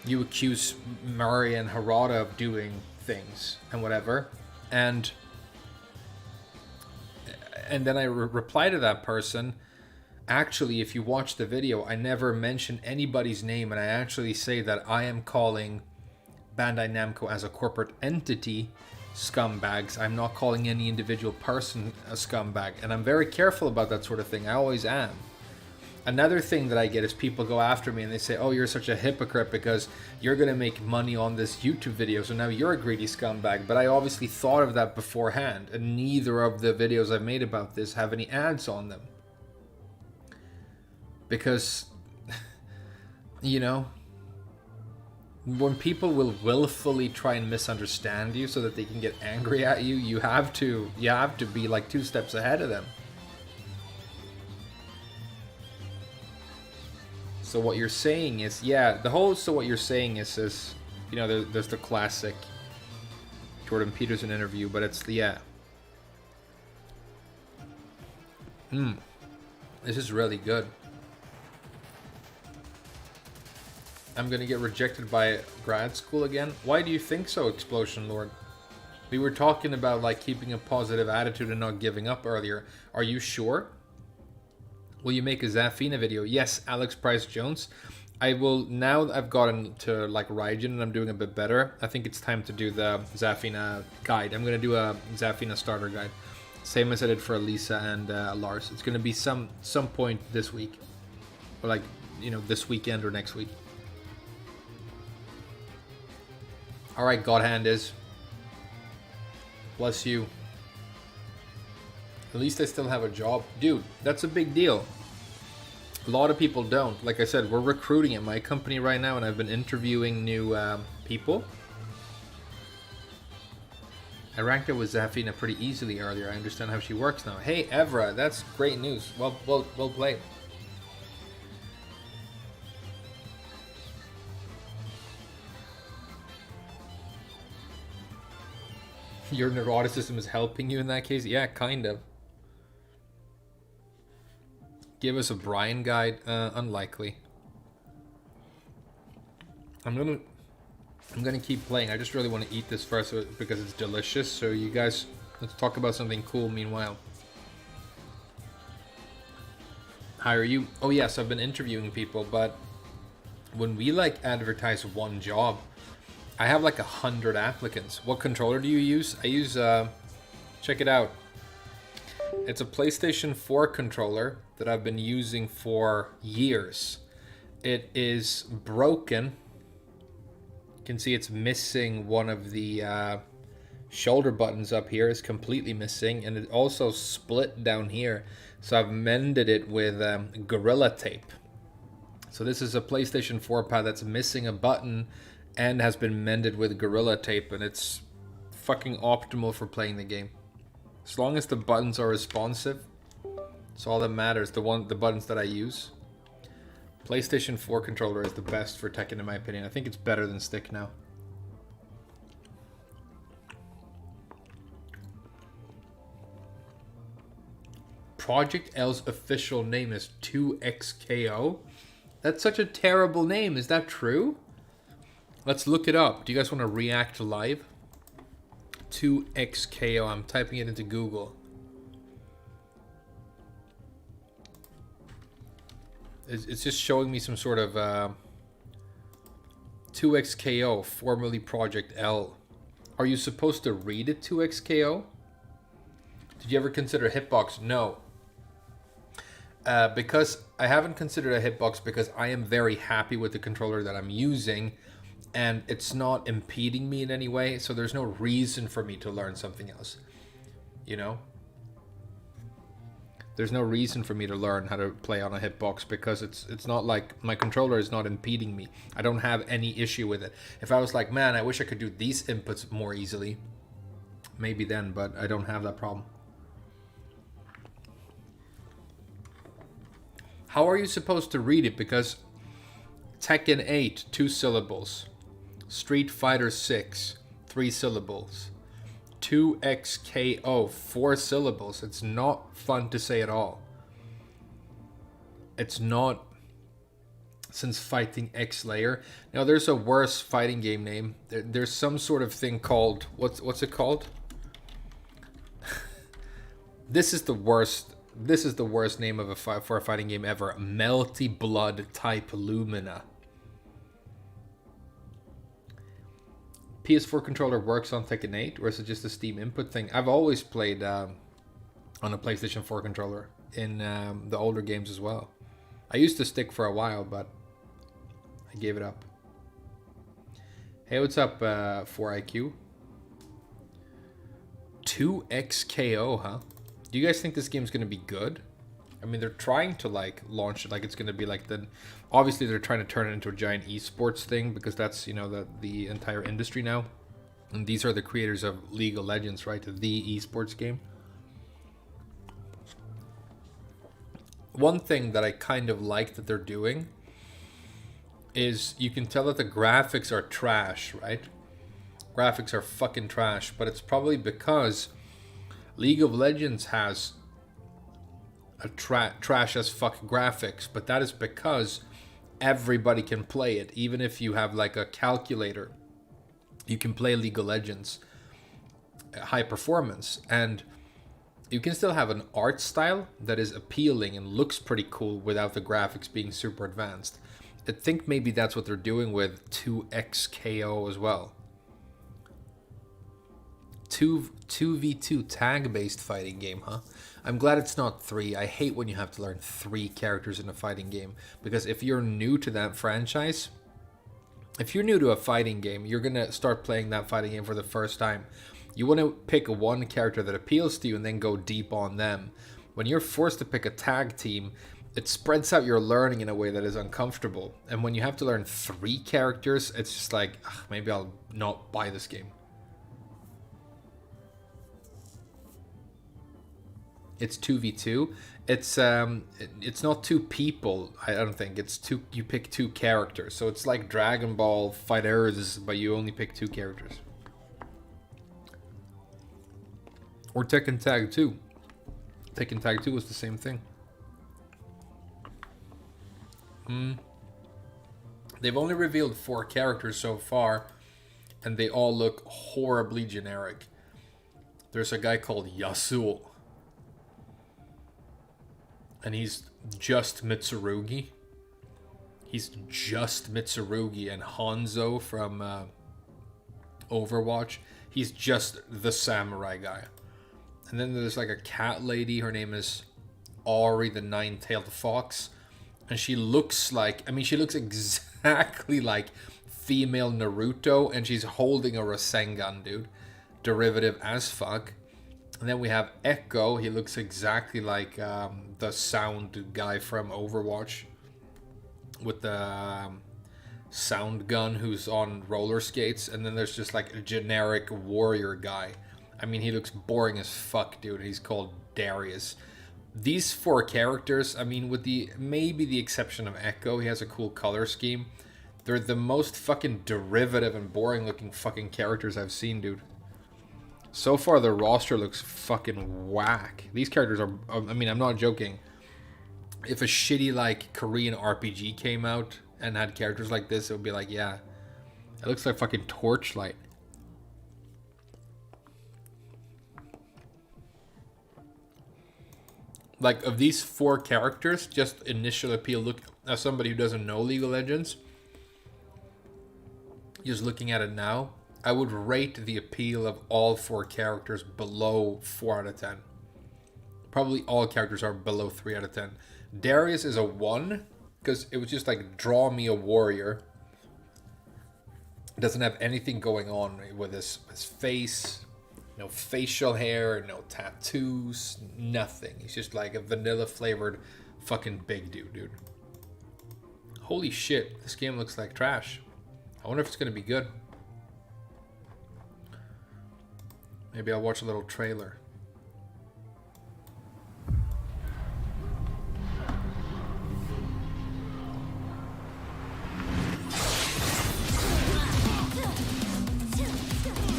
accuse Murray and Harada of doing things and whatever. And then I reply to that person, actually, if you watch the video, I never mention anybody's name, and I actually say that I am calling Bandai Namco as a corporate entity scumbags. I'm not calling any individual person a scumbag, and I'm very careful about that sort of thing. I always am. Another thing that I get is people go after me and they say, oh, you're such a hypocrite because you're going to make money on this YouTube video, so now you're a greedy scumbag. But I obviously thought of that beforehand, and neither of the videos I've made about this have any ads on them. Because, you know, when people will willfully try and misunderstand you so that they can get angry at you, you have to be like 2 steps ahead of them. So what you're saying is, so what you're saying is, you know, there's the classic Jordan Peterson interview, but it's this is really good. I'm gonna get rejected by grad school again. Why do you think so, Explosion Lord? We were talking about like keeping a positive attitude and not giving up earlier. Are you sure? Will you make a Zafina video? Yes, Alex Price Jones. I will, now that I've gotten to like Raijin and I'm doing a bit better, I think it's time to do the Zafina guide. I'm going to do a Zafina starter guide. Same as I did for Elisa and Lars. It's going to be some point this week. Or like, you know, this weekend or next week. Alright, Godhand is. Bless you. At least I still have a job. Dude, that's a big deal. A lot of people don't. Like I said, we're recruiting at my company right now and I've been interviewing new people. I ranked her with Zafina pretty easily earlier. I understand how she works now. Hey, Evra, that's great news. Well played. Your neuroticism is helping you in that case? Yeah, kind of. Give us a Brian guide? Unlikely. I'm gonna keep playing. I just really want to eat this first because it's delicious. So you guys, let's talk about something cool meanwhile. Hire you? Oh yes, I've been interviewing people, but when we like advertise one job, I have like 100 applicants. What controller do you use? I use, check it out. It's a PlayStation 4 controller that I've been using for years. It is broken. You can see it's missing one of the shoulder buttons up here. It's completely missing, and it also split down here. So I've mended it with Gorilla Tape. So this is a PlayStation 4 pad that's missing a button and has been mended with Gorilla Tape, and it's fucking optimal for playing the game. As long as the buttons are responsive, it's all that matters. The buttons that I use. PlayStation 4 controller is the best for Tekken in my opinion. I think it's better than Stick now. Project L's official name is 2XKO? That's such a terrible name. Is that true? Let's look it up. Do you guys want to react live? 2XKO. I'm typing it into Google. It's just showing me some sort of 2XKO, formerly Project L. Are you supposed to read it 2XKO? Did you ever consider Hitbox? No. Because I haven't considered a Hitbox because I am very happy with the controller that I'm using. And it's not impeding me in any way, so there's no reason for me to learn something else. You know? There's no reason for me to learn how to play on a Hitbox because it's not like my controller is not impeding me. I don't have any issue with it. If I was like, man, I wish I could do these inputs more easily, maybe then, but I don't have that problem. How are you supposed to read it? Because Tekken 8, 2 syllables. Street Fighter 6, 3 syllables. 2XKO, 4 syllables. It's not fun to say at all. It's not since Fighting X Layer. Now there's a worse fighting game name. There's some sort of thing called, what's it called? This is the worst name of for a fighting game ever. Melty Blood Type Lumina. PS4 controller works on Tekken 8, or is it just a Steam input thing? I've always played on a PlayStation 4 controller in the older games as well. I used to stick for a while, but I gave it up. Hey, what's up, 4IQ? 2XKO, huh? Do you guys think this game's going to be good? I mean, they're trying to like launch it like it's going to be like the... Obviously, they're trying to turn it into a giant esports thing because that's, you know, the entire industry now. And these are the creators of League of Legends, right? The esports game. One thing that I kind of like that they're doing is you can tell that the graphics are trash, right? Graphics are fucking trash, but it's probably because League of Legends has a trash as fuck graphics, but that is because everybody can play it. Even if you have like a calculator, you can play League of Legends high performance, and you can still have an art style that is appealing and looks pretty cool without the graphics being super advanced. I think maybe that's what they're doing with 2XKO as well. 2v2 tag-based fighting game, huh? I'm glad it's not 3. I hate when you have to learn 3 characters in a fighting game, because if you're new to that franchise, if you're new to a fighting game, you're gonna start playing that fighting game for the first time. You want to pick one character that appeals to you and then go deep on them. When you're forced to pick a tag team, it spreads out your learning in a way that is uncomfortable. And when you have to learn 3 characters, it's just like, maybe I'll not buy this game. It's 2v2. It's not 2 people, I don't think. It's 2. You pick 2 characters. So it's like Dragon Ball FighterZ, but you only pick 2 characters. Or Tekken Tag 2. Tekken Tag 2 was the same thing. They've only revealed 4 characters so far, and they all look horribly generic. There's a guy called Yasuo, and he's just Mitsurugi. He's just Mitsurugi, and Hanzo from Overwatch, he's just the samurai guy. And then there's like a cat lady, her name is Ori the Nine-Tailed Fox. And she looks like, I mean, she looks exactly like female Naruto, and she's holding a Rasengan, dude. Derivative as fuck. And then we have Echo. He looks exactly like the sound guy from Overwatch. With the sound gun who's on roller skates. And then there's just like a generic warrior guy. I mean, he looks boring as fuck, dude. He's called Darius. These 4 characters, I mean, with maybe the exception of Echo, he has a cool color scheme. They're the most fucking derivative and boring looking fucking characters I've seen, dude. So far, the roster looks fucking whack. These characters are, I mean, I'm not joking. If a shitty, like, Korean RPG came out and had characters like this, it would be like, yeah. It looks like fucking Torchlight. Like, of these 4 characters, just initial appeal, look, as somebody who doesn't know League of Legends, just looking at it now, I would rate the appeal of all 4 characters below 4 out of 10. Probably all characters are below 3 out of 10. Darius is a 1, because it was just like, draw me a warrior. Doesn't have anything going on with his face. No facial hair, no tattoos, nothing. He's just like a vanilla flavored fucking big dude. Holy shit, this game looks like trash. I wonder if it's gonna be good. Maybe I'll watch a little trailer.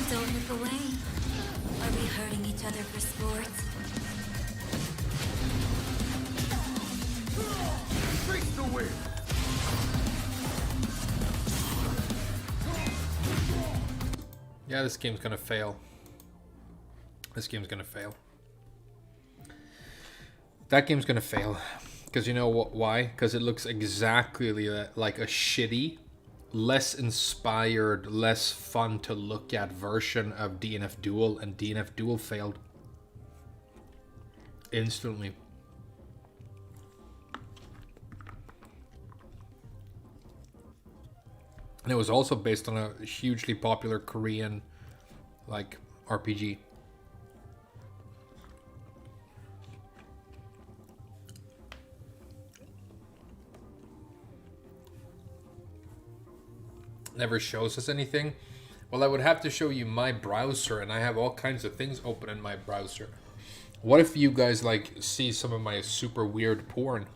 Don't look away. Are we hurting each other for sport? Face the wind. Yeah, this game's gonna fail. This game's gonna fail. That game's gonna fail. Because you know why? Because it looks exactly like a shitty less inspired, less fun to look at version of DNF Duel, and DNF Duel failed instantly. And it was also based on a hugely popular Korean like RPG. Never shows us anything. Well, I would have to show you my browser, and I have all kinds of things open in my browser. What if you guys like see some of my super weird porn?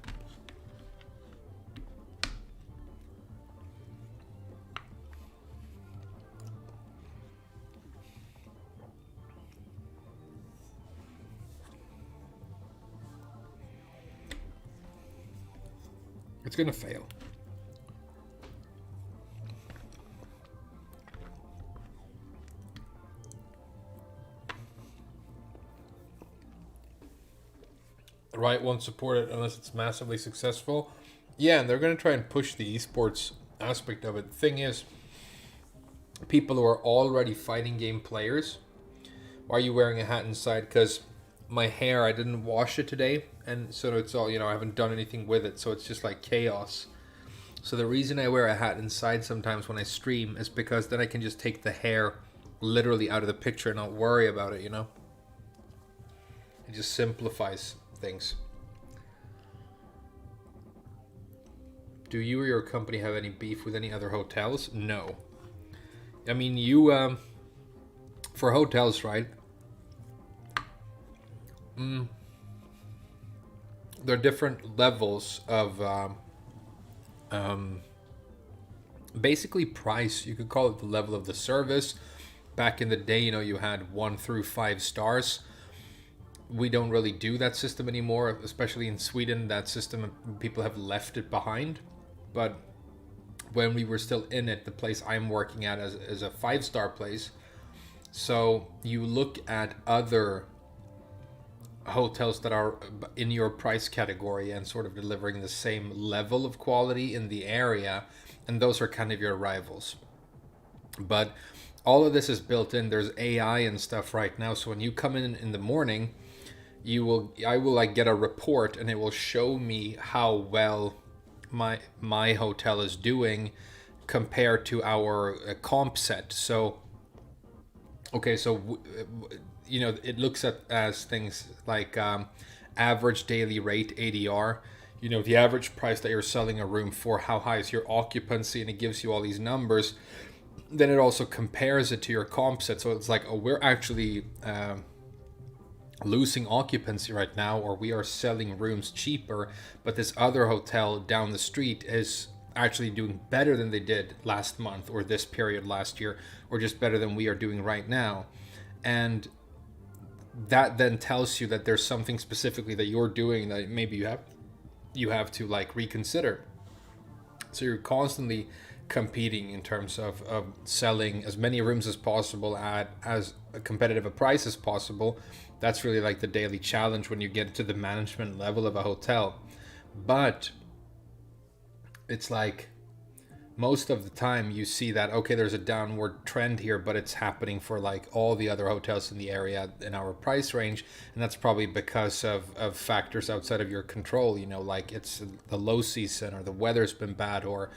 It's gonna fail. Riot won't support it unless it's massively successful. Yeah, and they're going to try and push the esports aspect of it. The thing is, people who are already fighting game players, why are you wearing a hat inside? Because my hair, I didn't wash it today, and so it's all, I haven't done anything with it, so it's just like chaos. So the reason I wear a hat inside sometimes when I stream is because then I can just take the hair literally out of the picture and not worry about it, It just simplifies things. Do you or your company have any beef with any other hotels? No. I mean, you for hotels, right? There are different levels of basically price. You could call it the level of the service. Back in the day, you had 1 through 5 stars. We don't really do that system anymore, especially in Sweden. That system, people have left it behind. But when we were still in it, the place I'm working at is a 5-star place. So you look at other hotels that are in your price category and sort of delivering the same level of quality in the area, and those are kind of your rivals. But all of this is built in. There's AI and stuff right now. So when you come in the morning, I will like get a report, and it will show me how well my hotel is doing compared to our comp set. So okay, so it looks at as things like average daily rate, ADR, the average price that you're selling a room for, how high is your occupancy, and it gives you all these numbers. Then it also compares it to your comp set. So it's like, oh, we're actually losing occupancy right now, or we are selling rooms cheaper, but this other hotel down the street is actually doing better than they did last month or this period last year, or just better than we are doing right now. And that then tells you that there's something specifically that you're doing that maybe you have to like reconsider. So you're constantly competing in terms of selling as many rooms as possible at as competitive a price as possible. That's really like the daily challenge when you get to the management level of a hotel. But it's like most of the time you see that, okay, there's a downward trend here, but it's happening for like all the other hotels in the area in our price range. And that's probably because of factors outside of your control, like it's the low season, or the weather's been bad, or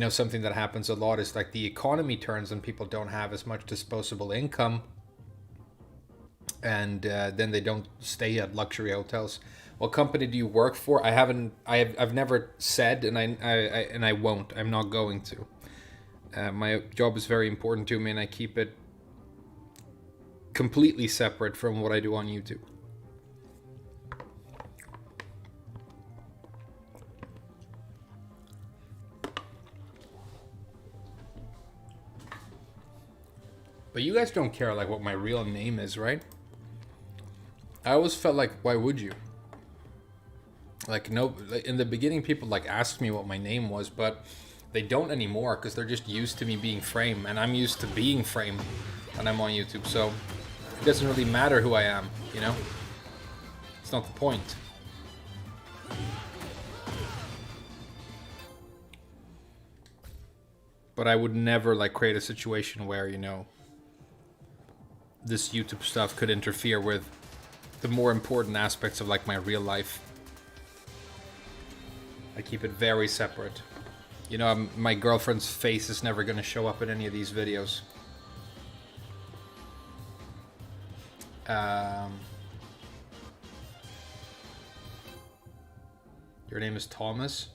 something that happens a lot is like the economy turns and people don't have as much disposable income, and then they don't stay at luxury hotels. What company do you work for? I've never said, and I won't. I'm not going to. My job is very important to me, and I keep it completely separate from what I do on YouTube. But you guys don't care like what my real name is, right? I always felt like, why would you? Like, no, in the beginning, people like asked me what my name was, but they don't anymore because they're just used to me being Frame, and I'm used to being Frame when I'm on YouTube. So it doesn't really matter who I am, It's not the point. But I would never like create a situation where, you know, this YouTube stuff could interfere with the more important aspects of like my real life. I keep it very separate. You know, my girlfriend's face is never going to show up in any of these videos. Your name is Thomas?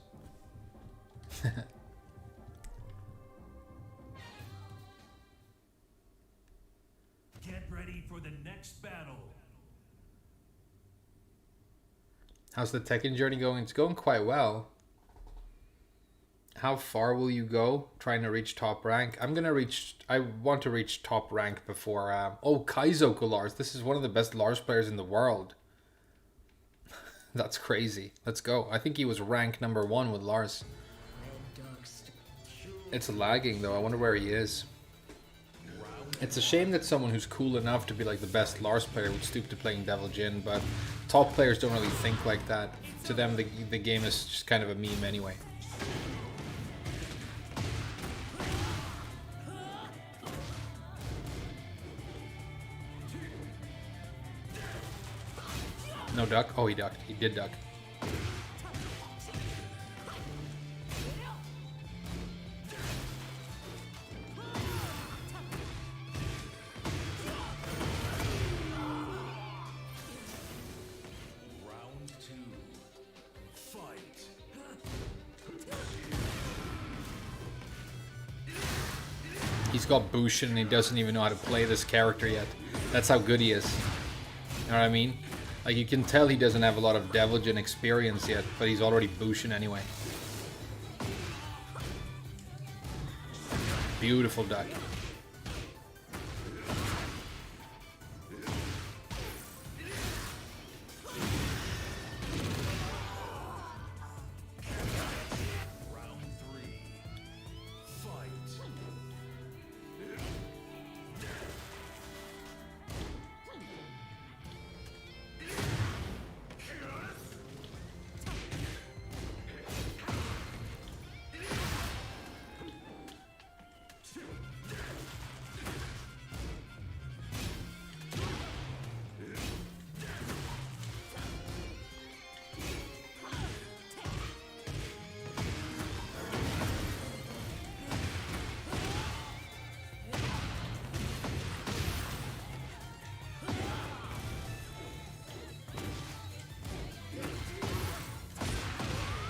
Get ready for the next battle. How's the Tekken journey going? It's going quite well. How far will you go trying to reach top rank? I want to reach top rank before... oh, Kaizoku Lars. This is one of the best Lars players in the world. That's crazy. Let's go. I think he was rank number 1 with Lars. It's lagging though. I wonder where he is. It's a shame that someone who's cool enough to be like the best Lars player would stoop to playing Devil Jin, but top players don't really think like that. To them, the game is just kind of a meme anyway. No duck? Oh, he ducked. He did duck. He's got Bushin and he doesn't even know how to play this character yet. That's how good he is. You know what I mean? Like, you can tell he doesn't have a lot of Devil Jin experience yet, but he's already Bushin anyway. Beautiful duck.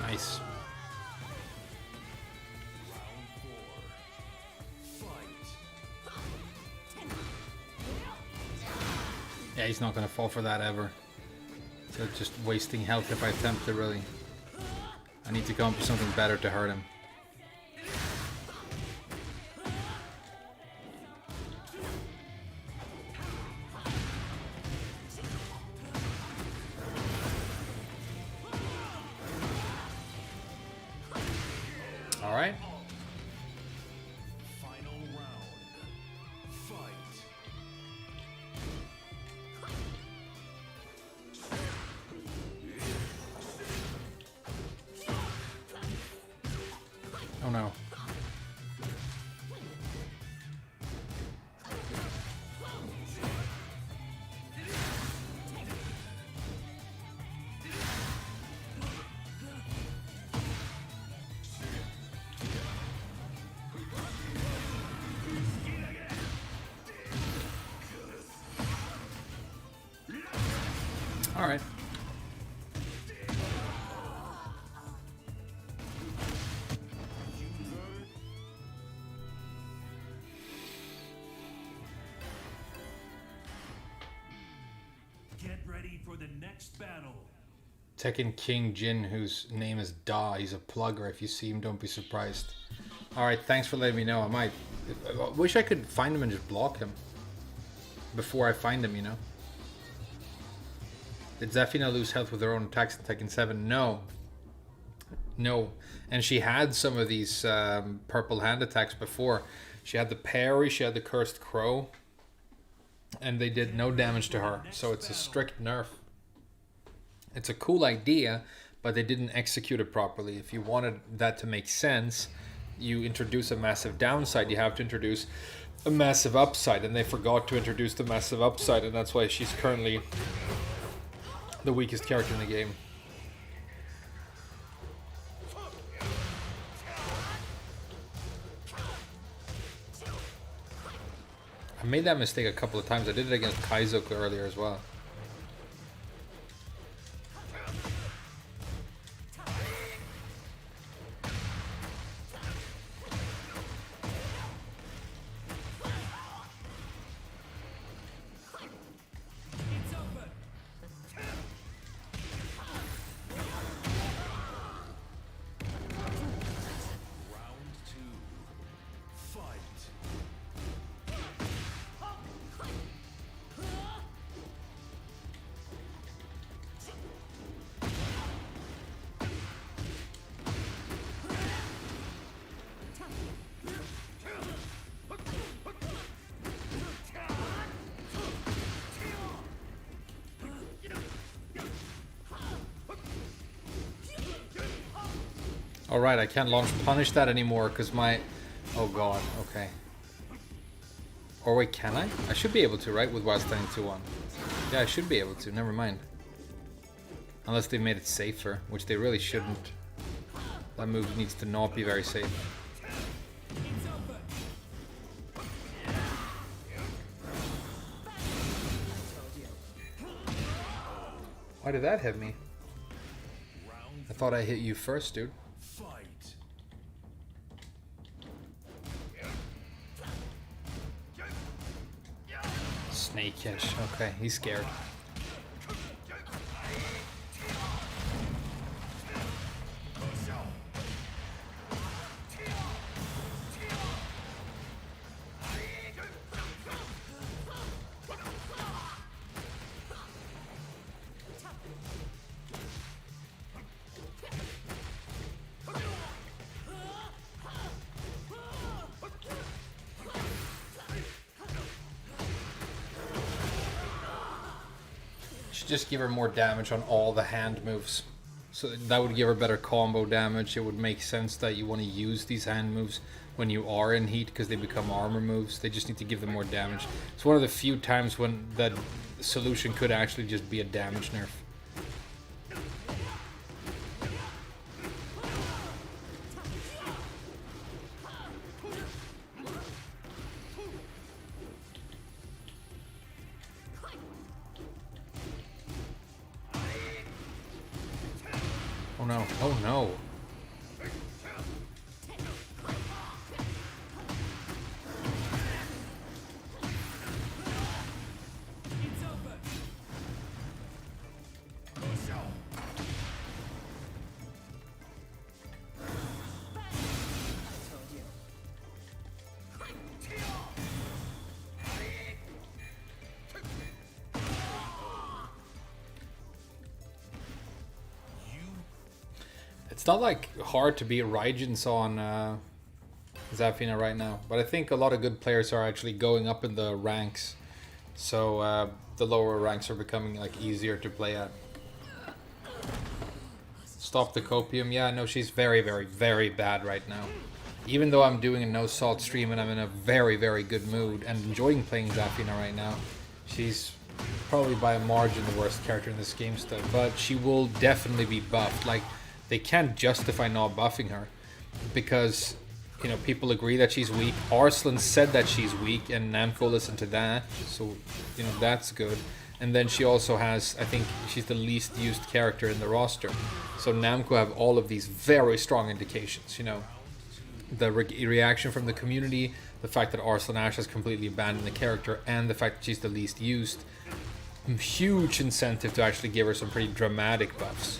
Nice. Yeah, he's not gonna fall for that ever. So just wasting health if I attempt to really. I need to come up with something better to hurt him. All right. Final round. Fight. Oh no. All right. Get ready for the next battle. Tekken King Jin, whose name is Da. He's a plugger. If you see him, don't be surprised. All right, thanks for letting me know. I wish I could find him and just block him before I find him, you know. Did Zafina lose health with her own attacks in Tekken 7? No. No. And she had some of these purple hand attacks before. She had the parry, she had the Cursed Crow, and they did no damage to her. So it's a strict nerf. It's a cool idea, but they didn't execute it properly. If you wanted that to make sense, you introduce a massive downside, you have to introduce a massive upside, and they forgot to introduce the massive upside, and that's why she's currently the weakest character in the game. I made that mistake a couple of times. I did it against Kaizoku earlier as well. Alright, I can't launch punish that anymore because my... Oh god, okay. Or wait, can I? I should be able to, right? With while standing 2-1. Yeah, I should be able to, never mind. Unless they made it safer, which they really shouldn't. That move needs to not be very safe. Why did that hit me? I thought I hit you first, dude. Snake-ish. Okay, he's scared. Just give her more damage on all the hand moves. So that would give her better combo damage. It would make sense that you want to use these hand moves when you are in heat because they become armor moves. They just need to give them more damage. It's one of the few times when that solution could actually just be a damage nerf. Oh no, oh no. It's not like hard to beat Raijins on Zafina right now, but I think a lot of good players are actually going up in the ranks, so the lower ranks are becoming like easier to play at. Stop the copium. Yeah, no, she's very, very, very bad right now. Even though I'm doing a no salt stream and I'm in a very, very good mood and enjoying playing Zafina right now, she's probably by a margin the worst character in this game still, but she will definitely be buffed. Like, they can't justify not buffing her because, you know, people agree that she's weak. Arslan said that she's weak and Namco listened to that, so, you know, that's good. And then she also has, I think she's the least used character in the roster. So Namco have all of these very strong indications, you know. The reaction from the community, the fact that Arslan Ash has completely abandoned the character, and the fact that she's the least used. Huge incentive to actually give her some pretty dramatic buffs.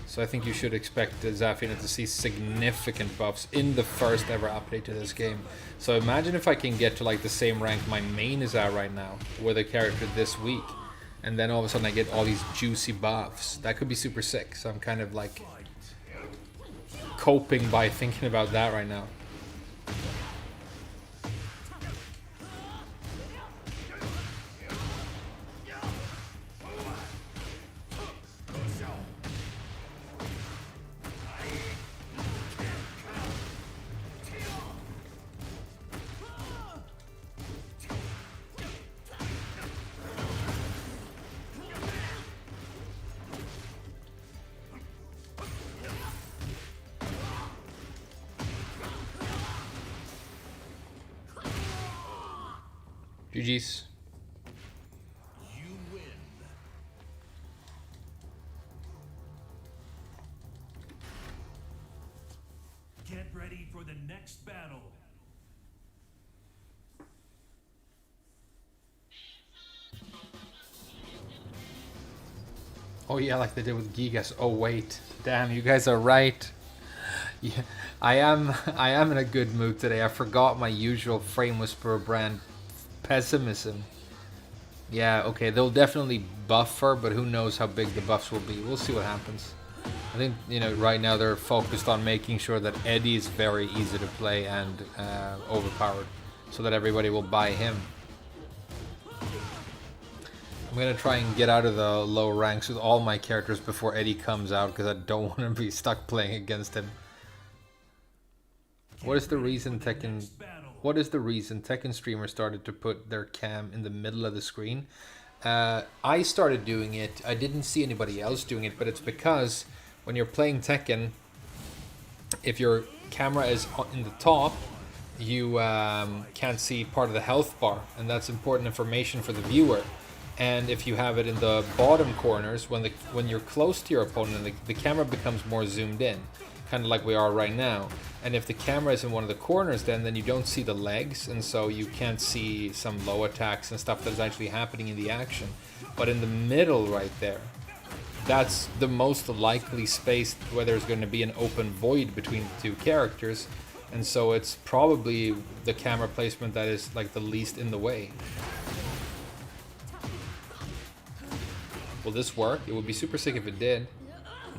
So I think you should expect Zafina to see significant buffs in the first ever update to this game. So imagine if I can get to like the same rank my main is at right now with a character this week, and then all of a sudden I get all these juicy buffs. That could be super sick. So I'm kind of like coping by thinking about that right now. GG's. You win. Get ready for the next battle. Oh yeah, like they did with Gigas. Oh wait, damn, you guys are right. Yeah, I am in a good mood today. I forgot my usual Frame Whisperer brand pessimism. Yeah, okay, they'll definitely buff her, but who knows how big the buffs will be. We'll see what happens. I think, you know, right now they're focused on making sure that Eddie is very easy to play and overpowered, so that everybody will buy him. I'm gonna try and get out of the low ranks with all my characters before Eddie comes out, because I don't want to be stuck playing against him. What is the reason Tekken? What is the reason Tekken streamers started to put their cam in the middle of the screen? I started doing it. I didn't see anybody else doing it, but it's because when you're playing Tekken, if your camera is in the top, you can't see part of the health bar, and that's important information for the viewer. And if you have it in the bottom corners, when you're close to your opponent, the camera becomes more zoomed in, kind of like we are right now. And if the camera is in one of the corners, then you don't see the legs, and so you can't see some low attacks and stuff that is actually happening in the action. But in the middle right there, that's the most likely space where there's going to be an open void between the two characters, and so it's probably the camera placement that is like the least in the way. Will this work? It would be super sick if it did.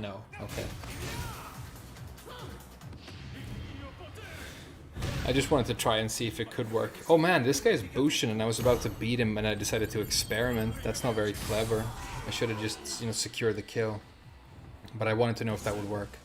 No. Okay. I just wanted to try and see if it could work. Oh man, this guy is Bushin, and I was about to beat him, and I decided to experiment. That's not very clever. I should have just, you know, secured the kill. But I wanted to know if that would work.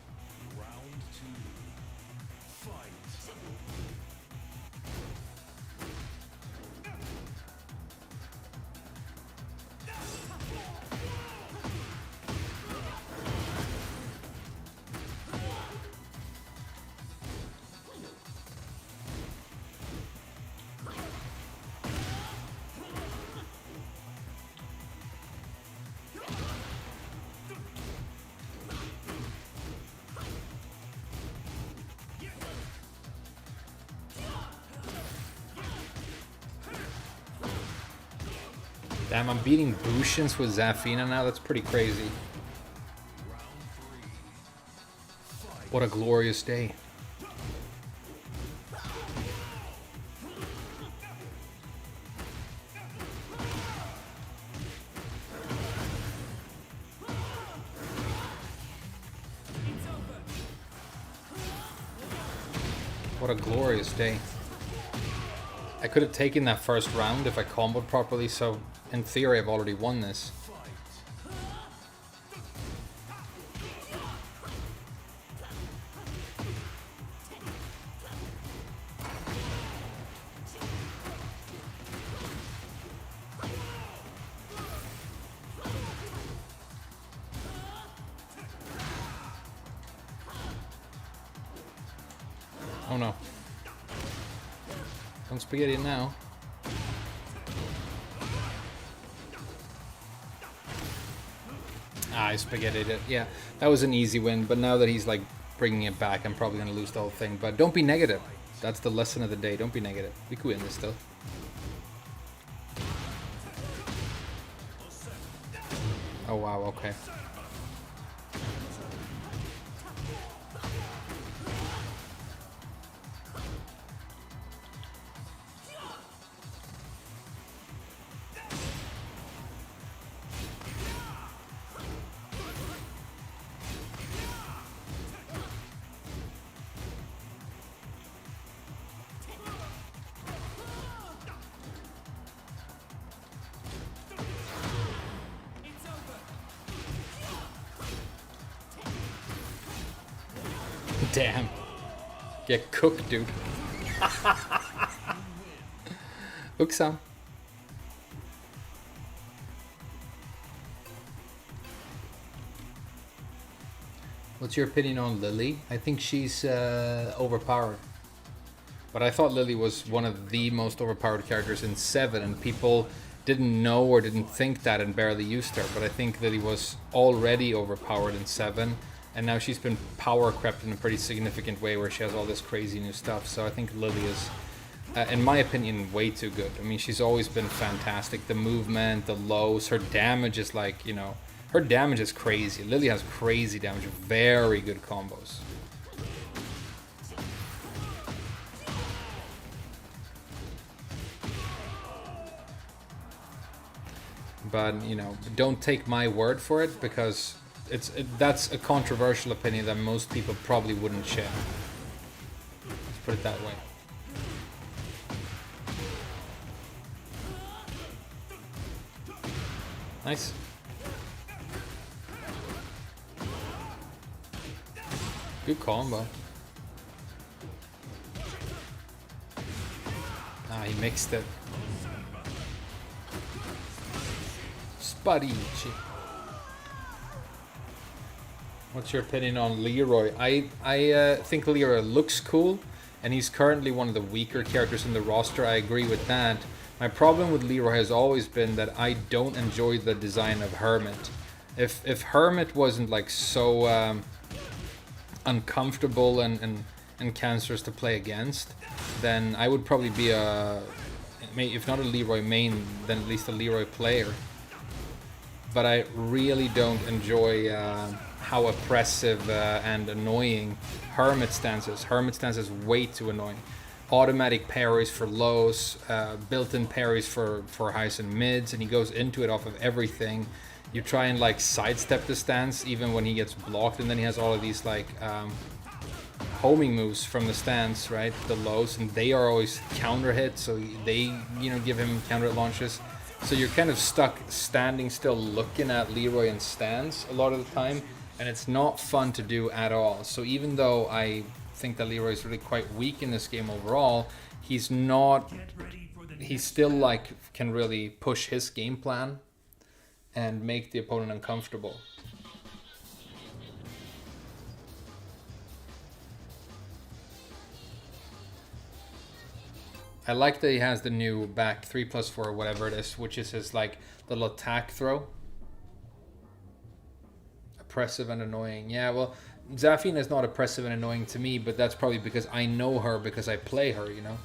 Damn, I'm beating Bushins with Zafina now? That's pretty crazy. What a glorious day. What a glorious day. I could have taken that first round if I comboed properly, so in theory I've already won this. Oh no. Don't spaghetti it now. Ah, I spaghettied it. Yeah, that was an easy win, but now that he's like bringing it back, I'm probably going to lose the whole thing. But don't be negative. That's the lesson of the day. Don't be negative. We could win this still. Oh wow, okay. Damn. Get cooked, dude. Uksam. What's your opinion on Lily? I think she's overpowered. But I thought Lily was one of the most overpowered characters in 7, and people didn't know or didn't think that and barely used her. But I think Lily was already overpowered in 7, and now she's been power crept in a pretty significant way where she has all this crazy new stuff. So I think Lily is, in my opinion, way too good. I mean, she's always been fantastic. The movement, the lows, her damage is like, you know, her damage is crazy. Lily has crazy damage, very good combos. But, you know, don't take my word for it, because that's a controversial opinion that most people probably wouldn't share. Let's put it that way. Nice. Good combo. Ah, he mixed it. Spadici. What's your opinion on Leroy? I think Leroy looks cool, and he's currently one of the weaker characters in the roster. I agree with that. My problem with Leroy has always been that I don't enjoy the design of Hermit. If Hermit wasn't like so uncomfortable and cancerous to play against, then I would probably be if not a Leroy main, then at least a Leroy player. But I really don't enjoy how oppressive and annoying Hermit stance is. Hermit stance is way too annoying. Automatic parries for lows, built-in parries for highs and mids, and he goes into it off of everything. You try and like sidestep the stance even when he gets blocked, and then he has all of these like homing moves from the stance, right? The lows, and they are always counter hit, so they, you know, give him counter hit launches. So you're kind of stuck standing still looking at Leroy in stance a lot of the time, and it's not fun to do at all. So even though I think that Leroy is really quite weak in this game overall, he's still like can really push his game plan and make the opponent uncomfortable. I like that he has the new back 3+4 or whatever it is, which is his like little attack throw. Oppressive and annoying. Yeah, well, Zafina is not oppressive and annoying to me, but that's probably because I know her because I play her, you know?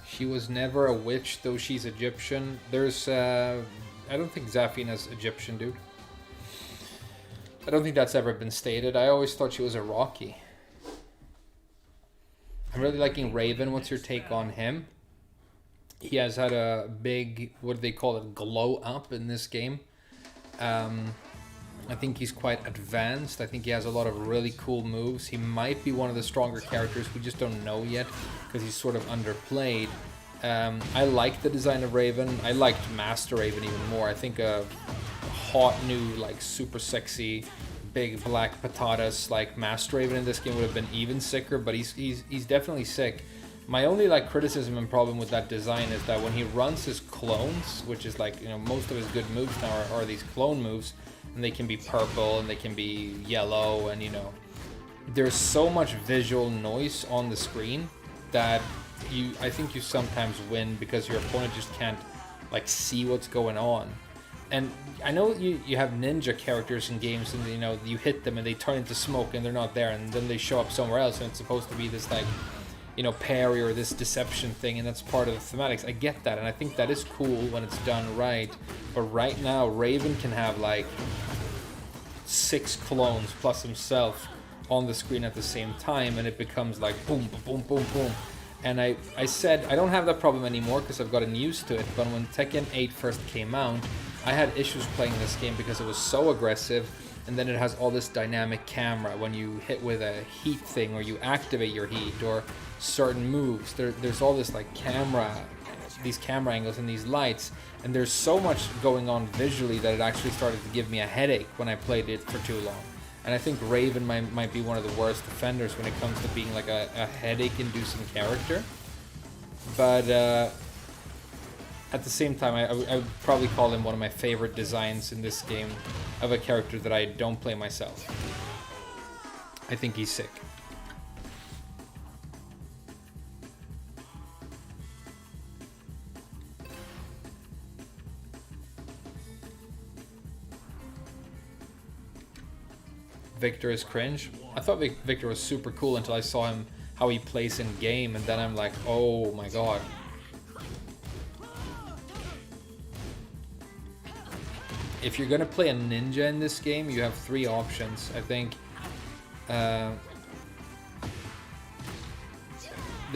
She was never a witch, though she's Egyptian. There's, I don't think Zafina's Egyptian, dude. I don't think that's ever been stated. I always thought she was a Rocky. I'm really liking Raven. What's your take on him? He has had a big, what do they call it, glow up in this game. I think he's quite advanced. I think he has a lot of really cool moves. He might be one of the stronger characters. We just don't know yet because he's sort of underplayed. I like the design of Raven. I liked Master Raven even more. I think a hot new, like super sexy, big black patatas like Master Raven in this game would have been even sicker, but he's definitely sick. My only like criticism and problem with that design is that when he runs his clones, which is like, you know, most of his good moves now are these clone moves, and they can be purple and they can be yellow, and you know, there's so much visual noise on the screen that I think you sometimes win because your opponent just can't like see what's going on. And I know you have ninja characters in games, and you know, you hit them and they turn into smoke and they're not there, and then they show up somewhere else, and it's supposed to be this like, you know, parry or this deception thing, and that's part of the thematics. I get that, and I think that is cool when it's done right. But right now, Raven can have like 6 clones plus himself on the screen at the same time, and it becomes like boom, boom, boom, boom. And I said I don't have that problem anymore because I've gotten used to it. But when Tekken 8 first came out, I had issues playing this game because it was so aggressive, and then it has all this dynamic camera when you hit with a heat thing or you activate your heat or certain moves. There's all this like these camera angles and these lights, and there's so much going on visually that it actually started to give me a headache when I played it for too long. And I think Raven might be one of the worst defenders when it comes to being like a headache-inducing character. But at the same time, I would probably call him one of my favorite designs in this game of a character that I don't play myself. I think he's sick. Victor is cringe. I thought Victor was super cool until I saw him, how he plays in game, and then I'm like, oh my god. If you're gonna play a ninja in this game, you have 3 options. I think they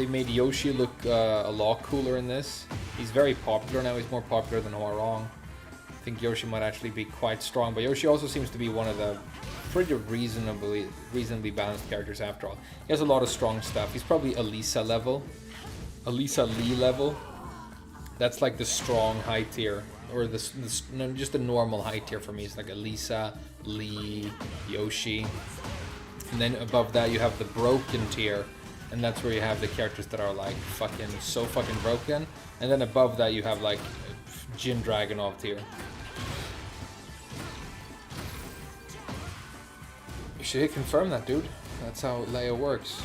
made Yoshi look a lot cooler in this. He's very popular now. He's more popular than Hwoarang. I think Yoshi might actually be quite strong, but Yoshi also seems to be one of the pretty reasonably balanced characters after all. He has a lot of strong stuff. He's probably Elisa level. Elisa Lee level. That's like the strong high tier. Or no, just the normal high tier for me. It's like Elisa, Lee, Yoshi. And then above that you have the broken tier. And that's where you have the characters that are like so fucking broken. And then above that you have like Jin Dragunov tier. You should hit confirm that, dude. That's how Leia works.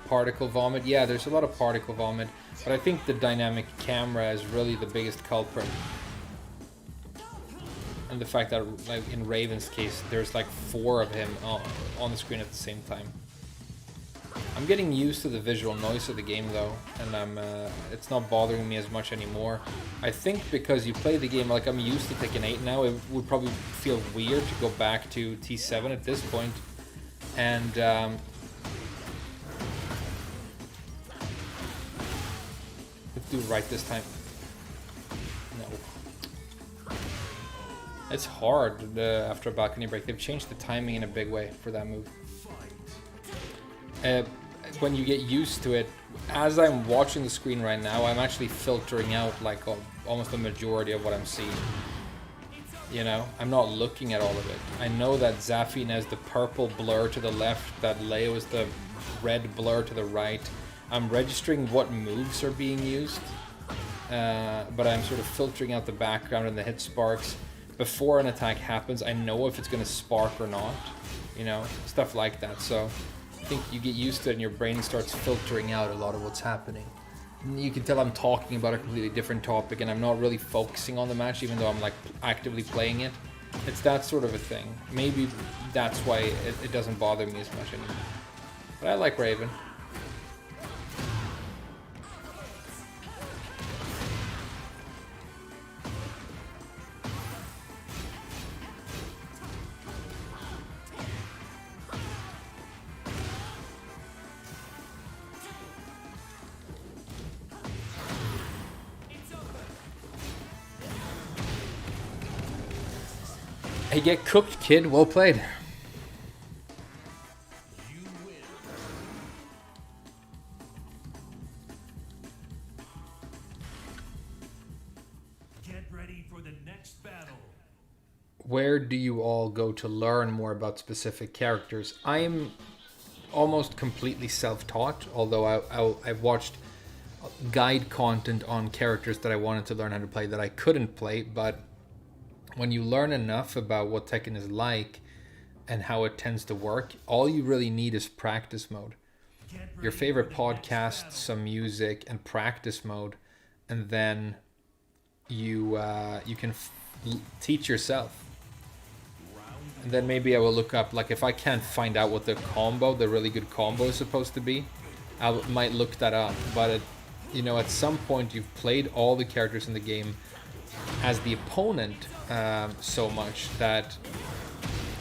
Particle vomit. Yeah, there's a lot of particle vomit, but I think the dynamic camera is really the biggest culprit. And the fact that, like in Raven's case, there's like 4 of him on the screen at the same time. I'm getting used to the visual noise of the game though, and it's not bothering me as much anymore. I think because you play the game, like I'm used to Tekken 8 now, it would probably feel weird to go back to T7 at this point. And let's do right this time. No. It's hard after a balcony break. They've changed the timing in a big way for that move. When you get used to it, as I'm watching the screen right now, I'm actually filtering out like almost the majority of what I'm seeing. You know, I'm not looking at all of it. I know that Zafin has the purple blur to the left, that Leo is the red blur to the right. I'm registering what moves are being used, but I'm sort of filtering out the background and the hit sparks. Before an attack happens, I know if it's going to spark or not, you know, stuff like that. So I think you get used to it and your brain starts filtering out a lot of what's happening. And you can tell I'm talking about a completely different topic and I'm not really focusing on the match, even though I'm like actively playing it. It's that sort of a thing. Maybe that's why it doesn't bother me as much anymore. But I like Raven. Hey, get cooked, kid. Well played. Get ready for the next battle. Where do you all go to learn more about specific characters? I am almost completely self-taught, although I've watched guide content on characters that I wanted to learn how to play that I couldn't play, but when you learn enough about what Tekken is like and how it tends to work, all you really need is practice mode. Your favorite podcast, some music, and practice mode, and then you can teach yourself. And then maybe I will look up, like if I can't find out what the really good combo is supposed to be, I might look that up. But you know, at some point you've played all the characters in the game as the opponent so much that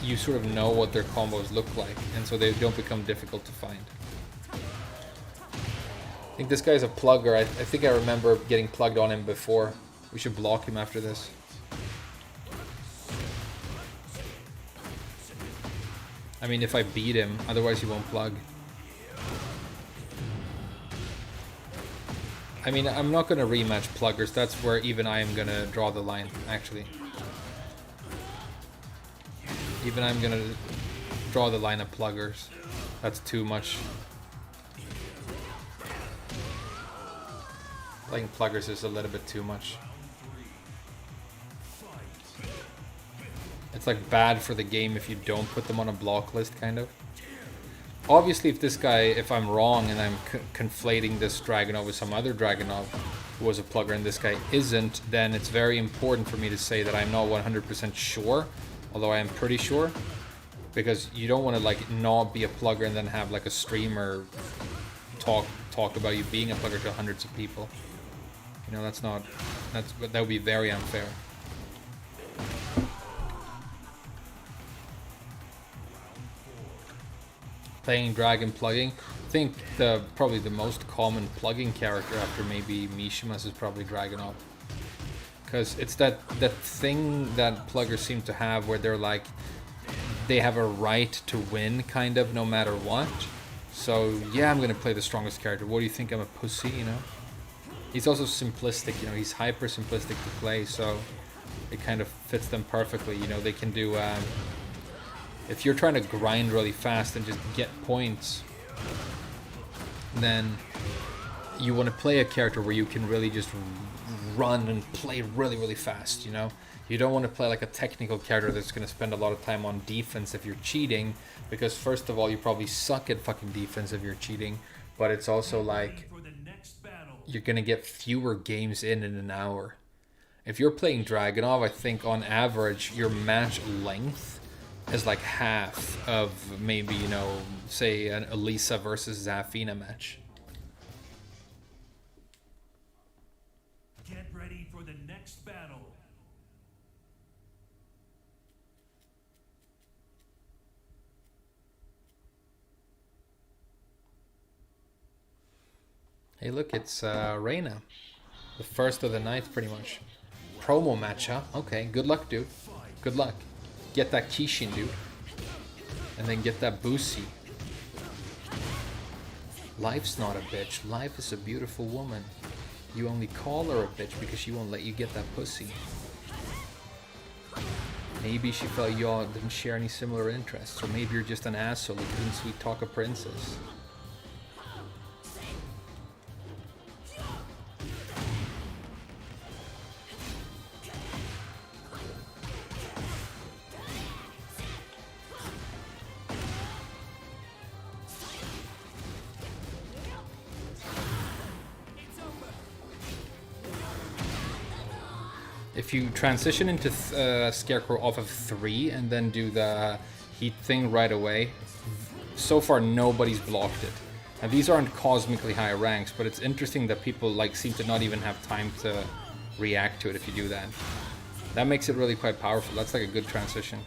you sort of know what their combos look like, and so they don't become difficult to find. I think this guy's a plugger. I think I remember getting plugged on him before. We should block him after this. I mean, if I beat him, otherwise he won't plug. I mean, I'm not going to rematch pluggers. That's where even I am going to draw the line, actually. Even I'm going to draw the line of pluggers. That's too much. Playing pluggers is a little bit too much. It's like bad for the game if you don't put them on a block list, kind of. Obviously, if this guy, if I'm wrong and I'm conflating this Dragunov with some other Dragunov who was a plugger and this guy isn't, then it's very important for me to say that I'm not 100% sure, although I am pretty sure, because you don't want to like not be a plugger and then have like a streamer talk about you being a plugger to hundreds of people. You know, that would be very unfair. Playing dragon plugging, I think probably the most common plugging character after maybe Mishimas is probably Dragunov, because it's that thing that pluggers seem to have where they're like they have a right to win kind of no matter what. So yeah, I'm gonna play the strongest character. What do you think? I'm a pussy, you know? He's also simplistic, you know, he's hyper simplistic to play, so it kind of fits them perfectly. You know, they can do if you're trying to grind really fast and just get points, then you want to play a character where you can really just run and play really, really fast, you know? You don't want to play like a technical character that's going to spend a lot of time on defense if you're cheating, because first of all, you probably suck at fucking defense if you're cheating, but it's also like you're going to get fewer games in an hour. If you're playing Dragunov, I think on average, your match length is like half of maybe, you know, say an Elisa versus Zafina match. Get ready for the next battle. Hey look, it's Reyna. The first of the night pretty much. Promo match, huh? Okay, good luck, dude. Good luck. Get that Kishin, dude. And then get that Busi. Life's not a bitch. Life is a beautiful woman. You only call her a bitch because she won't let you get that pussy. Maybe she felt y'all didn't share any similar interests. Or maybe you're just an asshole who couldn't sweet talk a princess. If you transition into Scarecrow off of 3 and then do the heat thing right away, so far nobody's blocked it. Now these aren't cosmically high ranks, but it's interesting that people like seem to not even have time to react to it if you do that. That makes it really quite powerful. That's like a good transition.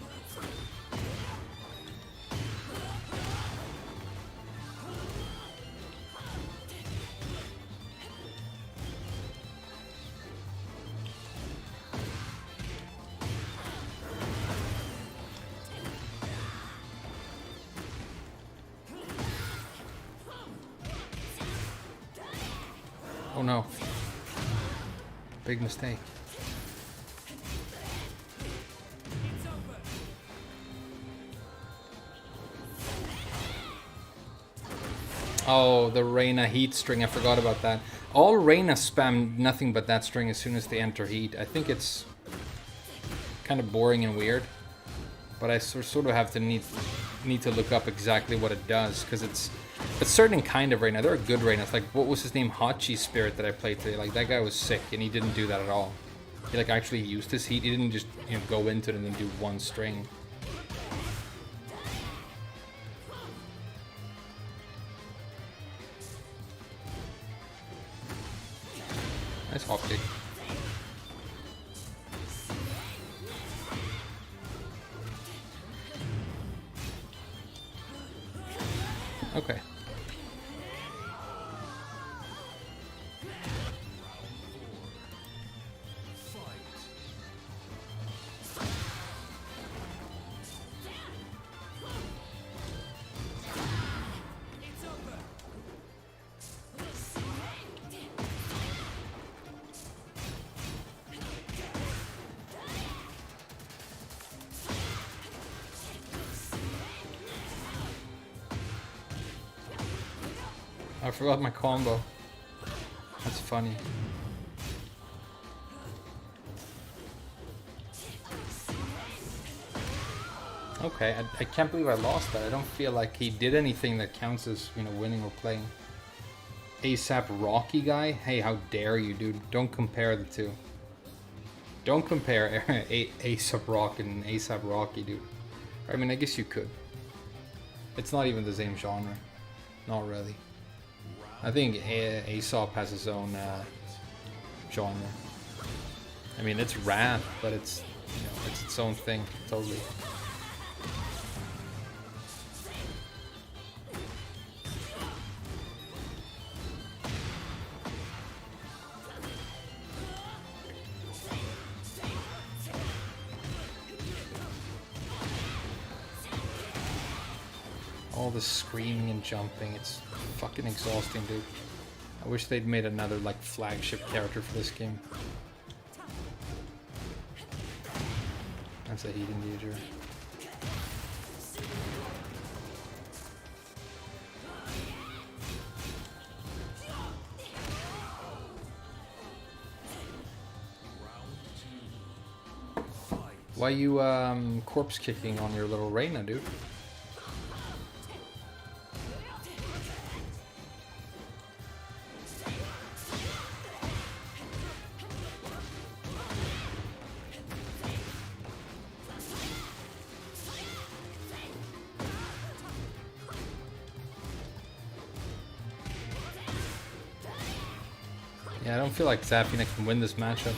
Oh no. Big mistake. Oh, the Reyna heat string. I forgot about that. All Reyna spam nothing but that string as soon as they enter heat. I think it's kind of boring and weird. But I sort of have to need to look up exactly what it does, because it's a certain kind of Reyna. There are good Reynas. Like, what was his name? Hachi Spirit that I played today. Like, that guy was sick, and he didn't do that at all. He, like, actually used his heat. He didn't just, you know, go into it and then do one string. Nice hop kick. Okay. I forgot my combo. That's funny. Okay, I can't believe I lost that. I don't feel like he did anything that counts as, you know, winning or playing. ASAP Rocky guy? Hey, how dare you, dude? Don't compare the two. Don't compare ASAP Rocky and ASAP Rocky, dude. I mean, I guess you could. It's not even the same genre. Not really. I think Aesop has his own genre. I mean, it's rap, but it's, you know, it's its own thing, totally. All the screaming and jumping, it's fucking exhausting, dude. I wish they'd made another, like, flagship character for this game. That's a heat engager. Why you corpse kicking on your little Reyna, dude? Yeah, I don't feel like Zafina can win this matchup.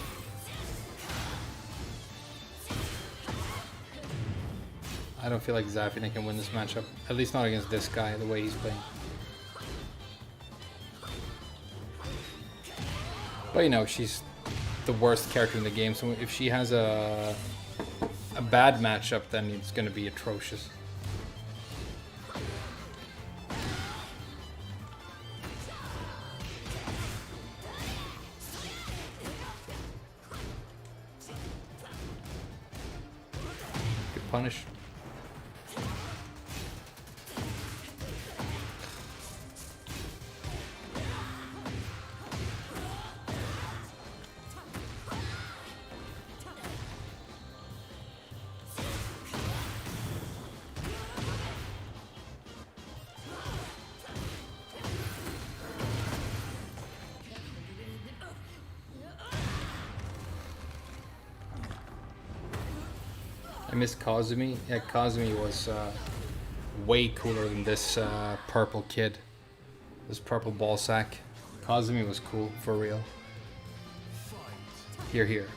I don't feel like Zafina can win this matchup. At least not against this guy, the way he's playing. But you know, she's the worst character in the game, so if she has a bad matchup, then it's going to be atrocious. Good punish. I miss Kazumi. Yeah, Kazumi was way cooler than this purple kid. This purple ball sack. Kazumi was cool, for real. Here, here.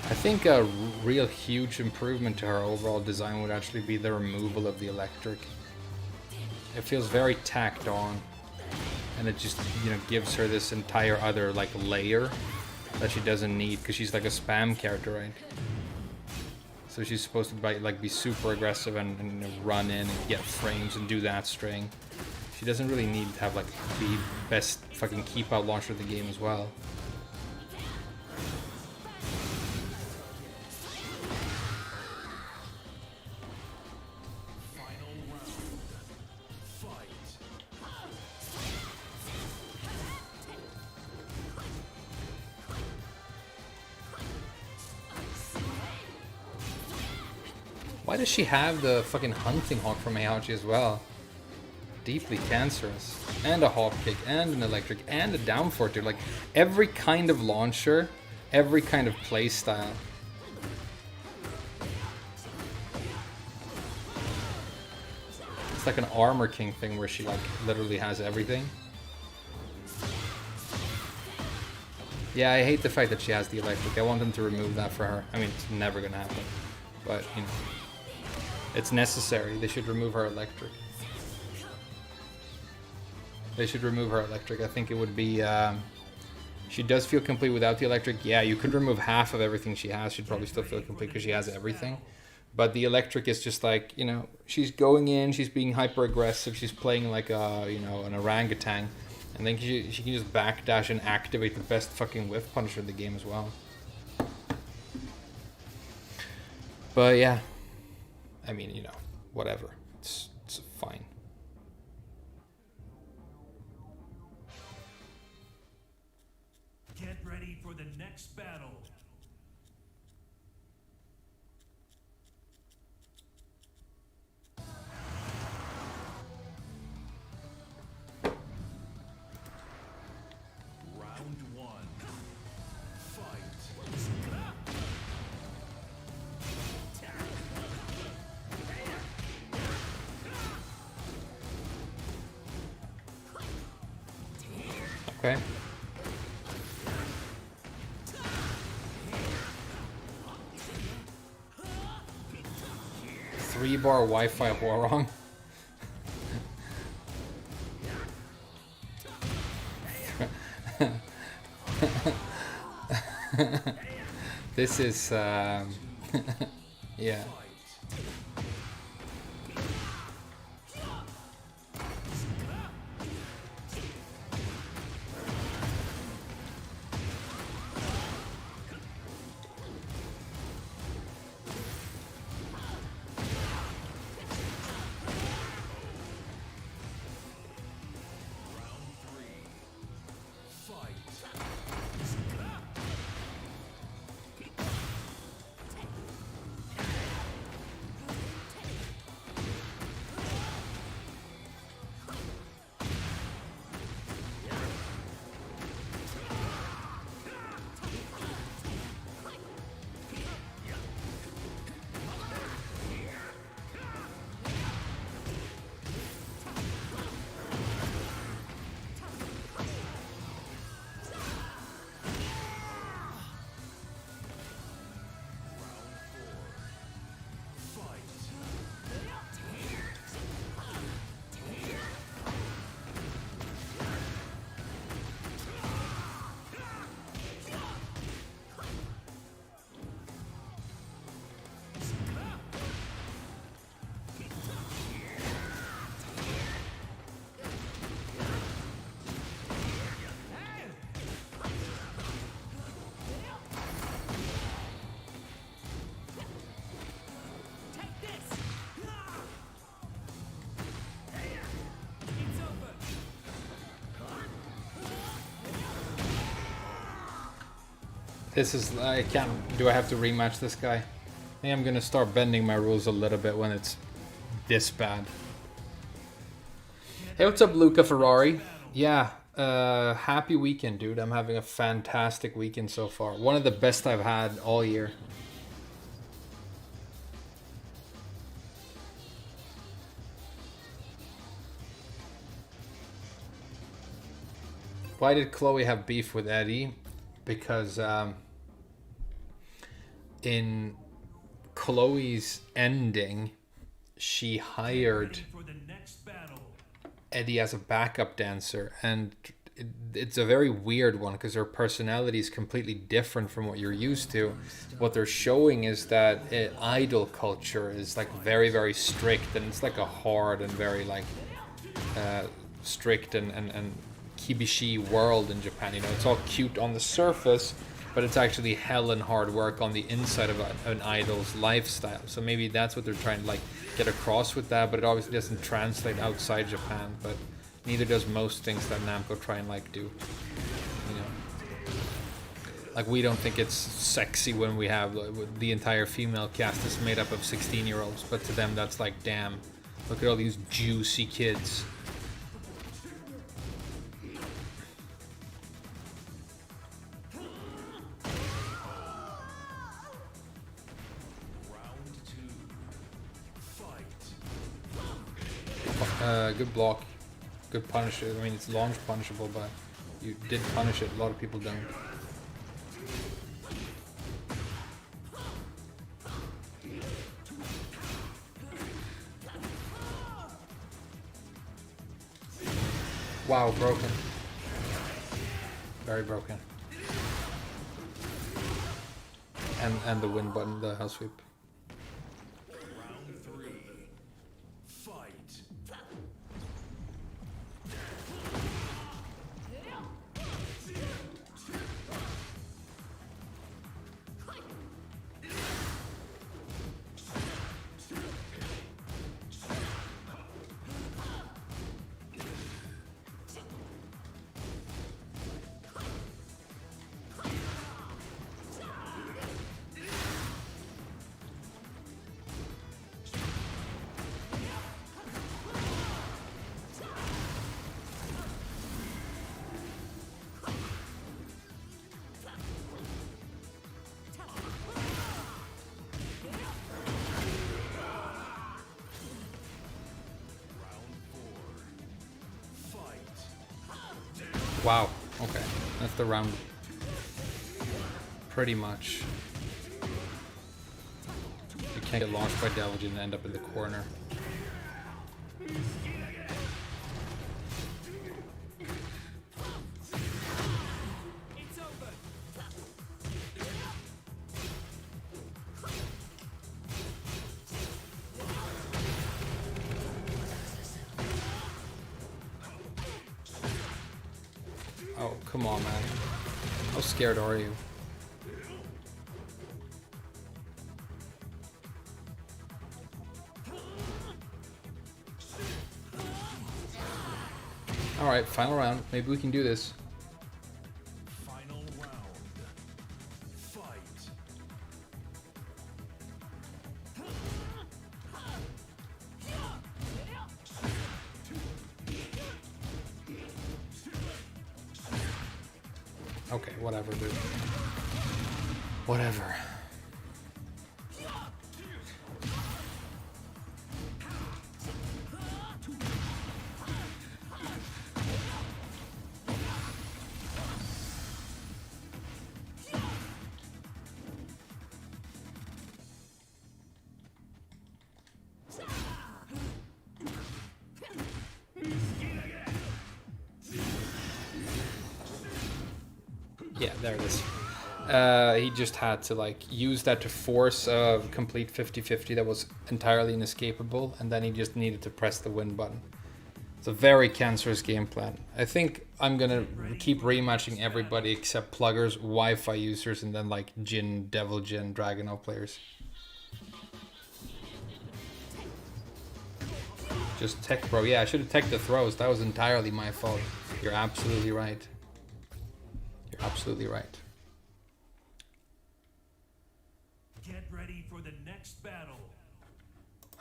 I think a real huge improvement to her overall design would actually be the removal of the electric. It feels very tacked on, and it just, you know, gives her this entire other, like, layer that she doesn't need, because she's like a spam character, right? So she's supposed to be super aggressive and run in and get frames and do that string. She doesn't really need to have, like, the best fucking keep out launcher of the game as well. Why does she have the fucking hunting hawk from Heihachi as well? Deeply cancerous. And a hop kick, and an electric, and a down forward, dude. Like, every kind of launcher, every kind of play style. It's like an Armor King thing where she, like, literally has everything. Yeah, I hate the fact that she has the electric. I want them to remove that for her. I mean, it's never gonna happen. But, you know, it's necessary. They should remove her electric. They should remove her electric. I think it would be... she does feel complete without the electric. Yeah, you could remove half of everything she has. She'd probably still feel complete because she has everything. But the electric is just like, you know, she's going in, she's being hyper aggressive, she's playing like a, you know, an orangutan. And then she can just backdash and activate the best fucking whiff punisher in the game as well. But yeah, I mean, you know, whatever. It's fine. Get ready for the next battle. Round one. Fight. Okay. 3-bar Wi-Fi Warong. This is yeah. This is, I can't, do I have to rematch this guy? I think I'm gonna start bending my rules a little bit when it's this bad. Hey, what's up, Luca Ferrari? Yeah, happy weekend, dude. I'm having a fantastic weekend so far. One of the best I've had all year. Why did Chloe have beef with Eddie? Because in Chloe's ending, she hired Eddie as a backup dancer, and it's a very weird one because her personality is completely different from what you're used to. What they're showing is that idol culture is like very, very strict, and it's like a hard and very like strict and kibishi world in Japan. You know, it's all cute on the surface, but it's actually hell and hard work on the inside of an idol's lifestyle. So maybe that's what they're trying to like get across with that, but it obviously doesn't translate outside Japan, but neither does most things that Namco try and like do. You know, like we don't think it's sexy when we have the entire female cast is made up of 16-year-olds, but to them that's like, damn, look at all these juicy kids. Good block, good punish. I mean, it's launch punishable, but you did punish it. A lot of people don't. Wow, broken. Very broken. And the win button, the house sweep. Wow. Okay. That's the round. Pretty much. You can't get launched by Deluge and end up in the corner. Oh, come on, man. How scared are you? Alright, final round. Maybe we can do this. Final round. Fight. Okay, whatever, dude. Whatever. Yeah, there it is. He just had to like use that to force a complete 50-50 that was entirely inescapable, and then he just needed to press the win button. It's a very cancerous game plan. I think I'm gonna keep rematching everybody except pluggers, Wi-Fi users, and then like Jin, Devil Jin, Dragunov players. Just tech, bro. Yeah, I should have teched the throws. That was entirely my fault. You're absolutely right. You're absolutely right. Get ready for the next battle.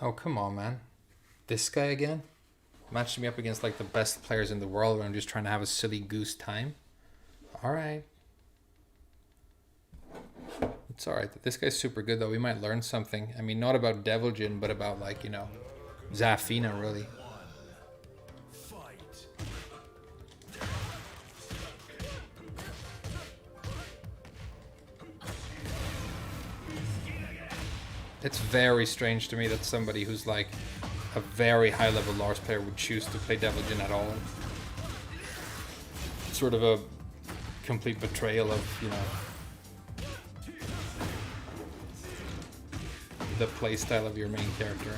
Oh, come on, man. This guy again? Matching me up against like the best players in the world when I'm just trying to have a silly goose time. Alright. It's alright. This guy's super good though. We might learn something. I mean, not about Devil Jin, but about like, you know, Zafina really. Fight. It's very strange to me that somebody who's like a very high level Lars player would choose to play Devil Jin at all. It's sort of a complete betrayal of, you know, the playstyle of your main character.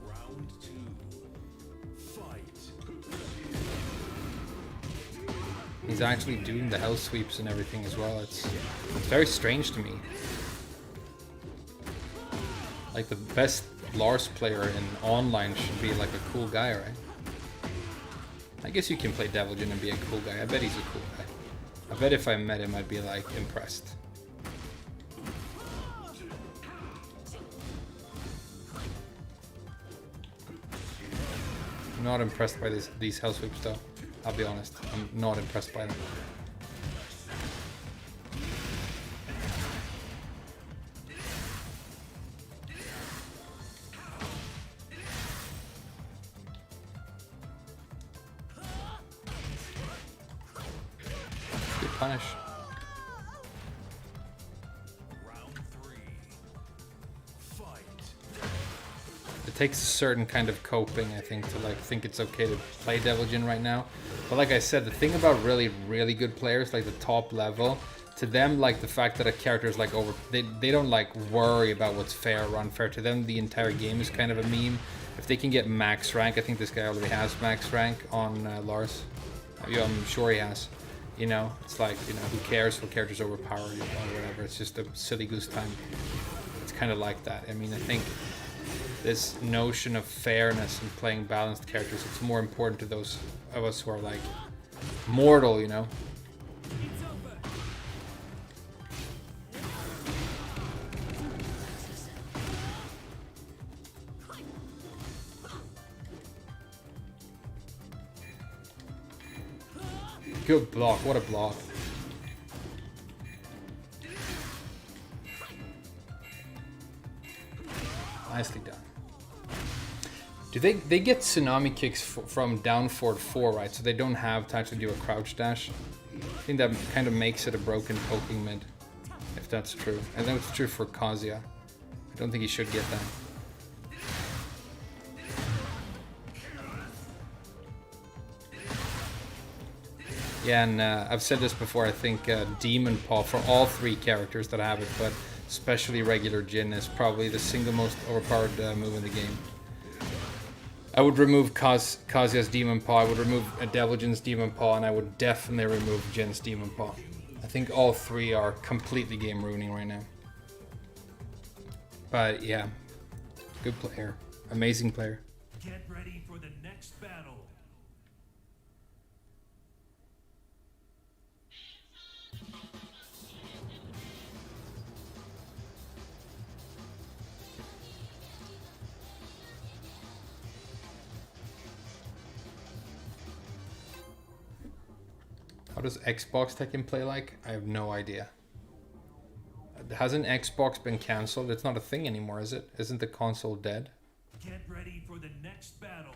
Round two. Fight. He's actually doing the hell sweeps and everything as well. It's very strange to me. Like the best Lars player in online should be like a cool guy, right? I guess you can play Devil Jin and be a cool guy. I bet he's a cool guy. I bet if I met him I'd be like impressed. I'm not impressed by these hell sweeps though. I'll be honest. I'm not impressed by them. Good punish. Round three. Fight. It takes a certain kind of coping, I think, to like think it's okay to play Devil Jin right now. But like I said, the thing about really, really good players, like the top level, to them, like the fact that a character is like over, they don't like worry about what's fair or unfair. To them, the entire game is kind of a meme. If they can get max rank, I think this guy already has max rank on Lars. Yeah, I'm sure he has. You know, it's like, you know, who cares what character's overpowered or whatever. It's just a silly goose time. It's kind of like that. I mean, I think this notion of fairness and playing balanced characters, it's more important to those of us who are like mortal, you know. Good block. What a block. Nicely done. Do they get tsunami kicks from down forward 4, right? So they don't have to actually do a crouch dash. I think that kind of makes it a broken poking mid, if that's true. I know it's true for Kazuya. I don't think he should get that. Yeah, and I've said this before, I think Demon Paw, for all 3 characters that have it, but especially regular Jin, is probably the single most overpowered move in the game. I would remove Kazuya's Demon Paw, I would remove Devil Jin's Demon Paw, and I would definitely remove Jin's Demon Paw. I think all 3 are completely game ruining right now. But yeah, good player. Amazing player. Get ready for the next battle. How does Xbox Tekken play like? I have no idea. Hasn't Xbox been cancelled? It's not a thing anymore, is it? Isn't the console dead? Get ready for the next battle.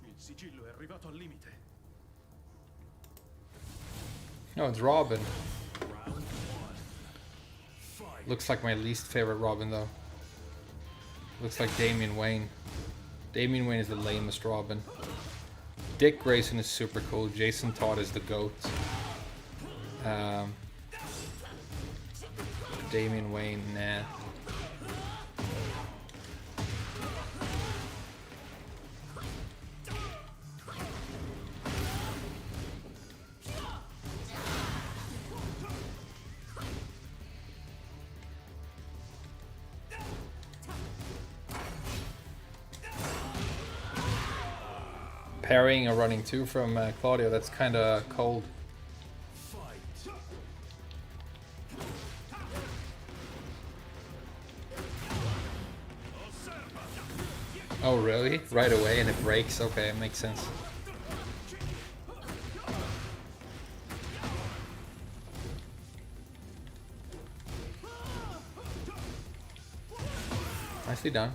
Il sigillo è arrivato al limite. No, it's Robin. Looks like my least favorite Robin, though. Looks like Damian Wayne. Damian Wayne is the lamest Robin. Dick Grayson is super cool. Jason Todd is the GOAT. Damian Wayne, nah. Parrying or running 2 from Claudio, that's kind of cold. Oh really? Right away and it breaks? Okay, it makes sense. Nicely done.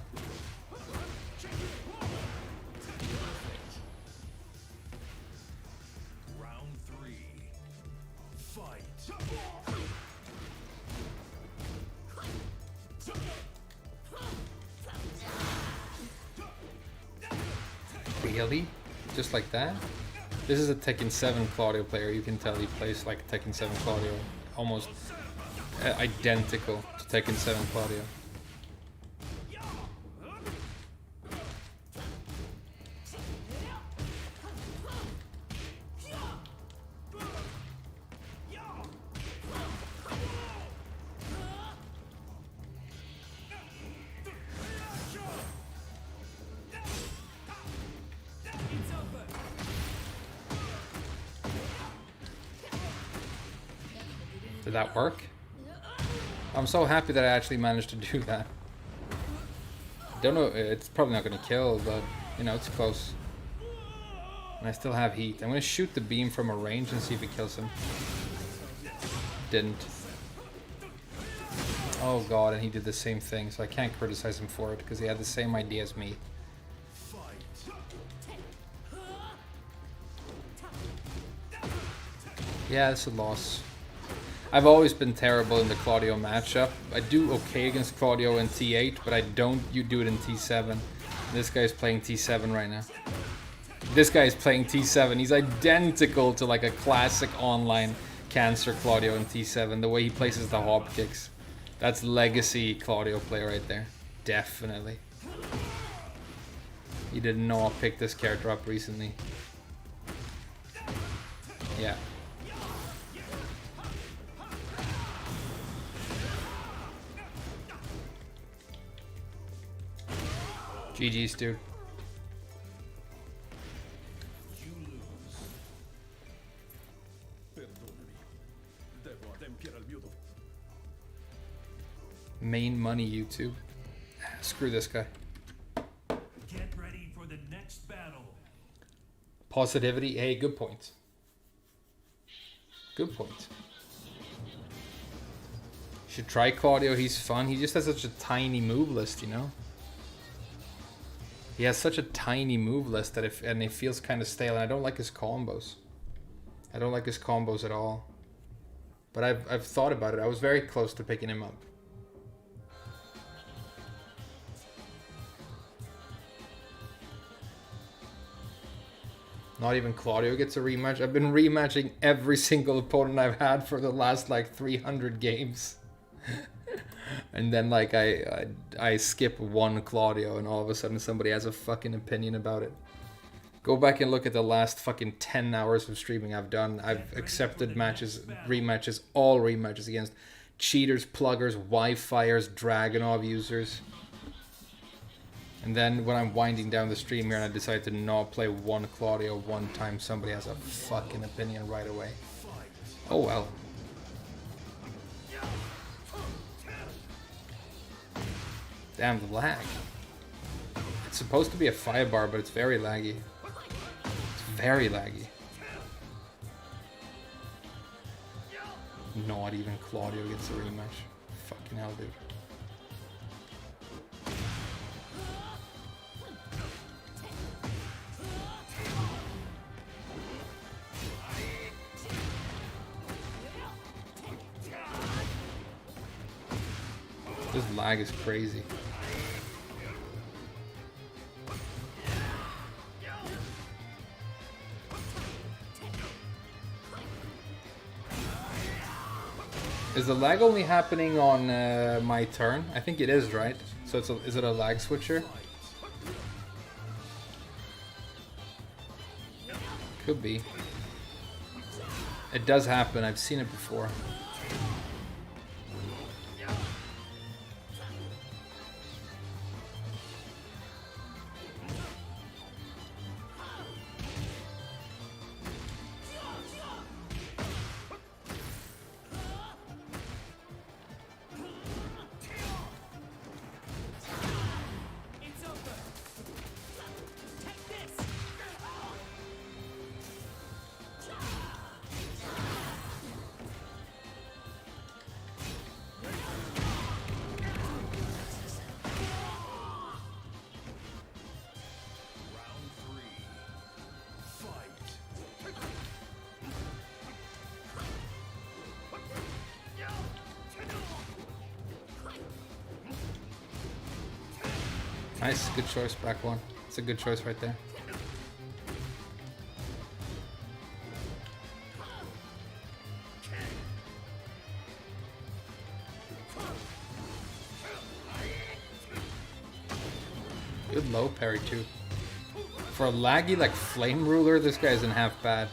Really? Just like that? This is a Tekken 7 Claudio player. You can tell he plays like Tekken 7 Claudio. Almost identical to Tekken 7 Claudio. Did that work? I'm so happy that I actually managed to do that. Don't know, it's probably not going to kill, but you know, it's close. And I still have heat. I'm going to shoot the beam from a range and see if it kills him. Didn't. Oh god, and he did the same thing, so I can't criticize him for it because he had the same idea as me. Yeah, it's a loss. I've always been terrible in the Claudio matchup. I do okay against Claudio in T8, but I don't do it in T7. This guy's playing T7 right now. This guy is playing T7. He's identical to like a classic online Cancer Claudio in T7. The way he places the hop kicks. That's legacy Claudio play right there. Definitely. He did not pick this character up recently. Yeah. GG's, dude. Main money YouTube. Screw this guy. Get ready for the next battle. Positivity. Hey, good point. Good point. Should try Claudio. He's fun. He just has such a tiny move list, you know? He has such a tiny move list that and it feels kind of stale. And I don't like his combos. I don't like his combos at all. But I've thought about it. I was very close to picking him up. Not even Claudio gets a rematch. I've been rematching every single opponent I've had for the last like 300 games. And then like I skip one Claudio and all of a sudden somebody has a fucking opinion about it. Go back and look at the last fucking 10 hours of streaming I've done. I've accepted matches, rematches, all rematches against cheaters, pluggers, Wi-Fiers, Dragonov users. And then when I'm winding down the stream here and I decide to not play one Claudio one time, somebody has a fucking opinion right away. Oh well. Damn, the lag. It's supposed to be a 5-bar, but it's very laggy. It's very laggy. Not even Claudio gets a rematch. Fucking hell, dude. This lag is crazy. Is the lag only happening on my turn? I think it is, right? So is it a lag switcher? Could be. It does happen. I've seen it before. Nice, good choice, back one. It's a good choice right there. Good low parry too. For a laggy like Flame Ruler, this guy isn't half bad.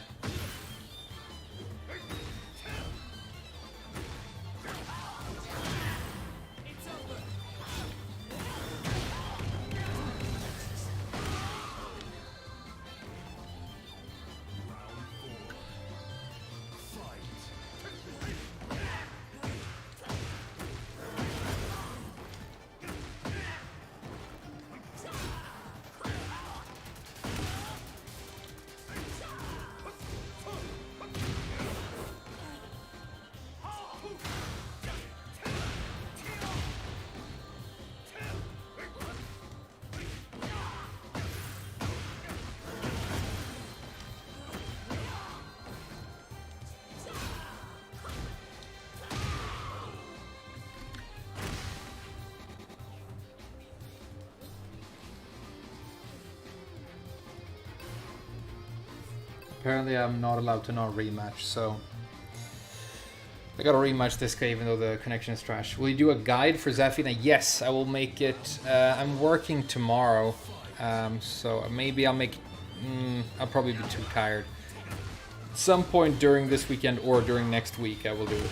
Apparently I'm not allowed to not rematch, so I gotta rematch this guy even though the connection is trash. Will you do a guide for Zafina? Yes, I will make it. I'm working tomorrow, so maybe I'll make... I'll probably be too tired. At some point during this weekend or during next week I will do it.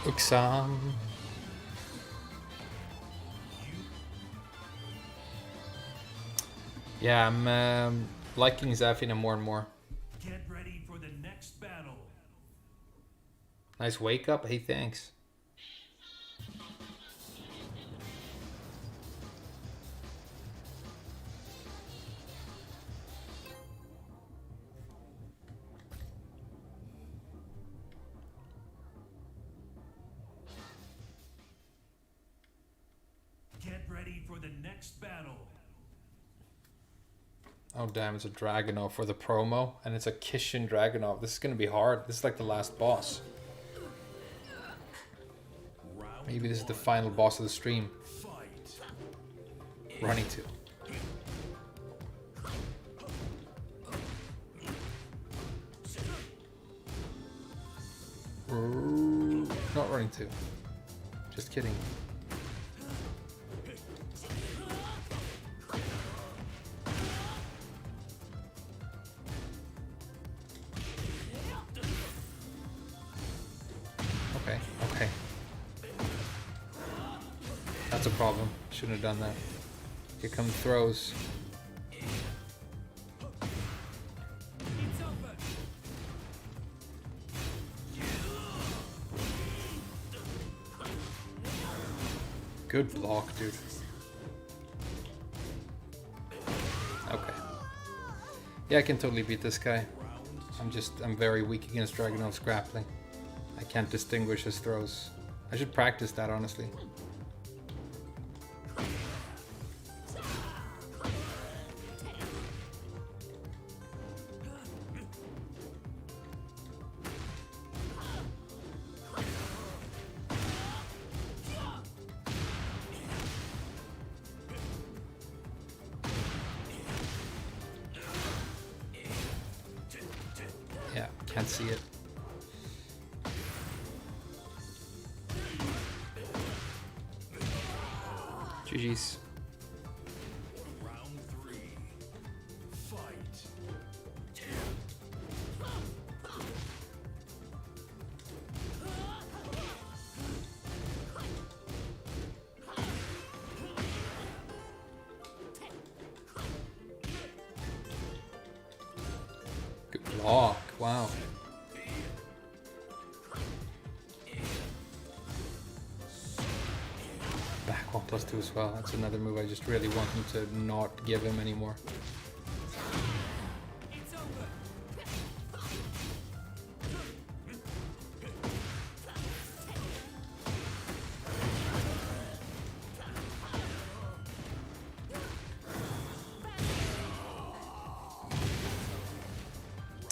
Uxam. Yeah, I'm liking Zafina more and more. Get ready for the next battle. Nice wake up. Hey, thanks. Get ready for the next battle. Oh damn, it's a Dragunov for the promo, and it's a Kishin Dragunov. This is gonna be hard. This is like the last boss. Maybe this is the final boss of the stream. Running to. Not running to. Just kidding. Okay. That's a problem. Shouldn't have done that. Here come throws. Good block, dude. Okay. Yeah, I can totally beat this guy. I'm very weak against Dragunov's grappling. I can't distinguish his throws. I should practice that, honestly. Yeah, can't see it. GG's. Round 3. Fight. Good block. Wow. Back 1+2 as well. That's another move I just really want him to not give him anymore.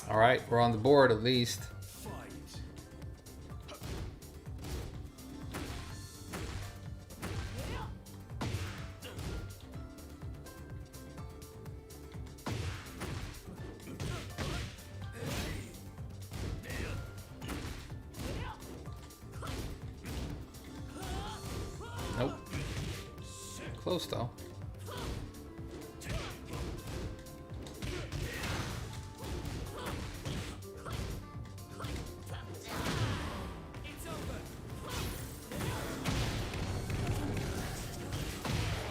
Alright, we're on the board at least. Nope. Close though.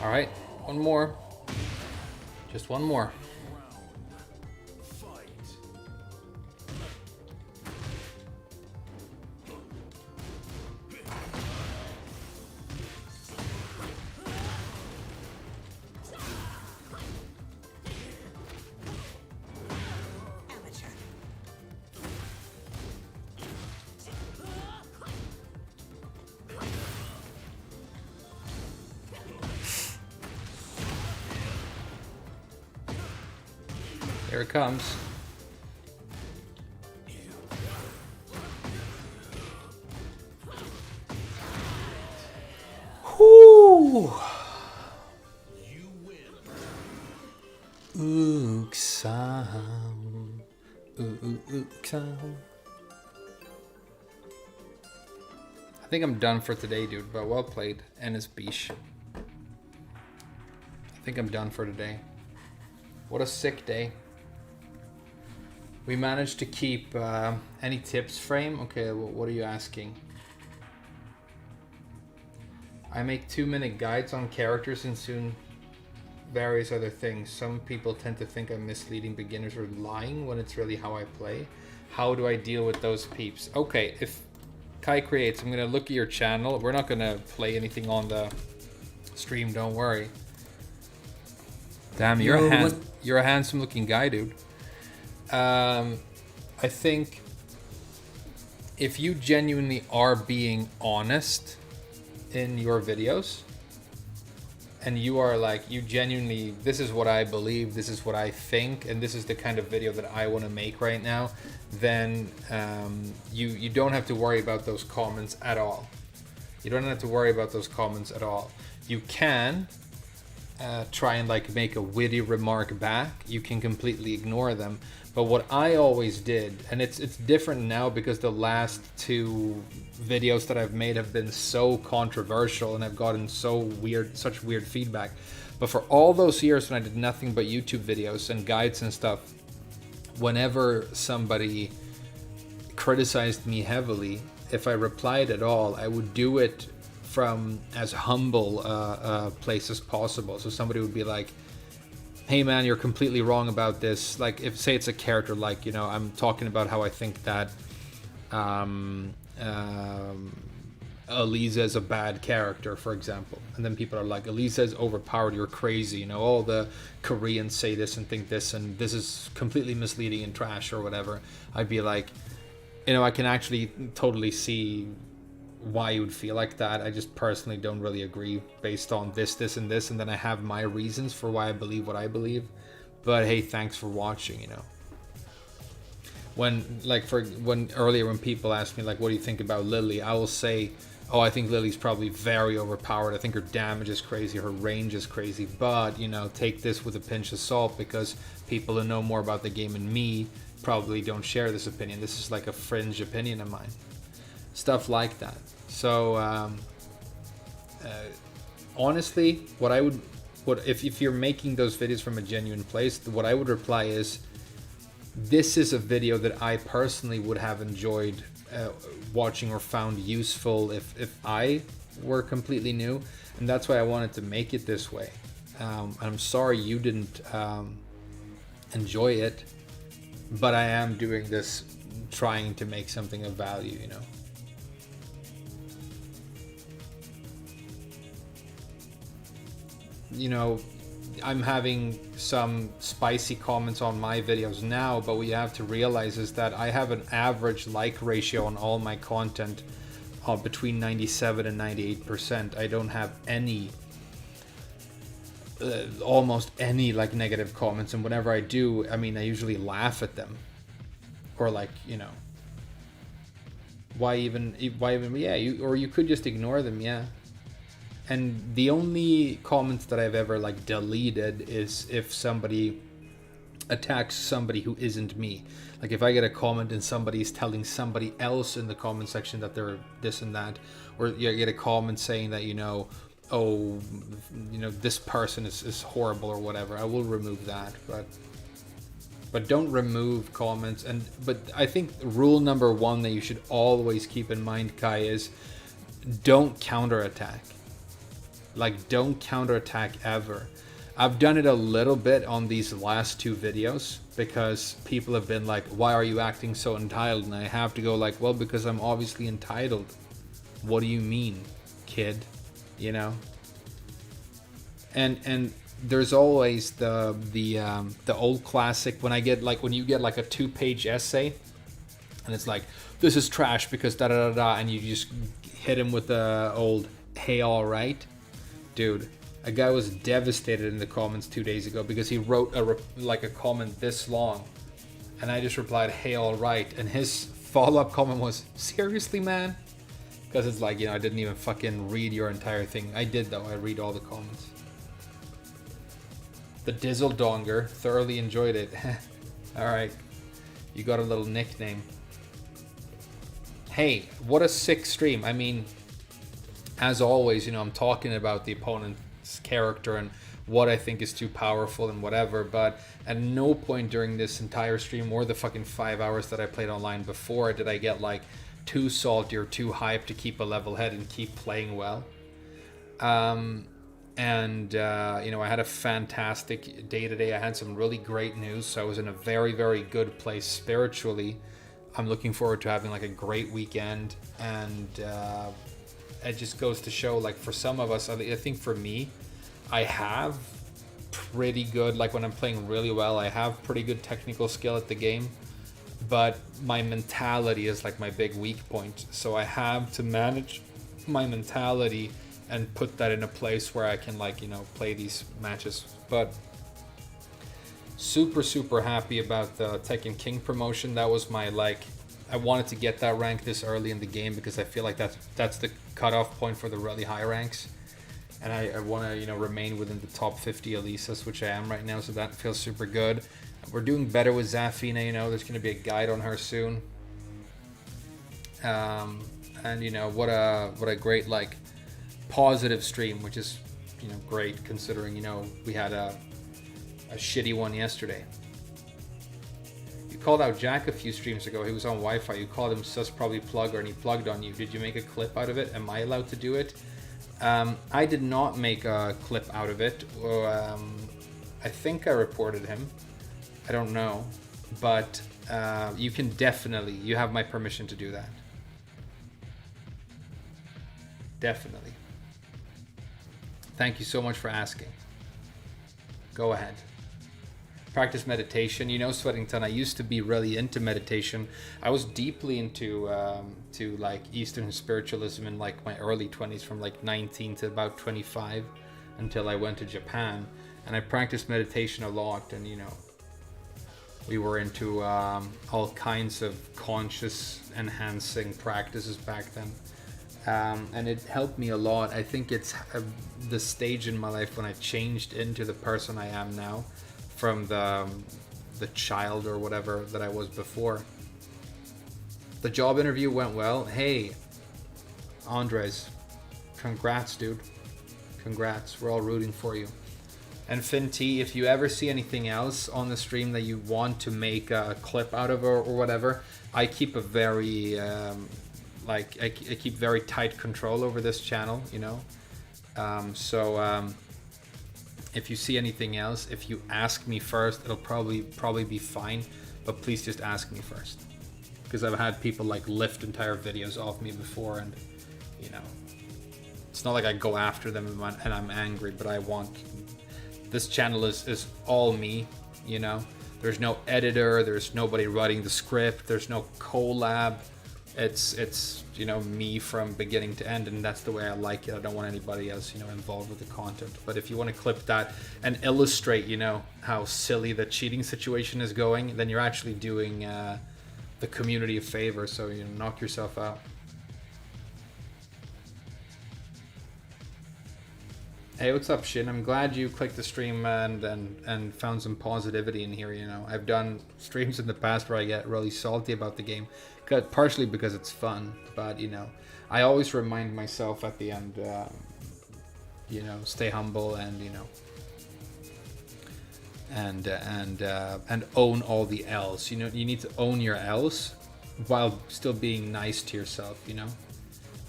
All right, one more. Just one more. Here it comes. Whoo! Uxam. Uxam. I think I'm done for today, dude, but well played. Ennis Bish. I think I'm done for today. What a sick day. We managed to keep any tips frame. Okay, what are you asking? I make 2-minute guides on characters and soon various other things. Some people tend to think I'm misleading beginners or lying when it's really how I play. How do I deal with those peeps? Okay, if Kai Creates, I'm gonna look at your channel. We're not gonna play anything on the stream, don't worry. Damn, you're a handsome looking guy, dude. I think if you genuinely are being honest in your videos, and you are like, you genuinely, this is what I believe, this is what I think, and this is the kind of video that I want to make right now, then you don't have to worry about those comments at all. You don't have to worry about those comments at all. You can try and like make a witty remark back. You can completely ignore them. But what I always did, and it's different now because the last 2 videos that I've made have been so controversial and I've gotten such weird feedback. But for all those years when I did nothing but YouTube videos and guides and stuff, whenever somebody criticized me heavily, if I replied at all, I would do it from as humble a place as possible. So somebody would be like, hey man, you're completely wrong about this. Like, if say it's a character, like, you know, I'm talking about how I think that Eliza is a bad character, for example, and then people are like, Eliza is overpowered, you're crazy, you know, all the Koreans say this and think this, and this is completely misleading and trash or whatever. I'd be like, you know, I can actually totally see why you would feel like that. I just personally don't really agree based on this and this, and then I have my reasons for why I believe what I believe. But hey, thanks for watching, you know. When earlier when people ask me like, what do you think about Lily, I will say, oh, I think Lily's probably very overpowered. I think her damage is crazy, her range is crazy, but, you know, take this with a pinch of salt because people who know more about the game than me probably don't share this opinion. This is like a fringe opinion of mine. Stuff like that. So honestly, if you're making those videos from a genuine place, what I would reply is, this is a video that I personally would have enjoyed watching or found useful if I were completely new, and that's why I wanted to make it this way. I'm sorry you didn't enjoy it, but I am doing this trying to make something of value, you know. You know, I'm having some spicy comments on my videos now, but what you have to realize is that I have an average like ratio on all my content of between 97 and 98%. I don't have any, almost any like negative comments, and whenever I do, I mean, I usually laugh at them, or like, you know, why even, yeah, you could just ignore them, yeah. And the only comments that I've ever like deleted is if somebody attacks somebody who isn't me. Like if I get a comment and somebody's telling somebody else in the comment section that they're this and that, or you get a comment saying that, you know, oh, you know, this person is horrible or whatever, I will remove that. But don't remove comments. But I think rule number 1 that you should always keep in mind, Kai, is don't counterattack. Like, don't counterattack ever. I've done it a little bit on these last 2 videos because people have been like, why are you acting so entitled? And I have to go like, well, because I'm obviously entitled. What do you mean, kid? You know? And there's always the old classic when you get like a 2-page essay and it's like, this is trash because da da da da, and you just hit him with the old, hey, all right. Dude, a guy was devastated in the comments 2 days ago because he wrote a comment this long, and I just replied, hey, all right, and his follow-up comment was, seriously, man? Because it's like, you know, I didn't even fucking read your entire thing. I did, though. I read all the comments. The Dizzle Donger thoroughly enjoyed it. All right, you got a little nickname. Hey, what a sick stream. I mean, as always, you know, I'm talking about the opponent's character and what I think is too powerful and whatever, but at no point during this entire stream or the fucking 5 hours that I played online before did I get like too salty or too hyped to keep a level head and keep playing well. And you know, I had a fantastic day today. I had some really great news, so I was in a very, very good place spiritually. I'm looking forward to having like a great weekend, and it just goes to show, like, for some of us, I think for me, I have pretty good, like when I'm playing really well, I have pretty good technical skill at the game, but my mentality is like my big weak point. So I have to manage my mentality and put that in a place where I can, like, you know, play these matches. But super, super happy about the Tekken King promotion. That was my, like, I wanted to get that rank this early in the game because I feel like that's the cutoff point for the really high ranks. And I want to, you know, remain within the top 50 Alisas, which I am right now, so that feels super good. We're doing better with Zafina, you know, there's going to be a guide on her soon. And, you know, what a great, like, positive stream, which is, you know, great considering, you know, we had a shitty one yesterday. You called out Jack a few streams ago. He was on Wi-Fi. You called him sus probably plugger and he plugged on you. Did you make a clip out of it? Am I allowed to do it? I did not make a clip out of it. I think I reported him. I don't know, but you can definitely, you have my permission to do that. Definitely. Thank you so much for asking. Go ahead. Practice meditation. You know, Sweatington, I used to be really into meditation. I was deeply into to like Eastern spiritualism in like my early 20s, from like 19 to about 25, until I went to Japan, and I practiced meditation a lot. And, you know, we were into all kinds of conscious enhancing practices back then. And it helped me a lot. I think it's the stage in my life when I changed into the person I am now, from the child or whatever that I was before. The job interview went well. Hey, Andres, congrats, dude. Congrats. We're all rooting for you. And Finn T, if you ever see anything else on the stream that you want to make a clip out of or whatever, I keep a very I keep very tight control over this channel, you know. If you see anything else, if you ask me first, it'll probably be fine. But please just ask me first, because I've had people like lift entire videos off me before, and, you know, it's not like I go after them and I'm angry, but I want, this channel is all me, you know. There's no editor, there's nobody writing the script, there's no collab. It's you know, me from beginning to end, and that's the way I like it. I don't want anybody else, you know, involved with the content. But if you want to clip that and illustrate, you know, how silly the cheating situation is going, then you're actually doing the community a favor. So, you know, knock yourself out. Hey, what's up, Shin? I'm glad you clicked the stream and found some positivity in here, you know. I've done streams in the past where I get really salty about the game, partially because it's fun, but, you know, I always remind myself at the end, you know, stay humble and, you know, and own all the L's. You know, you need to own your L's while still being nice to yourself, you know.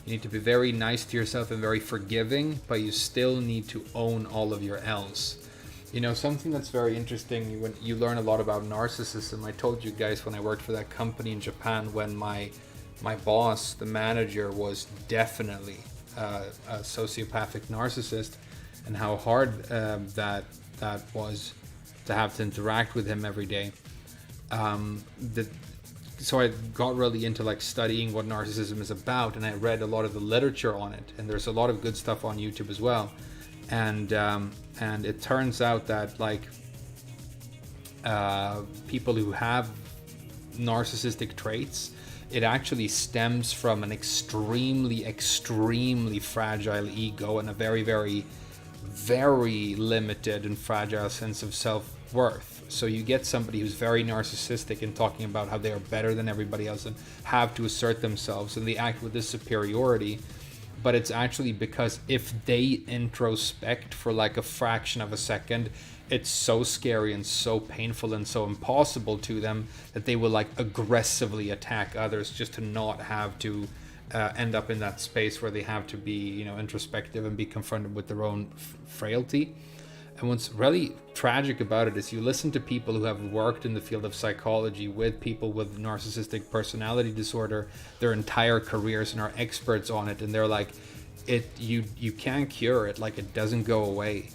You need to be very nice to yourself and very forgiving, but you still need to own all of your L's. You know, something that's very interesting, when you learn a lot about narcissism. I told you guys when I worked for that company in Japan, when my boss, the manager, was definitely a sociopathic narcissist, and how hard that was to have to interact with him every day. So I got really into like studying what narcissism is about, and I read a lot of the literature on it, and there's a lot of good stuff on YouTube as well. And it turns out that like people who have narcissistic traits, it actually stems from an extremely fragile ego and a very, very, very limited and fragile sense of self-worth. So you get somebody who's very narcissistic and talking about how they are better than everybody else and have to assert themselves, and they act with this superiority. But it's actually because if they introspect for like a fraction of a second, it's so scary and so painful and so impossible to them that they will like aggressively attack others just to not have to end up in that space where they have to be, introspective and be confronted with their own frailty. And what's really tragic about it is you listen to people who have worked in the field of psychology with people with narcissistic personality disorder their entire careers and are experts on it, and they're like, you can't cure it, like it doesn't go away.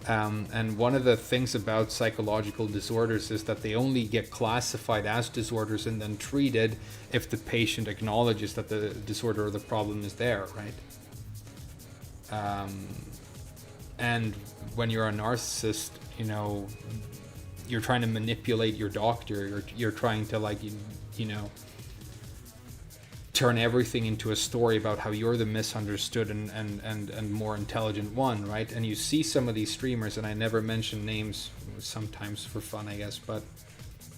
And one of the things about psychological disorders is that they only get classified as disorders and then treated if the patient acknowledges that the disorder or the problem is there, right? And when you're a narcissist, you're trying to manipulate your doctor. You're trying to turn everything into a story about how you're the misunderstood and more intelligent one, right? And you see some of these streamers, and I never mention names, sometimes for fun, I guess, but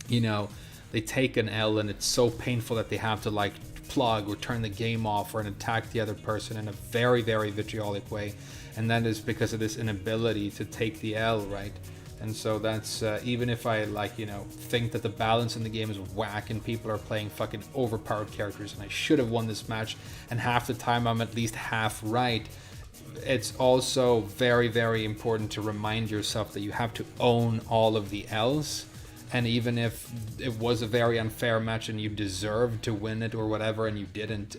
they take an L and it's so painful that they have to plug or turn the game off or attack the other person in a very, very vitriolic way. And that is because of this inability to take the L, right? And so that's even if I think that the balance in the game is whack and people are playing fucking overpowered characters and I should have won this match and half the time I'm at least half right, it's also very, very important to remind yourself that you have to own all of the L's. And even if it was a very unfair match and you deserved to win it or whatever and you didn't,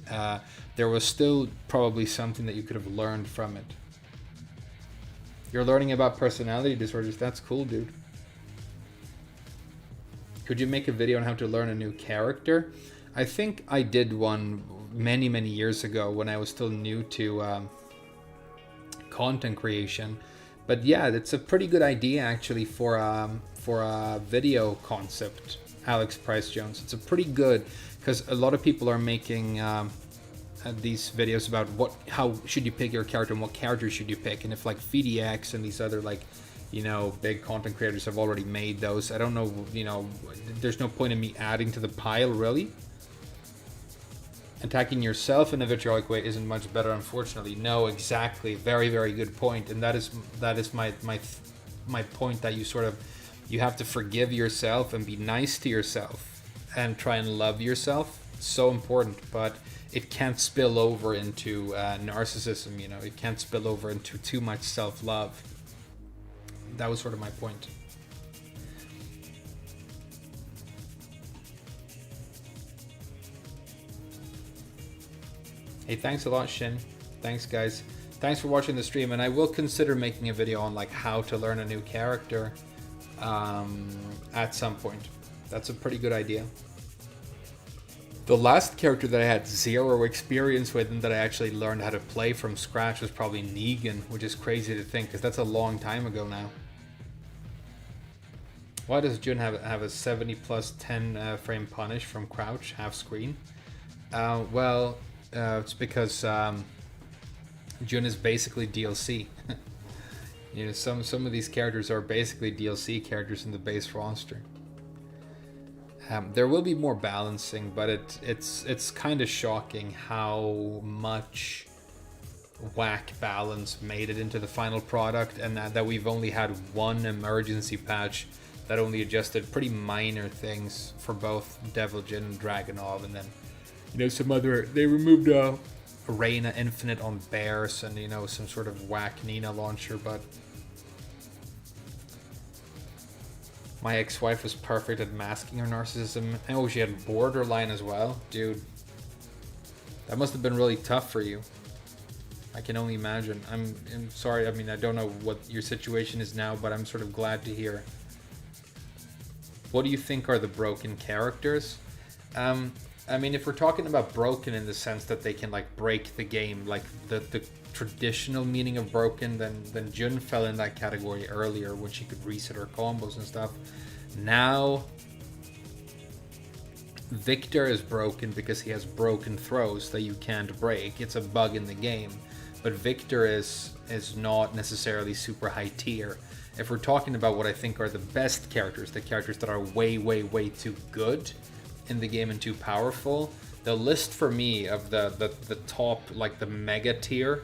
there was still probably something that you could have learned from it. You're learning about personality disorders. That's cool, dude. Could you make a video on how to learn a new character? I think I did one many, many years ago when I was still new to content creation. But yeah, it's a pretty good idea actually for a video concept, Alex Price Jones. It's a pretty good, because a lot of people are making these videos about how should you pick your character and what character should you pick, and if FDX and these other big content creators have already made those, I don't know, there's no point in me adding to the pile, really. Attacking yourself in a vitriolic way isn't much better, unfortunately. No, exactly, very, very good point. And that is my point, that you have to forgive yourself and be nice to yourself and try and love yourself. So important, but it can't spill over into narcissism, it can't spill over into too much self-love. That was sort of my point. Hey, thanks a lot, Shin. Thanks, guys. Thanks for watching the stream, and I will consider making a video on how to learn a new character at some point. That's a pretty good idea. The last character that I had zero experience with and that I actually learned how to play from scratch was probably Negan, which is crazy to think because that's a long time ago now. Why does Jun have a 70 plus 10 frame punish from crouch half screen? It's because Jun is basically DLC. Some of these characters are basically DLC characters in the base roster. There will be more balancing, but it's kind of shocking how much whack balance made it into the final product, and that we've only had one emergency patch that only adjusted pretty minor things for both Devil Jin and Dragunov, and then some other, they removed Reyna Infinite on Bears and some sort of whack Nina launcher, but my ex-wife was perfect at masking her narcissism. Oh, she had borderline as well. Dude, that must have been really tough for you. I can only imagine. I'm sorry, I mean, I don't know what your situation is now, but I'm sort of glad to hear. What do you think are the broken characters? I mean, if we're talking about broken in the sense that they can break the game, the traditional meaning of broken, then Jun fell in that category earlier when she could reset her combos and stuff. Now Victor is broken because he has broken throws that you can't break. It's a bug in the game. But Victor is not necessarily super high tier. If we're talking about what I think are the best characters, the characters that are way, way, way too good in the game and too powerful, the list for me of the top, the mega tier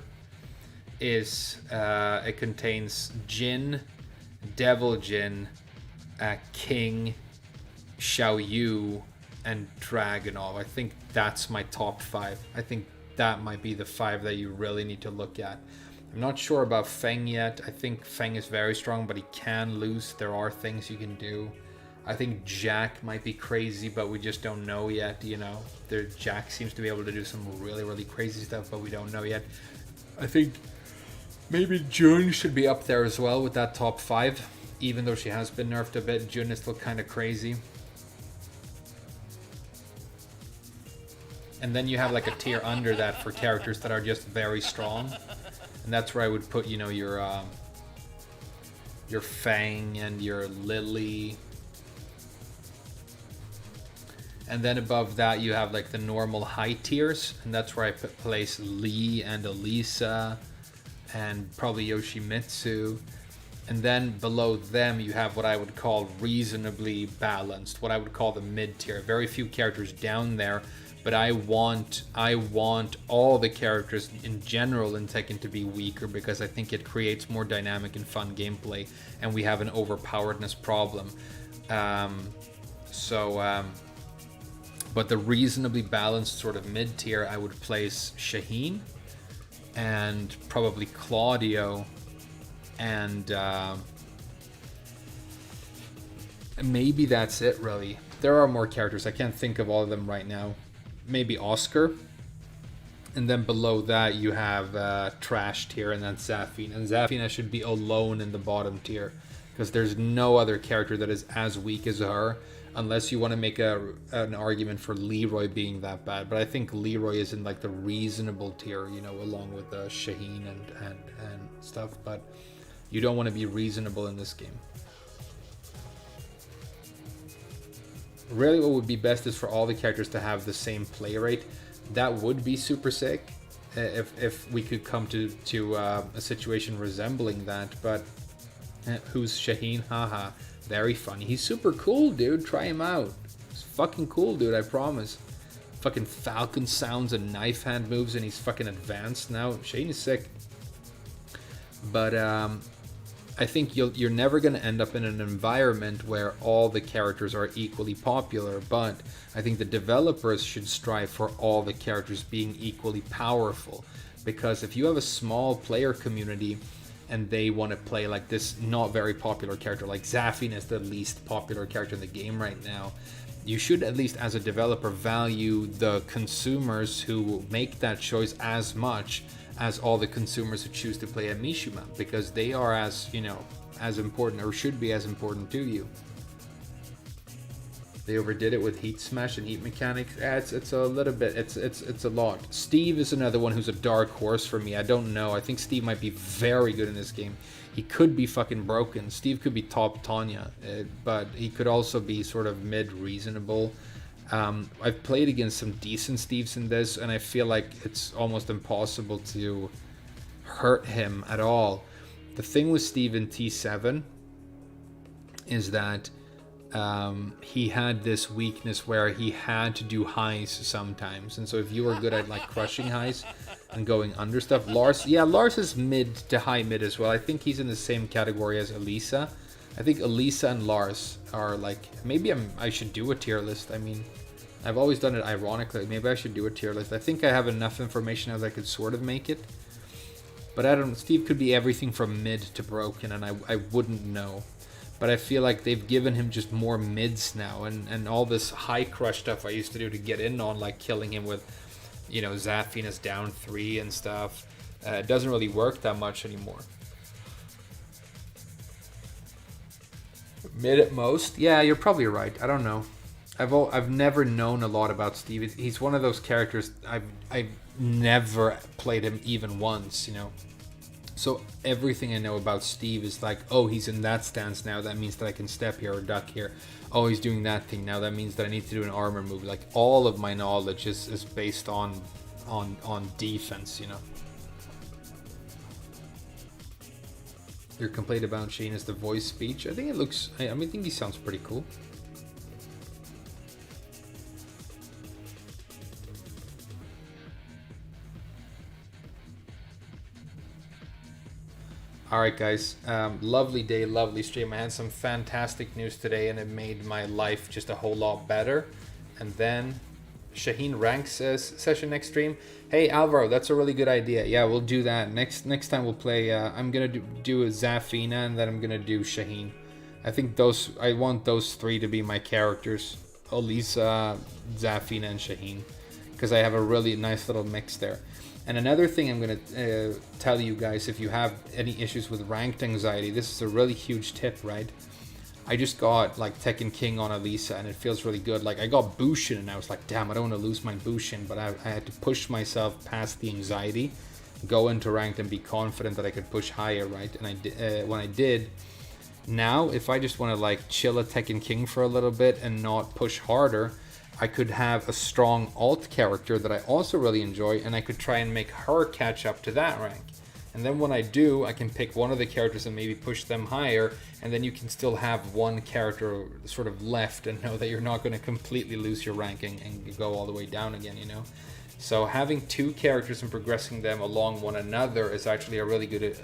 is it contains Jin, Devil Jin, King, Xiao Yu, and Dragunov. I think that's my top 5. I think that might be the 5 that you really need to look at. I'm not sure about Feng yet. I think Feng is very strong, but he can lose. There are things you can do. I think Jack might be crazy, but we just don't know yet, you know. Jack seems to be able to do some really, really crazy stuff, but we don't know yet. I think maybe June should be up there as well with that top 5. Even though she has been nerfed a bit, June is still kind of crazy. And then you have like a tier under that for characters that are just very strong. And that's where I would put, you know, your Fang and your Lily. And then above that you have like the normal high tiers, and that's where I place Lee and Elisa and probably Yoshimitsu. And then below them you have what I would call reasonably balanced, what I would call the mid tier. Very few characters down there, but I want all the characters in general in Tekken to be weaker, because I think it creates more dynamic and fun gameplay, and we have an overpoweredness problem. But the reasonably balanced sort of mid tier, I would place Shaheen and probably Claudio and maybe that's it really. There are more characters. I can't think of all of them right now. Maybe Oscar. And then below that you have trash tier and then Zafina. And Zafina should be alone in the bottom tier, because there's no other character that is as weak as her, unless you want to make an argument for Leroy being that bad. But I think Leroy is in like the reasonable tier, you know, along with Shaheen and stuff. But you don't want to be reasonable in this game. Really what would be best is for all the characters to have the same play rate. That would be super sick if we could come to a situation resembling that. But who's Shaheen? Haha. Very funny. He's super cool, dude. Try him out. He's fucking cool, dude. I promise. Fucking Falcon sounds and knife hand moves, and he's fucking advanced now. Shane is sick. But I think you're never going to end up in an environment where all the characters are equally popular. But I think the developers should strive for all the characters being equally powerful. Because if you have a small player community and they want to play like this not very popular character, like Zafina is the least popular character in the game right now, you should at least as a developer value the consumers who make that choice as much as all the consumers who choose to play a Mishima, because they are as, you know, as important, or should be as important to you. They overdid it with Heat Smash and Heat Mechanics. It's a little bit, it's a lot. Steve is another one who's a dark horse for me. I don't know. I think Steve might be very good in this game. He could be fucking broken. Steve could be top Tanya, but he could also be sort of mid-reasonable. I've played against some decent Steves in this, and I feel like it's almost impossible to hurt him at all. The thing with Steve in T7 is that he had this weakness where he had to do highs sometimes, and so if you were good at like crushing highs and going under stuff, Lars is mid to high mid as well. I think he's in the same category as Elisa. I think Elisa and Lars are like, maybe I should do a tier list. I mean, I've always done it ironically. Maybe I should do a tier list. I think I have enough information as I could sort of make it, but I don't know. Steve could be everything from mid to broken, and I wouldn't know. But I feel like they've given him just more mids now, and all this high crush stuff I used to do to get in on, like killing him with, you know, Zafina's down 3 and stuff. It doesn't really work that much anymore. Mid at most? Yeah, you're probably right. I don't know. I've never known a lot about Steve. He's one of those characters I've never played him even once, you know. So everything I know about Steve is like, oh, he's in that stance now, that means that I can step here or duck here. Oh, he's doing that thing now, that means that I need to do an armor move. Like, all of my knowledge is based on defense, you know. Your complaint about Shane is the voice speech. I think it looks, I think he sounds pretty cool. Alright guys, lovely day, lovely stream. I had some fantastic news today and it made my life just a whole lot better. and then Shaheen ranks session next stream. Hey Alvaro, that's a really good idea. Yeah, we'll do that next time. We'll play. I'm gonna do a Zafina, and then I'm gonna do Shaheen. I think I want those three to be my characters: Elisa, Zafina, and Shaheen, because I have a really nice little mix there. And another thing I'm gonna tell you guys, if you have any issues with ranked anxiety, this is a really huge tip, right? I just got like Tekken King on Elisa, and it feels really good. Like I got Bushin, and I was like, damn, I don't want to lose my Bushin, but I had to push myself past the anxiety, go into ranked, and be confident that I could push higher, right? And I did. When I did, now if I just want to like chill at Tekken King for a little bit and not push harder, I could have a strong alt character that I also really enjoy, and I could try and make her catch up to that rank. And then when I do, I can pick one of the characters and maybe push them higher, and then you can still have one character sort of left and know that you're not going to completely lose your ranking and go all the way down again, you know? So having two characters and progressing them along one another is actually a really good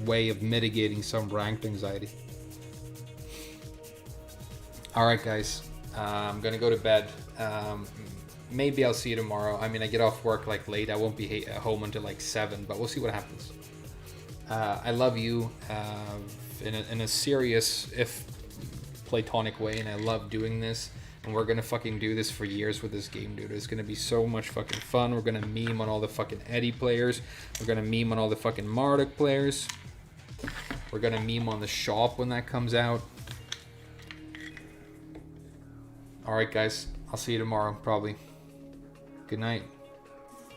way of mitigating some ranked anxiety. Alright guys, I'm going to go to bed. Maybe I'll see you tomorrow. I mean, I get off work like late. I won't be home until like 7, but we'll see what happens. I love you in a serious, if platonic way, and I love doing this. And we're gonna fucking do this for years with this game, dude. It's gonna be so much fucking fun. We're gonna meme on all the fucking Eddie players. We're gonna meme on all the fucking Marduk players. We're gonna meme on the shop when that comes out. Alright guys, I'll see you tomorrow, probably. Good night.